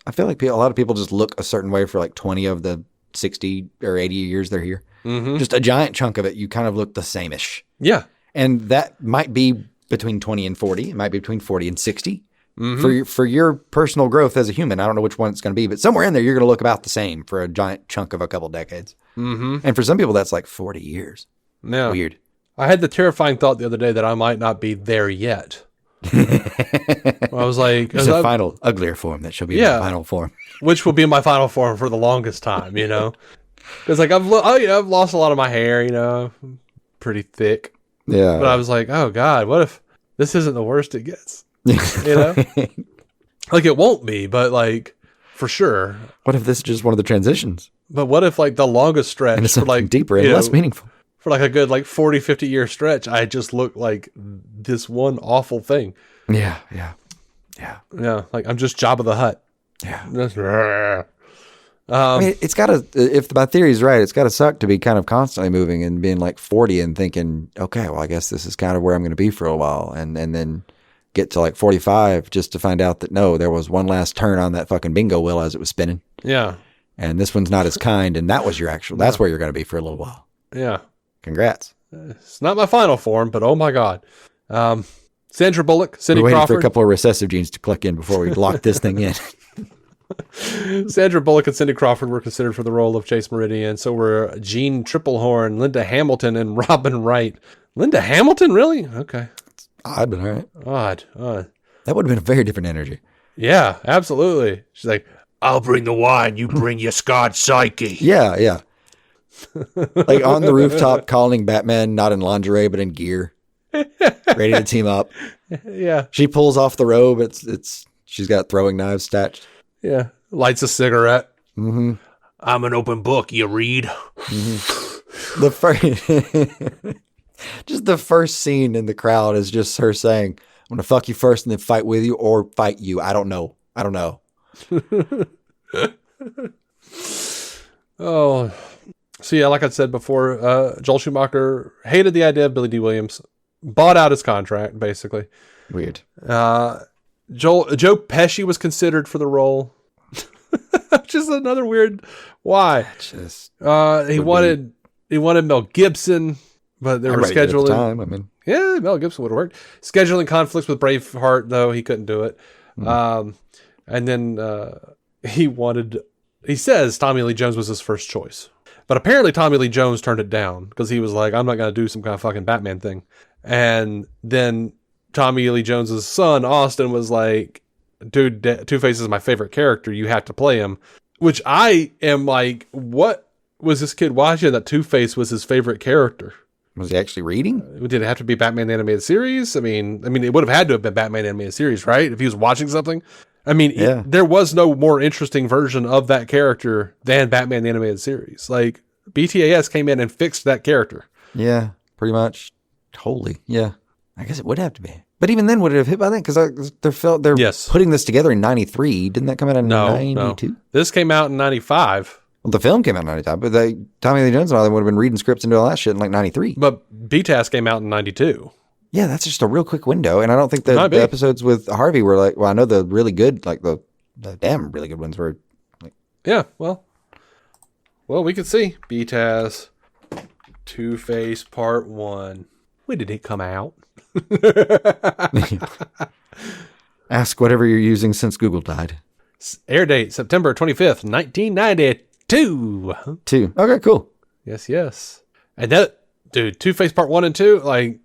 I feel like a lot of people just look a certain way for like 20 of the 60 or 80 years they're here. Mm-hmm. Just a giant chunk of it, you kind of look the same-ish. Yeah. And that might be between 20 and 40. It might be between 40 and 60. Mm-hmm. For your personal growth as a human, I don't know which one it's going to be, but somewhere in there, you're going to look about the same for a giant chunk of a couple decades. Mm-hmm. And for some people, that's like 40 years. Yeah. Weird. I had the terrifying thought the other day that I might not be there yet. I was like, there's a final uglier form that shall be in my final form, which will be my final form for the longest time, you know, because like I've lost a lot of my hair, you know, I'm pretty thick. Yeah. But I was like, oh God, what if this isn't the worst it gets? You know, like it won't be, but like for sure. What if this is just one of the transitions? But what if like the longest stretch and it's for like deeper and less meaningful? For like a good like 40, 50 year stretch, I just look like this one awful thing. Yeah. Like I'm just Jabba the Hutt. Yeah. Just, I mean, it's got to, if my theory is right, it's got to suck to be kind of constantly moving and being like 40 and thinking, okay, well, I guess this is kind of where I'm going to be for a while. And then get to like 45 just to find out that no, there was one last turn on that fucking bingo wheel as it was spinning. Yeah. And this one's not as kind. And that was your actual, that's where you're going to be for a little while. Yeah. Congrats. It's not my final form, but oh my God. Sandra Bullock, Cindy We're waiting Crawford. for a couple of recessive genes to click in before we lock this thing in. Sandra Bullock and Cindy Crawford were considered for the role of Chase Meridian. So were Jean Triplehorn, Linda Hamilton, and Robin Wright. Linda Hamilton, really? Okay. It's odd, but all right. Odd. That would have been a very different energy. Yeah, absolutely. She's like, I'll bring the wine, you bring your scarred psyche. Yeah. Like on the rooftop calling Batman, not in lingerie, but in gear. Ready to team up. Yeah. She pulls off the robe. She's got throwing knives attached. Yeah. Lights a cigarette. Mm-hmm. I'm an open book, you read. Mm-hmm. The first, just the first scene in the crowd is just her saying, "I'm gonna fuck you first and then fight with you or fight you. I don't know. I don't know." Oh, so yeah, like I said before, Joel Schumacher hated the idea of Billy D. Williams, bought out his contract, basically. Weird. Joe Pesci was considered for the role. Just another weird. Why? He wanted Mel Gibson, but they were scheduling. At the time, I mean, yeah, Mel Gibson would have worked. Scheduling conflicts with Braveheart, though he couldn't do it. And then he says Tommy Lee Jones was his first choice. But apparently Tommy Lee Jones turned it down because he was like, I'm not going to do some kind of fucking Batman thing. And then Tommy Lee Jones's son, Austin, was like, dude, Two-Face is my favorite character. You have to play him. Which I am like, what was this kid watching that Two-Face was his favorite character? Was he actually reading? Did it have to be Batman the Animated Series? I mean, it would have had to have been Batman the Animated Series, right? If he was watching something. I mean, there was no more interesting version of that character than Batman the Animated Series. Like, BTAS came in and fixed that character. Yeah, pretty much. Holy, yeah. I guess it would have to be. But even then, would it have hit by then? Because they're putting this together in 93. Didn't that come out in 92? No. This came out in 95. Well, the film came out in 95, but Tommy Lee Jones and all them would have been reading scripts and doing all that shit in like 93. But BTAS came out in 92. Yeah, that's just a real quick window. And I don't think the episodes with Harvey were like, well, I know the really good, like the damn really good ones were like. Yeah, well, we could see. BTAS, Two-Face Part 1. When did it come out? Ask whatever you're using since Google died. Air date, September 25th, 1992. 2. Okay, cool. Yes. And that, dude, Two-Face Part 1 and 2, like,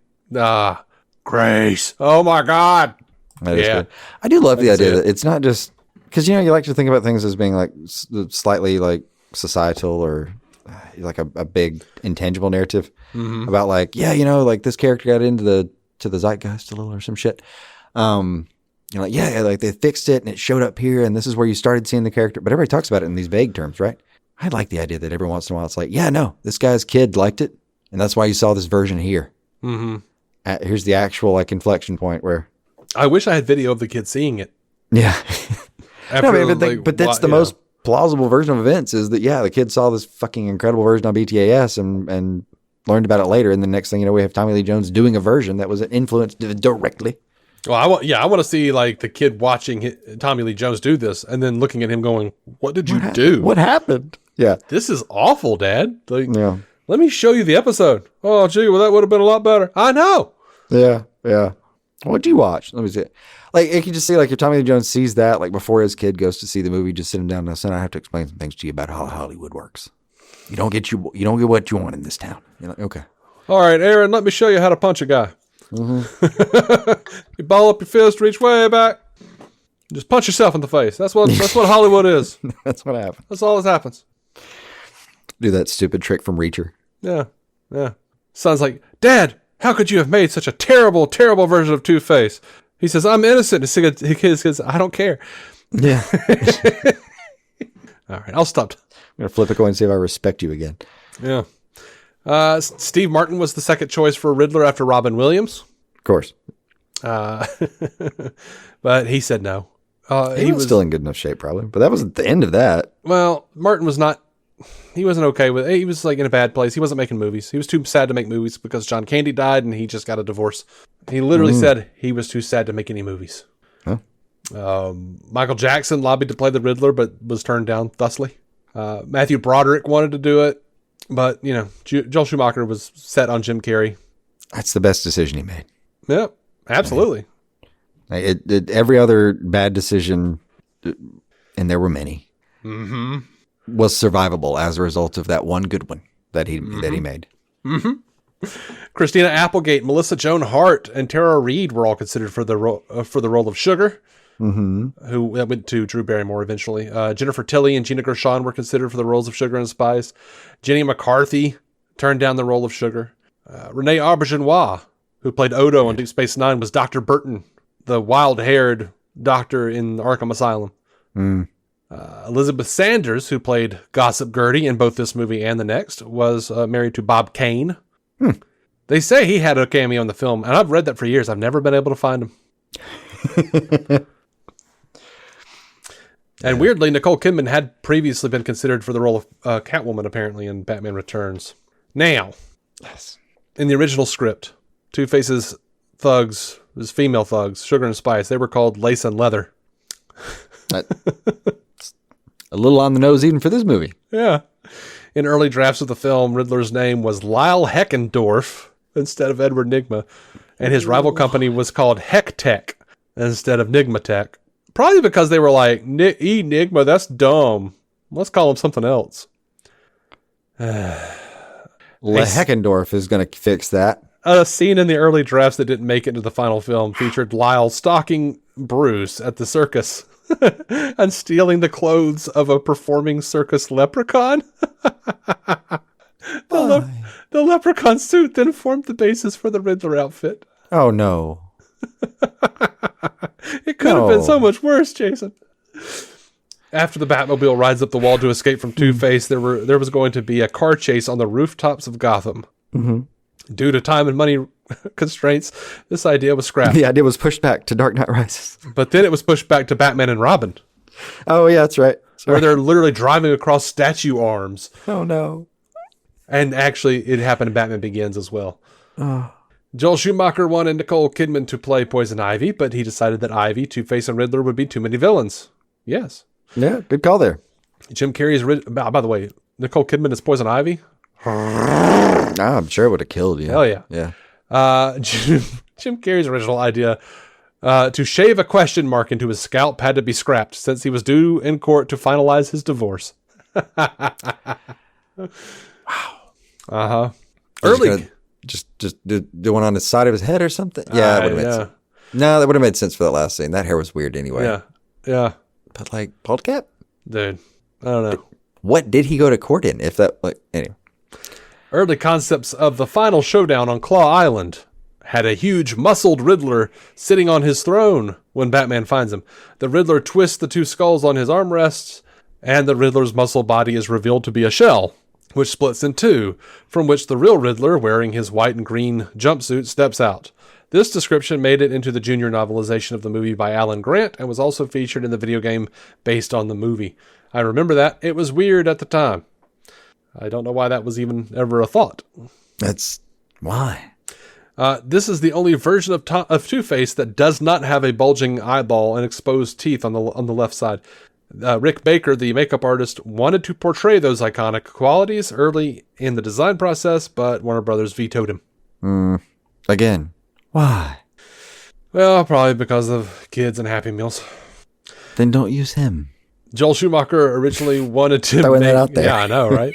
Grace. Oh my God. That is good. I do love the idea that it's not just, because, you like to think about things as being like slightly like societal or like a big intangible narrative about like, like this character got into the zeitgeist a little or some shit. Like they fixed it and it showed up here and this is where you started seeing the character. But everybody talks about it in these vague terms, right? I like the idea that every once in a while it's like, this guy's kid liked it and that's why you saw this version here. Here's the actual like inflection point where I wish I had video of the kid seeing it. Yeah. But that's the most plausible version of events is that, the kid saw this fucking incredible version on BTAS and learned about it later. And the next thing you know, we have Tommy Lee Jones doing a version that was influenced directly. Well, I want to see like the kid watching Tommy Lee Jones do this and then looking at him going, what did you do? What happened? Yeah. This is awful, Dad. Like, let me show you the episode. Oh, gee, well, that would have been a lot better. I know. Yeah. Yeah. What'd you watch? Let me see it. Like, you can just see, like, if Tommy Lee Jones sees that, like, before his kid goes to see the movie, just sit him down and son, I have to explain some things to you about how Hollywood works. You don't get what you want in this town. You're like, okay. All right, Aaron, let me show you how to punch a guy. You ball up your fist, reach way back. Just punch yourself in the face. That's what Hollywood is. That's what happens. That's all that happens. Do that stupid trick from Reacher. Yeah. Son's like, Dad, how could you have made such a terrible, terrible version of Two-Face? He says, I'm innocent. His kid says, I don't care. Yeah. All right, I'll stop. I'm going to flip a coin and see if I respect you again. Yeah. Steve Martin was the second choice for Riddler after Robin Williams. Of course. But he said no. He was still in good enough shape, probably. But that wasn't the end of that. Well, Martin was not. He wasn't okay with it. He was like in a bad place. He wasn't making movies. He was too sad to make movies because John Candy died and he just got a divorce. He literally said he was too sad to make any movies. Huh? Michael Jackson lobbied to play the Riddler, but was turned down thusly. Matthew Broderick wanted to do it, but Joel Schumacher was set on Jim Carrey. That's the best decision he made. Yep, absolutely. Every other bad decision, and there were many, was survivable as a result of that one good one that he made. Christina Applegate, Melissa Joan Hart, and Tara Reid were all considered for the role of Sugar, who went to Drew Barrymore eventually. Jennifer Tilly and Gina Gershon were considered for the roles of Sugar and Spice. Jenny McCarthy turned down the role of Sugar. Renee Auberjonois, who played Odo on Deep Space Nine, was Dr. Burton, the wild-haired doctor in Arkham Asylum. Elizabeth Sanders, who played Gossip Gertie in both this movie and the next, was married to Bob Kane. They say he had a cameo in the film, and I've read that for years. I've never been able to find him. And weirdly, Nicole Kidman had previously been considered for the role of Catwoman, apparently, in Batman Returns. Now, in the original script, Two-Face's thugs, his female thugs, Sugar and Spice, they were called Lace and Leather. A little on the nose even for this movie. Yeah. In early drafts of the film, Riddler's name was Lyle Heckendorf instead of Edward Nigma, and his rival company was called Heck Tech instead of Nigma Tech. Probably because they were like, Nigma, that's dumb. Let's call him something else. Heckendorf is going to fix that. A scene in the early drafts that didn't make it into the final film featured Lyle stalking Bruce at the circus and stealing the clothes of a performing circus leprechaun. The leprechaun suit then formed the basis for the Riddler outfit. Oh, no. It could have been so much worse, Jason. After the Batmobile rides up the wall to escape from Two-Face, there was going to be a car chase on the rooftops of Gotham. Mm-hmm. Due to time and money constraints, this idea was scrapped. The idea was pushed back to Dark Knight Rises. But then it was pushed back to Batman and Robin. Oh, yeah, that's right. Where they're literally driving across statue arms. Oh, no. And actually, it happened in Batman Begins as well. Joel Schumacher wanted Nicole Kidman to play Poison Ivy, but he decided that Ivy, Two-Face, and Riddler would be too many villains. Yes. Yeah, good call there. Jim Carrey's... By the way, Nicole Kidman is Poison Ivy? I'm sure it would have killed you. Hell yeah. Yeah. Jim Carrey's original idea to shave a question mark into his scalp had to be scrapped since he was due in court to finalize his divorce. Wow. Uh-huh. Early. Just do one on the side of his head or something? Yeah, that would have made sense. No, that would have made sense for that last scene. That hair was weird anyway. Yeah. But like, bald cap? Dude, I don't know. What did he go to court in? If that, like, anyway. Early concepts of the final showdown on Claw Island had a huge muscled Riddler sitting on his throne when Batman finds him. The Riddler twists the two skulls on his armrests, and the Riddler's muscle body is revealed to be a shell, which splits in two, from which the real Riddler, wearing his white and green jumpsuit, steps out. This description made it into the junior novelization of the movie by Alan Grant and was also featured in the video game based on the movie. I remember that. It was weird at the time. I don't know why that was even ever a thought. That's why. This is the only version of Two-Face that does not have a bulging eyeball and exposed teeth on the left side. Rick Baker, the makeup artist, wanted to portray those iconic qualities early in the design process, but Warner Brothers vetoed him. Again, why? Well, probably because of kids and Happy Meals. Then don't use him. Joel Schumacher originally wanted to Throwing that out there. Yeah, I know, right?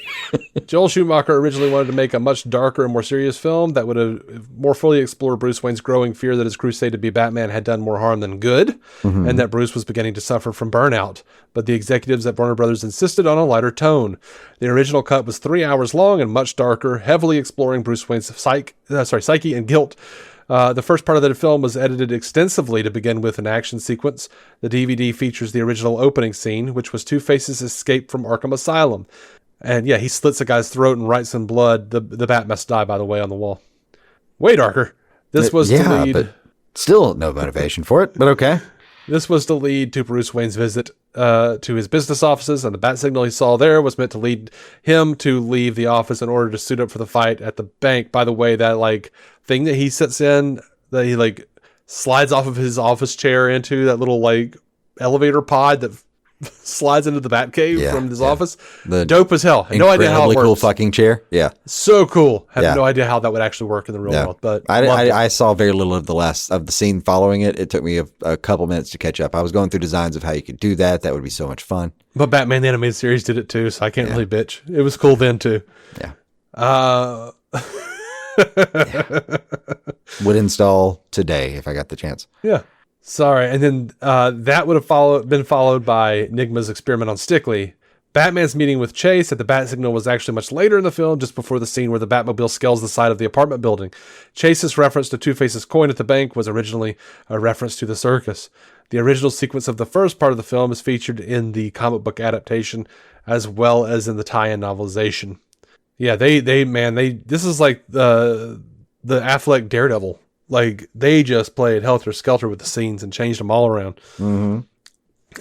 Joel Schumacher originally wanted to make a much darker and more serious film that would have more fully explored Bruce Wayne's growing fear that his crusade to be Batman had done more harm than good, and that Bruce was beginning to suffer from burnout. But the executives at Warner Brothers insisted on a lighter tone. The original cut was 3 hours long and much darker, heavily exploring Bruce Wayne's psyche and guilt. The first part of the film was edited extensively to begin with an action sequence. The DVD features the original opening scene, which was Two-Face's escape from Arkham Asylum. And yeah, he slits a guy's throat and writes in blood, the bat must die, by the way, on the wall. Way darker. This was to lead... but still no motivation for it, but okay. This was to lead to Bruce Wayne's visit to his business offices, and the bat signal he saw there was meant to lead him to leave the office in order to suit up for the fight at the bank. By the way, that thing that he sits in, that he slides off of his office chair into, that little elevator pod that slides into the Batcave from his office. Dope as hell. No idea how it works. Cool fucking chair. Yeah. So cool. Have no idea how that would actually work in the real world. But I saw very little of the scene following it. It took me a couple minutes to catch up. I was going through designs of how you could do that. That would be so much fun. But Batman the Animated Series did it too, so I can't really bitch. It was cool then too. Yeah. Would install today if I got the chance. Yeah. Sorry. And then that would have been followed by Nigma's experiment on Stickley. Batman's meeting with Chase at the Bat Signal was actually much later in the film, just before the scene where the Batmobile scales the side of the apartment building. Chase's reference to Two-Face's coin at the bank was originally a reference to the circus. The original sequence of the first part of the film is featured in the comic book adaptation, as well as in the tie-in novelization. Yeah, this is like the Affleck Daredevil. Like, they just played helter-skelter with the scenes and changed them all around. Mm-hmm.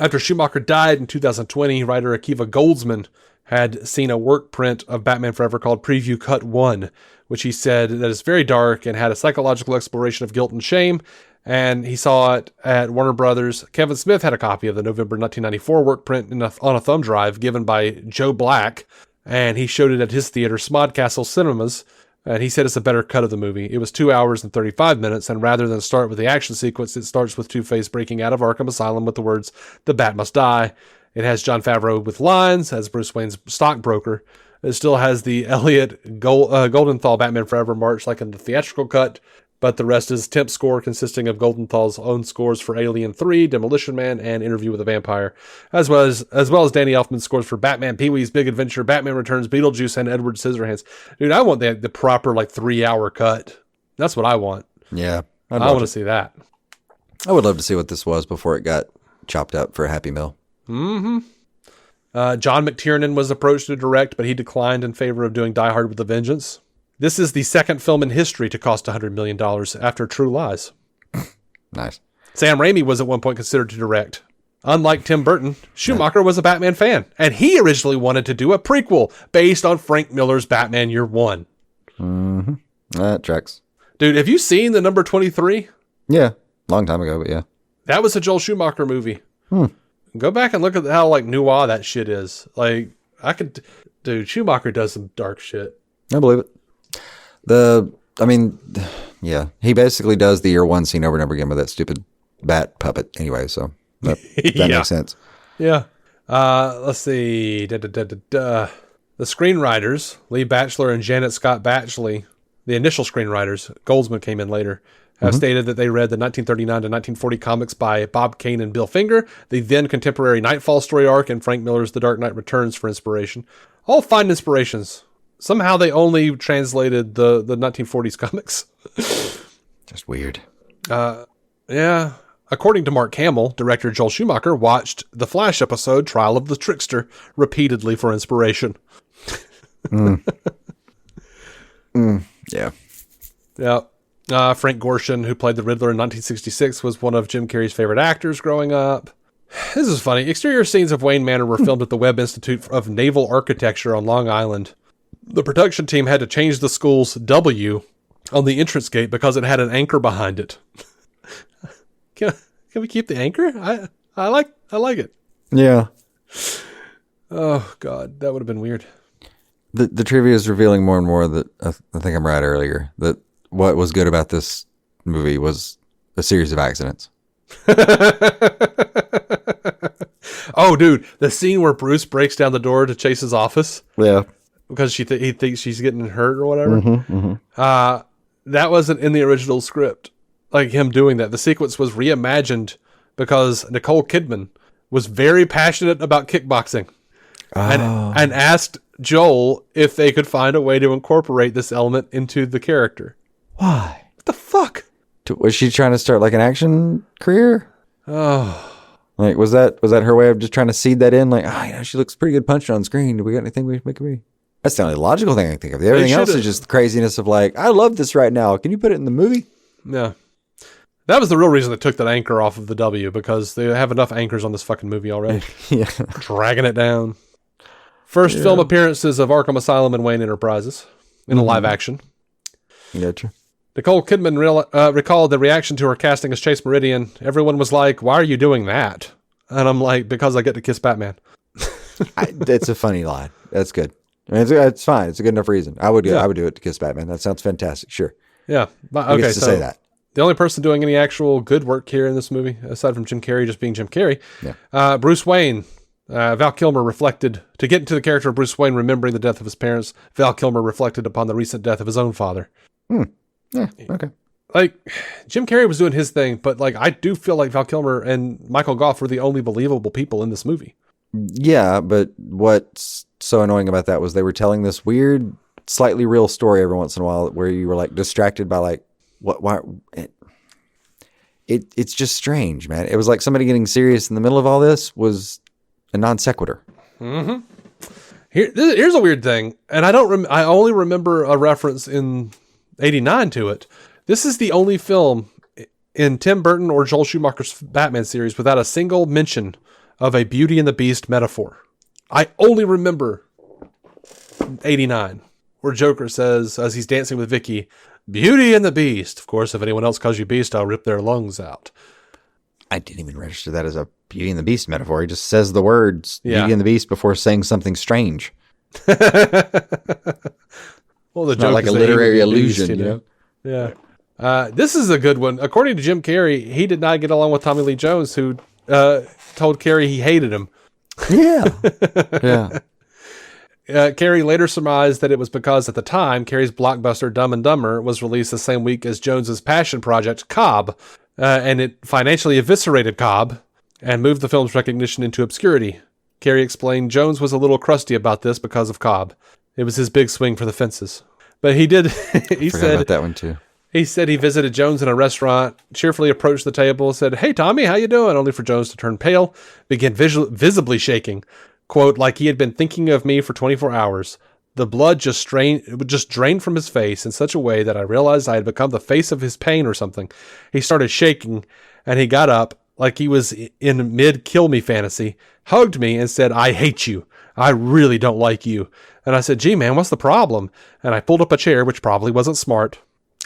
After Schumacher died in 2020, writer Akiva Goldsman had seen a work print of Batman Forever called Preview Cut 1, which he said that is very dark and had a psychological exploration of guilt and shame, and he saw it at Warner Brothers. Kevin Smith had a copy of the November 1994 work print on a thumb drive given by Joe Black, and he showed it at his theater, Smodcastle Cinemas, and he said it's a better cut of the movie. It was 2 hours and 35 minutes, and rather than start with the action sequence, it starts with Two-Face breaking out of Arkham Asylum with the words, "The Bat must die." It has Jon Favreau with lines as Bruce Wayne's stockbroker. It still has the Elliot Goldenthal Batman Forever march like in the theatrical cut, but the rest is temp score consisting of Goldenthal's own scores for Alien 3, Demolition Man, and Interview with a Vampire, as well as Danny Elfman's scores for Batman, Pee-wee's Big Adventure, Batman Returns, Beetlejuice, and Edward Scissorhands. Dude, I want the proper 3-hour cut. That's what I want. Yeah. I want to see that. I would love to see what this was before it got chopped up for a Happy Meal. Mm-hmm. John McTiernan was approached to direct, but he declined in favor of doing Die Hard with a Vengeance. This is the second film in history to cost $100 million after True Lies. Nice. Sam Raimi was at one point considered to direct. Unlike Tim Burton, Schumacher was a Batman fan, and he originally wanted to do a prequel based on Frank Miller's Batman Year One. Mm-hmm. That tracks. Dude, have you seen the number 23? Yeah. Long time ago, but yeah. That was a Joel Schumacher movie. Go back and look at how noir that shit is. Dude, Schumacher does some dark shit. I believe it. Yeah, he basically does the Year One scene over and over again with that stupid bat puppet anyway, so that makes sense. Yeah. Let's see. The screenwriters, Lee Batchelor and Janet Scott Batchley, the initial screenwriters, Goldsman came in later, have stated that they read the 1939 to 1940 comics by Bob Kane and Bill Finger, the then contemporary Nightfall story arc, and Frank Miller's The Dark Knight Returns for inspiration. All fine inspirations. Somehow they only translated the 1940s comics. Just weird. Yeah. According to Mark Hamill, director Joel Schumacher watched the Flash episode Trial of the Trickster repeatedly for inspiration. Yeah. Yeah. Frank Gorshin, who played the Riddler in 1966, was one of Jim Carrey's favorite actors growing up. This is funny. Exterior scenes of Wayne Manor were filmed at the Webb Institute of Naval Architecture on Long Island. The production team had to change the school's W on the entrance gate because it had an anchor behind it. Can we keep the anchor? I like it. Yeah. Oh God, that would have been weird. The trivia is revealing more and more that I think I'm right earlier, that what was good about this movie was a series of accidents. Oh, dude, the scene where Bruce breaks down the door to Chase's office. Yeah. Because he thinks she's getting hurt or whatever. That wasn't in the original script. Like him doing that. The sequence was reimagined because Nicole Kidman was very passionate about kickboxing and asked Joel if they could find a way to incorporate this element into the character. Why? What the fuck? Was she trying to start an action career? Oh. Was that her way of just trying to seed that in? She looks pretty good punching on screen. Do we got anything we make her be? That's the only logical thing I can think of. Everything else is just the craziness of I love this right now. Can you put it in the movie? Yeah. That was the real reason they took that anchor off of the W, because they have enough anchors on this fucking movie already. Yeah. Dragging it down. First film appearances of Arkham Asylum and Wayne Enterprises in a live action. Gotcha. Nicole Kidman recalled the reaction to her casting as Chase Meridian. Everyone was like, "Why are you doing that?" And I'm like, "Because I get to kiss Batman." It's a funny line. That's good. It's fine. It's a good enough reason. I would do it to kiss Batman. That sounds fantastic. Sure. Yeah. Okay. To say that. The only person doing any actual good work here in this movie, aside from Jim Carrey just being Jim Carrey, Bruce Wayne. Val Kilmer reflected, to get into the character of Bruce Wayne remembering the death of his parents, Val Kilmer reflected upon the recent death of his own father. Yeah, okay. Jim Carrey was doing his thing, but I do feel like Val Kilmer and Michael Goff were the only believable people in this movie. Yeah, but what's so annoying about that was they were telling this weird, slightly real story every once in a while where you were like distracted by like why it's just strange, man. It was like somebody getting serious in the middle of all this was a non sequitur. Mm-hmm. Here's a weird thing, and I only remember a reference in '89 to it. This is the only film in Tim Burton or Joel Schumacher's Batman series without a single mention of a Beauty and the Beast metaphor. I only remember '89, where Joker says, as he's dancing with Vicky, Beauty and the Beast. Of course, if anyone else calls you Beast, I'll rip their lungs out. I didn't even register that as a Beauty and the Beast metaphor. He just says the words Beauty and the Beast before saying something strange. Well, the joke not like is a that literary he would be illusion, Beast, you know? Yeah. This is a good one. According to Jim Carrey, he did not get along with Tommy Lee Jones, who told Carrey he hated him. Yeah. Yeah. Carrey later surmised that it was because at the time, Carrey's blockbuster Dumb and Dumber was released the same week as Jones's passion project, Cobb, and it financially eviscerated Cobb and moved the film's recognition into obscurity. Carrey explained Jones was a little crusty about this because of Cobb. It was his big swing for the fences. But he did, he said about that one too. He said he visited Jones in a restaurant, cheerfully approached the table, said, "Hey, Tommy, how you doing?" Only for Jones to turn pale, begin visibly shaking. Quote, like he had been thinking of me for 24 hours. The blood just drained from his face in such a way that I realized I had become the face of his pain or something. He started shaking, and he got up like he was in mid-kill me fantasy, hugged me, and said, "I hate you. I really don't like you." And I said, "Gee, man, what's the problem?" And I pulled up a chair, which probably wasn't smart.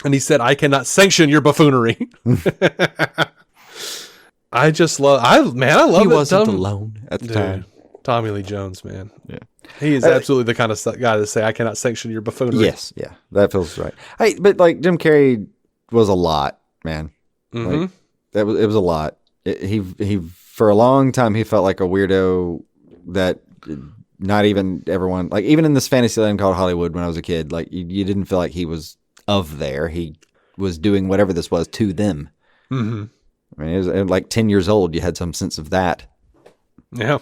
And he said, "I cannot sanction your buffoonery." I love He it. wasn't alone at the time. Tommy Lee Jones, man. Yeah. He is absolutely the kind of guy to say, "I cannot sanction your buffoonery." Yes. Yeah. That feels right. But like Jim Carrey was a lot, man. Mm-hmm. Like, it was a lot. He for a long time, he felt like a weirdo that not even everyone, like even in this fantasy land called Hollywood when I was a kid, like you didn't feel like he was of there. He was doing whatever this was to them. Mm-hmm. I mean, it was like 10 years old. You had some sense of that. Yeah.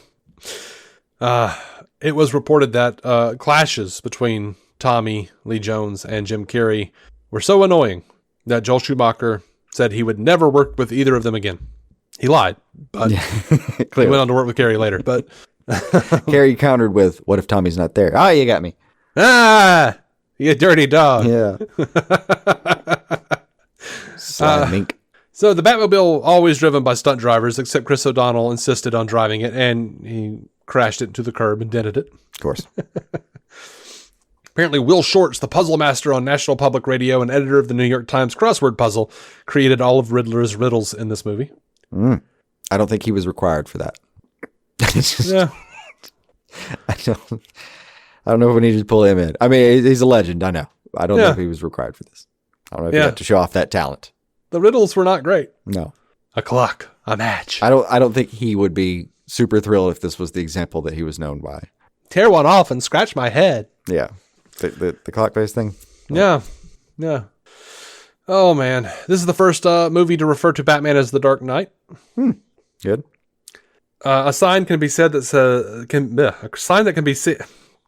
It was reported that clashes between Tommy Lee Jones and Jim Carrey were so annoying that Joel Schumacher said he would never work with either of them again. He lied, but he went on to work with Carrey later. But Carrey countered with, "What if Tommy's not there?" "Ah, you got me." "Ah, you dirty dog." Yeah. Sly mink. So the Batmobile, always driven by stunt drivers, except Chris O'Donnell insisted on driving it, and he crashed it into the curb and dented it. Of course. Apparently, Will Shortz, the puzzle master on National Public Radio and editor of the New York Times crossword puzzle, created all of Riddler's riddles in this movie. I don't think he was required for that. Yeah. I don't know if we needed to pull him in. I mean, he's a legend. I know. I don't know if he was required for this. I don't know if he had to show off that talent. The riddles were not great. No. A clock, a match. I don't think he would be super thrilled if this was the example that he was known by. Tear one off and scratch my head. Yeah. The clock-based thing? Yeah. Yeah. Oh, man. This is the first movie to refer to Batman as the Dark Knight. Good. A sign can be said that a sign that can be seen.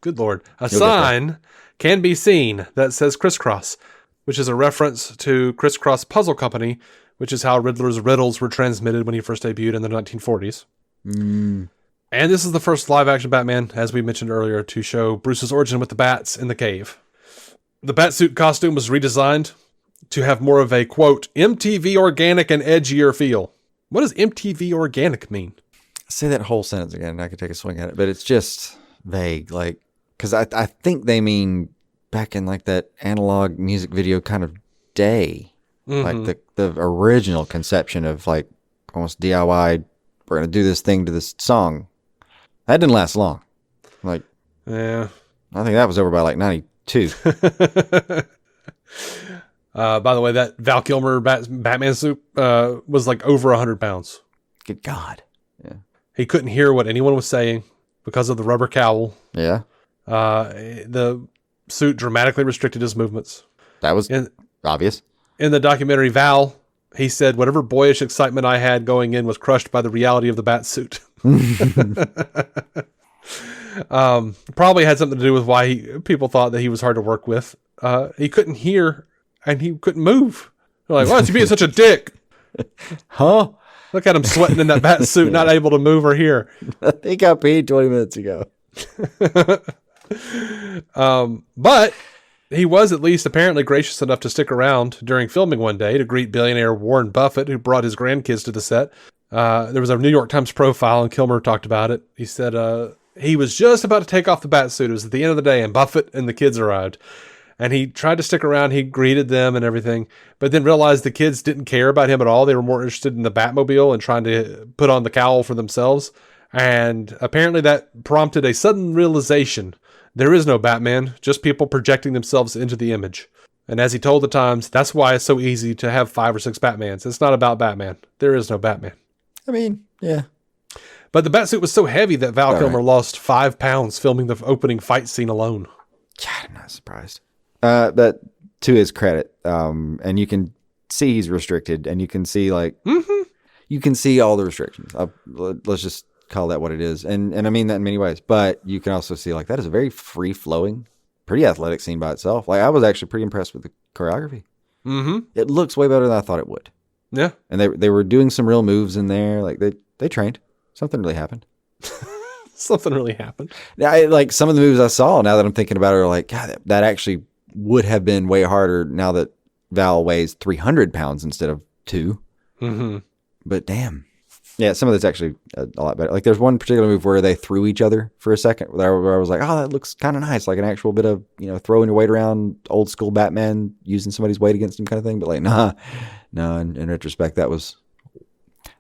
Good Lord. A sign can be seen that says Crisscross, which is a reference to Crisscross Puzzle Company, which is how Riddler's riddles were transmitted when he first debuted in the 1940s. And this is the first live-action Batman, as we mentioned earlier, to show Bruce's origin with the bats in the cave. The Batsuit costume was redesigned to have more of a, quote, MTV organic and edgier feel. What does MTV organic mean? Say that whole sentence again, and I could take a swing at it, but it's just vague. Like, because I think they mean back in like that analog music video kind of day, like the original conception of like almost DIY. We're gonna do this thing to this song. That didn't last long. Like, yeah, I think that was over by like 92. By the way, that Val Kilmer Batman suit was like over 100 pounds. Good God. Yeah. He couldn't hear what anyone was saying because of the rubber cowl. Yeah. The suit dramatically restricted his movements. That was obvious. In the documentary Val, he said, "Whatever boyish excitement I had going in was crushed by the reality of the bat suit." Probably had something to do with why people thought that he was hard to work with. He couldn't hear and he couldn't move. They're like, why is he being such a dick? Huh? Look at him sweating in that bat suit, not able to move or hear. I think I peed 20 minutes ago. But he was at least apparently gracious enough to stick around during filming one day to greet billionaire Warren Buffett, who brought his grandkids to the set. There was a New York Times profile, and Kilmer talked about it. He said he was just about to take off the bat suit. It was at the end of the day, and Buffett and the kids arrived. And he tried to stick around. He greeted them and everything, but then realized the kids didn't care about him at all. They were more interested in the Batmobile and trying to put on the cowl for themselves. And apparently that prompted a sudden realization. There is no Batman, just people projecting themselves into the image. And as he told the Times, that's why it's so easy to have 5 or 6 Batmans. It's not about Batman. There is no Batman. I mean, yeah. But the Batsuit was so heavy that Val Kilmer lost 5 pounds filming the opening fight scene alone. God, I'm not surprised. But to his credit, and you can see he's restricted, and you can see you can see all the restrictions. Let's just call that what it is, and I mean that in many ways. But you can also see that is a very free flowing, pretty athletic scene by itself. I was actually pretty impressed with the choreography. Mm-hmm. It looks way better than I thought it would. Yeah, and they were doing some real moves in there. They trained. Something really happened. Something really happened. Some of the moves I saw, now that I'm thinking about it, are God, that actually would have been way harder now that Val weighs 300 pounds instead of 2. Mm-hmm. But damn. Yeah, some of that's actually a lot better. There's one particular move where they threw each other for a second where I was like, oh, that looks kind of nice. Like an actual bit of, throwing your weight around, old school Batman, using somebody's weight against him kind of thing. But no, in retrospect, that was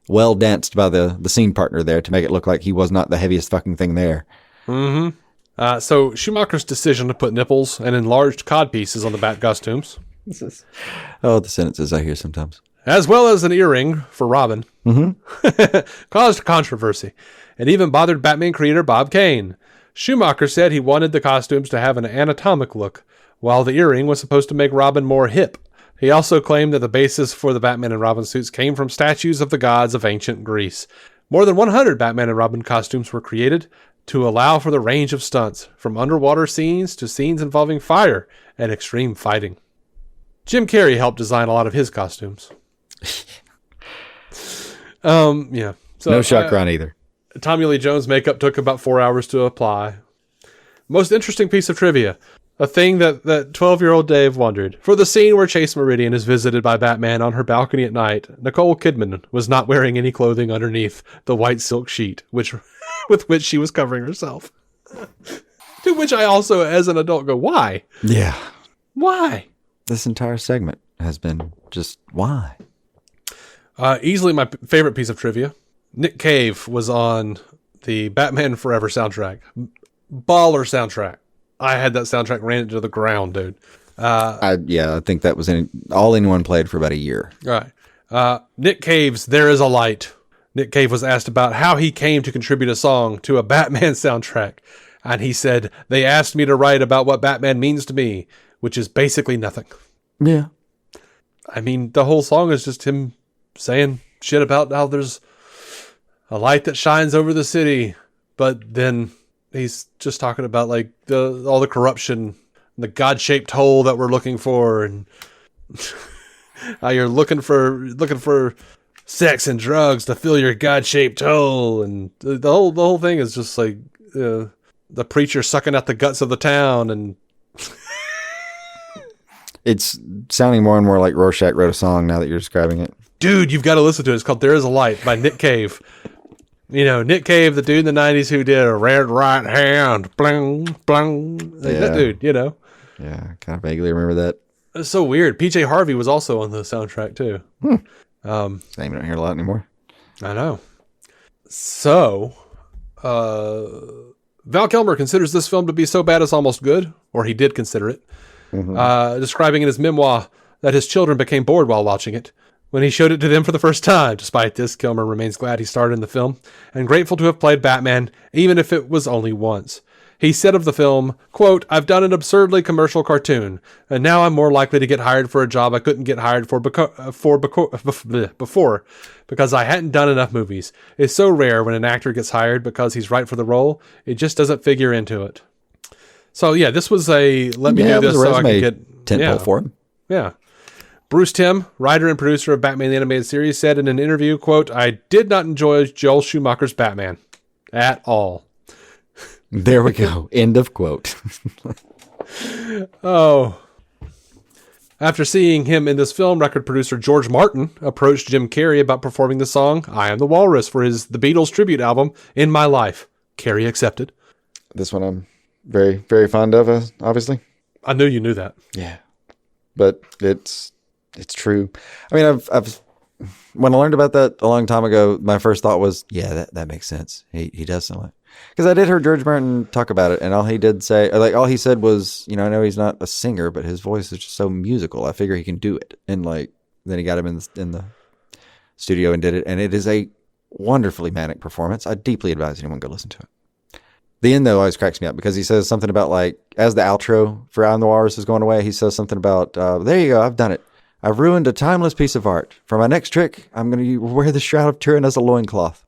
well danced by the scene partner there to make it look like he was not the heaviest fucking thing there. Mm-hmm. So Schumacher's decision to put nipples and enlarged cod pieces on the Bat costumes. The sentences I hear sometimes. As well as an earring for Robin. Mm-hmm. Caused controversy. It even bothered Batman creator Bob Kane. Schumacher said he wanted the costumes to have an anatomic look, while the earring was supposed to make Robin more hip. He also claimed that the basis for the Batman and Robin suits came from statues of the gods of ancient Greece. More than 100 Batman and Robin costumes were created to allow for the range of stunts, from underwater scenes to scenes involving fire and extreme fighting. Jim Carrey helped design a lot of his costumes. Yeah. So, no shock run either. Tommy Lee Jones' makeup took about 4 hours to apply. Most interesting piece of trivia. A thing that 12-year-old Dave wondered. For the scene where Chase Meridian is visited by Batman on her balcony at night, Nicole Kidman was not wearing any clothing underneath the white silk sheet, with which she was covering herself. To which I also, as an adult, go, why? Yeah. Why? This entire segment has been just why? Easily my favorite piece of trivia. Nick Cave was on the Batman Forever soundtrack. Baller soundtrack. I had that soundtrack ran into the ground, dude. I think that was all anyone played for about a year. Right. Nick Cave's There Is a Light. Nick Cave was asked about how he came to contribute a song to a Batman soundtrack. And he said, they asked me to write about what Batman means to me, which is basically nothing. Yeah. I mean, the whole song is just him saying shit about how there's a light that shines over the city. But then he's just talking about all the corruption, the God-shaped hole that we're looking for, and how you're looking for sex and drugs to fill your God-shaped hole, and the whole thing is just the preacher sucking out the guts of the town, and it's sounding more and more like Rorschach wrote a song now that you're describing it. Dude, you've got to listen to it. It's called "There Is a Light" by Nick Cave. Nick Cave, the dude in the 90s who did a red right hand, bling, bling. That dude, Yeah, kind of vaguely remember that. It's so weird. PJ Harvey was also on the soundtrack, too. His name you don't hear a lot anymore. I know. So, Val Kilmer considers this film to be so bad it's almost good, or he did consider it, describing in his memoir that his children became bored while watching it. When he showed it to them for the first time, despite this, Kilmer remains glad he starred in the film and grateful to have played Batman, even if it was only once. He said of the film, quote, "I've done an absurdly commercial cartoon, and now I'm more likely to get hired for a job I couldn't get hired for before because I hadn't done enough movies. It's so rare when an actor gets hired because he's right for the role. It just doesn't figure into it." So, yeah, this was a let me do this so I can get tentpole for him. Yeah. Bruce Timm, writer and producer of Batman the Animated Series, said in an interview, quote, "I did not enjoy Joel Schumacher's Batman at all." There we go. End of quote. Oh. After seeing him in this film, record producer George Martin approached Jim Carrey about performing the song "I Am the Walrus" for his The Beatles tribute album, In My Life. Carrey accepted. This one I'm very, very fond of, obviously. I knew you knew that. Yeah. But it's true. I mean, I've when I learned about that a long time ago, my first thought was, yeah, that makes sense. He does sound like, because I did hear George Martin talk about it, and all he did say, like, all he said was, I know he's not a singer, but his voice is just so musical. I figure he can do it. And like, then he got him in the studio and did it, and it is a wonderfully manic performance. I deeply advise anyone go listen to it. The end, though, always cracks me up because he says something about, like, as the outro for I Am the Walrus is going away, he says something about, there you go, I've done it. I've ruined a timeless piece of art. For my next trick, I'm going to wear the Shroud of Turin as a loincloth.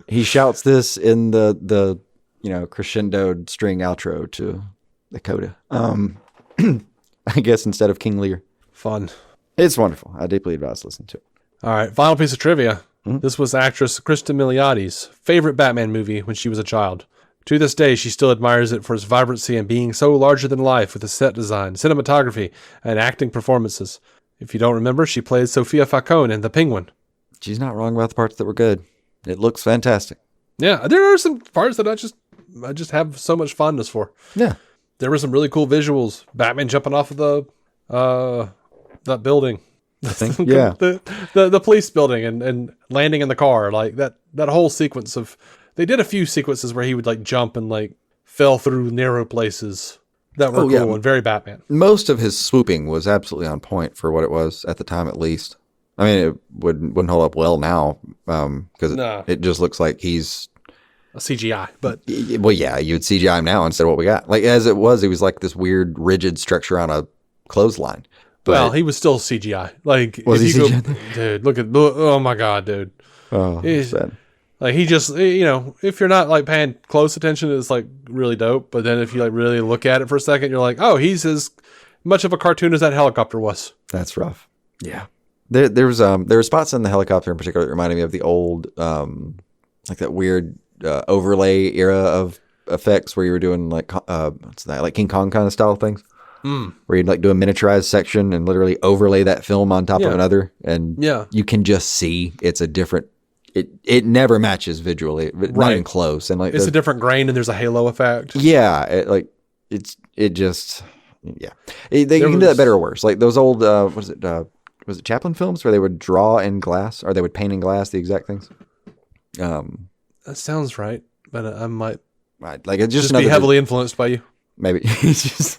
He shouts this in the crescendoed string outro to the coda. I guess instead of King Lear. Fun. It's wonderful. I deeply advise listening to it. All right, final piece of trivia. This was actress Kristen Miliotti's favorite Batman movie when she was a child. To this day, she still admires it for its vibrancy and being so larger than life with the set design, cinematography, and acting performances. If you don't remember, she played Sophia Falcone in The Penguin. She's not wrong about the parts that were good. It looks fantastic. Yeah, there are some parts that I just have so much fondness for. Yeah. There were some really cool visuals. Batman jumping off of that building. Yeah. the police building and landing in the car. Like that whole sequence of... They did a few sequences where he would like jump and like fell through narrow places that were cool and very Batman. Most of his swooping was absolutely on point for what it was at the time, at least. I mean, it wouldn't hold up well now because it just looks like he's a CGI. But well, yeah, you'd CGI him now instead of what we got. Like as it was like this weird rigid structure on a clothesline. But, well, he was still CGI. Like was if he you CGI? Dude, oh my god, dude. Oh, that's bad. Like he just, if you're not like paying close attention, it's like really dope. But then if you like really look at it for a second, you're like, oh, he's as much of a cartoon as that helicopter was. That's rough. Yeah. There were spots in the helicopter in particular that reminded me of the old, like that weird overlay era of effects where you were doing like, what's that, like King Kong kind of style things. Where you'd like do a miniaturized section and literally overlay that film on top of another. And you can just see it's a different, it never matches visually, not even close. And like it's a different grain and there's a halo effect. Yeah. They can do that better or worse. Like those old, was it Chaplin films where they would draw in glass or they would paint in glass the exact things? That sounds right, but I might like it just be heavily influenced by you. Maybe it's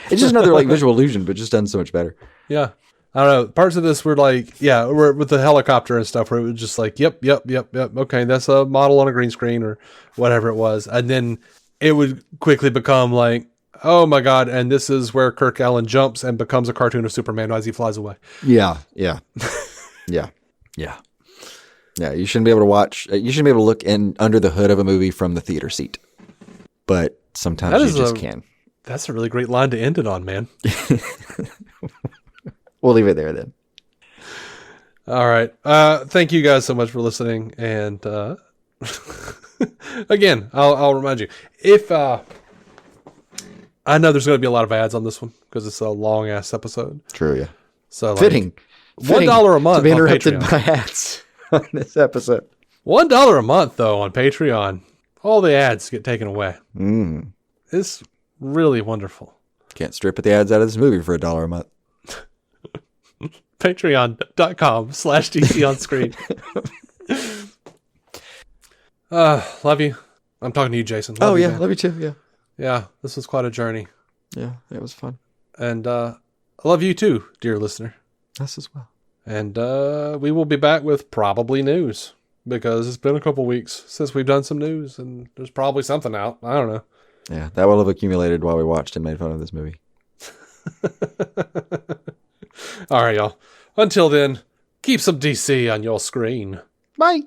just another like visual illusion, but just done so much better. Yeah. I don't know. Parts of this were like, we're with the helicopter and stuff where it was just like, yep. Okay, that's a model on a green screen or whatever it was. And then it would quickly become like, oh my God. And this is where Kirk Allen jumps and becomes a cartoon of Superman as he flies away. Yeah. You shouldn't be able to watch, you shouldn't be able to look in under the hood of a movie from the theater seat. But sometimes you just can. That's a really great line to end it on, man. We'll leave it there then. All right. Thank you guys so much for listening. And again, I'll remind you, if I know there's going to be a lot of ads on this one because it's a long ass episode. True, yeah. So fitting $1 a month to be interrupted on Patreon. by ads on this episode. $1 a month though on Patreon. All the ads get taken away. It's really wonderful. Can't strip at the ads out of this movie for $1 a month. Patreon.com/DC on screen. Love you. I'm talking to you, Jason. Love you, man. Love you too. Yeah. Yeah. This was quite a journey. Yeah. It was fun. And I love you too, dear listener. Us as well. And we will be back with probably news. because it's been a couple weeks since we've done some news, and there's probably something out. I don't know. Yeah, that will have accumulated while we watched and made fun of this movie. All right, y'all. Until then, keep some DC on your screen. Bye.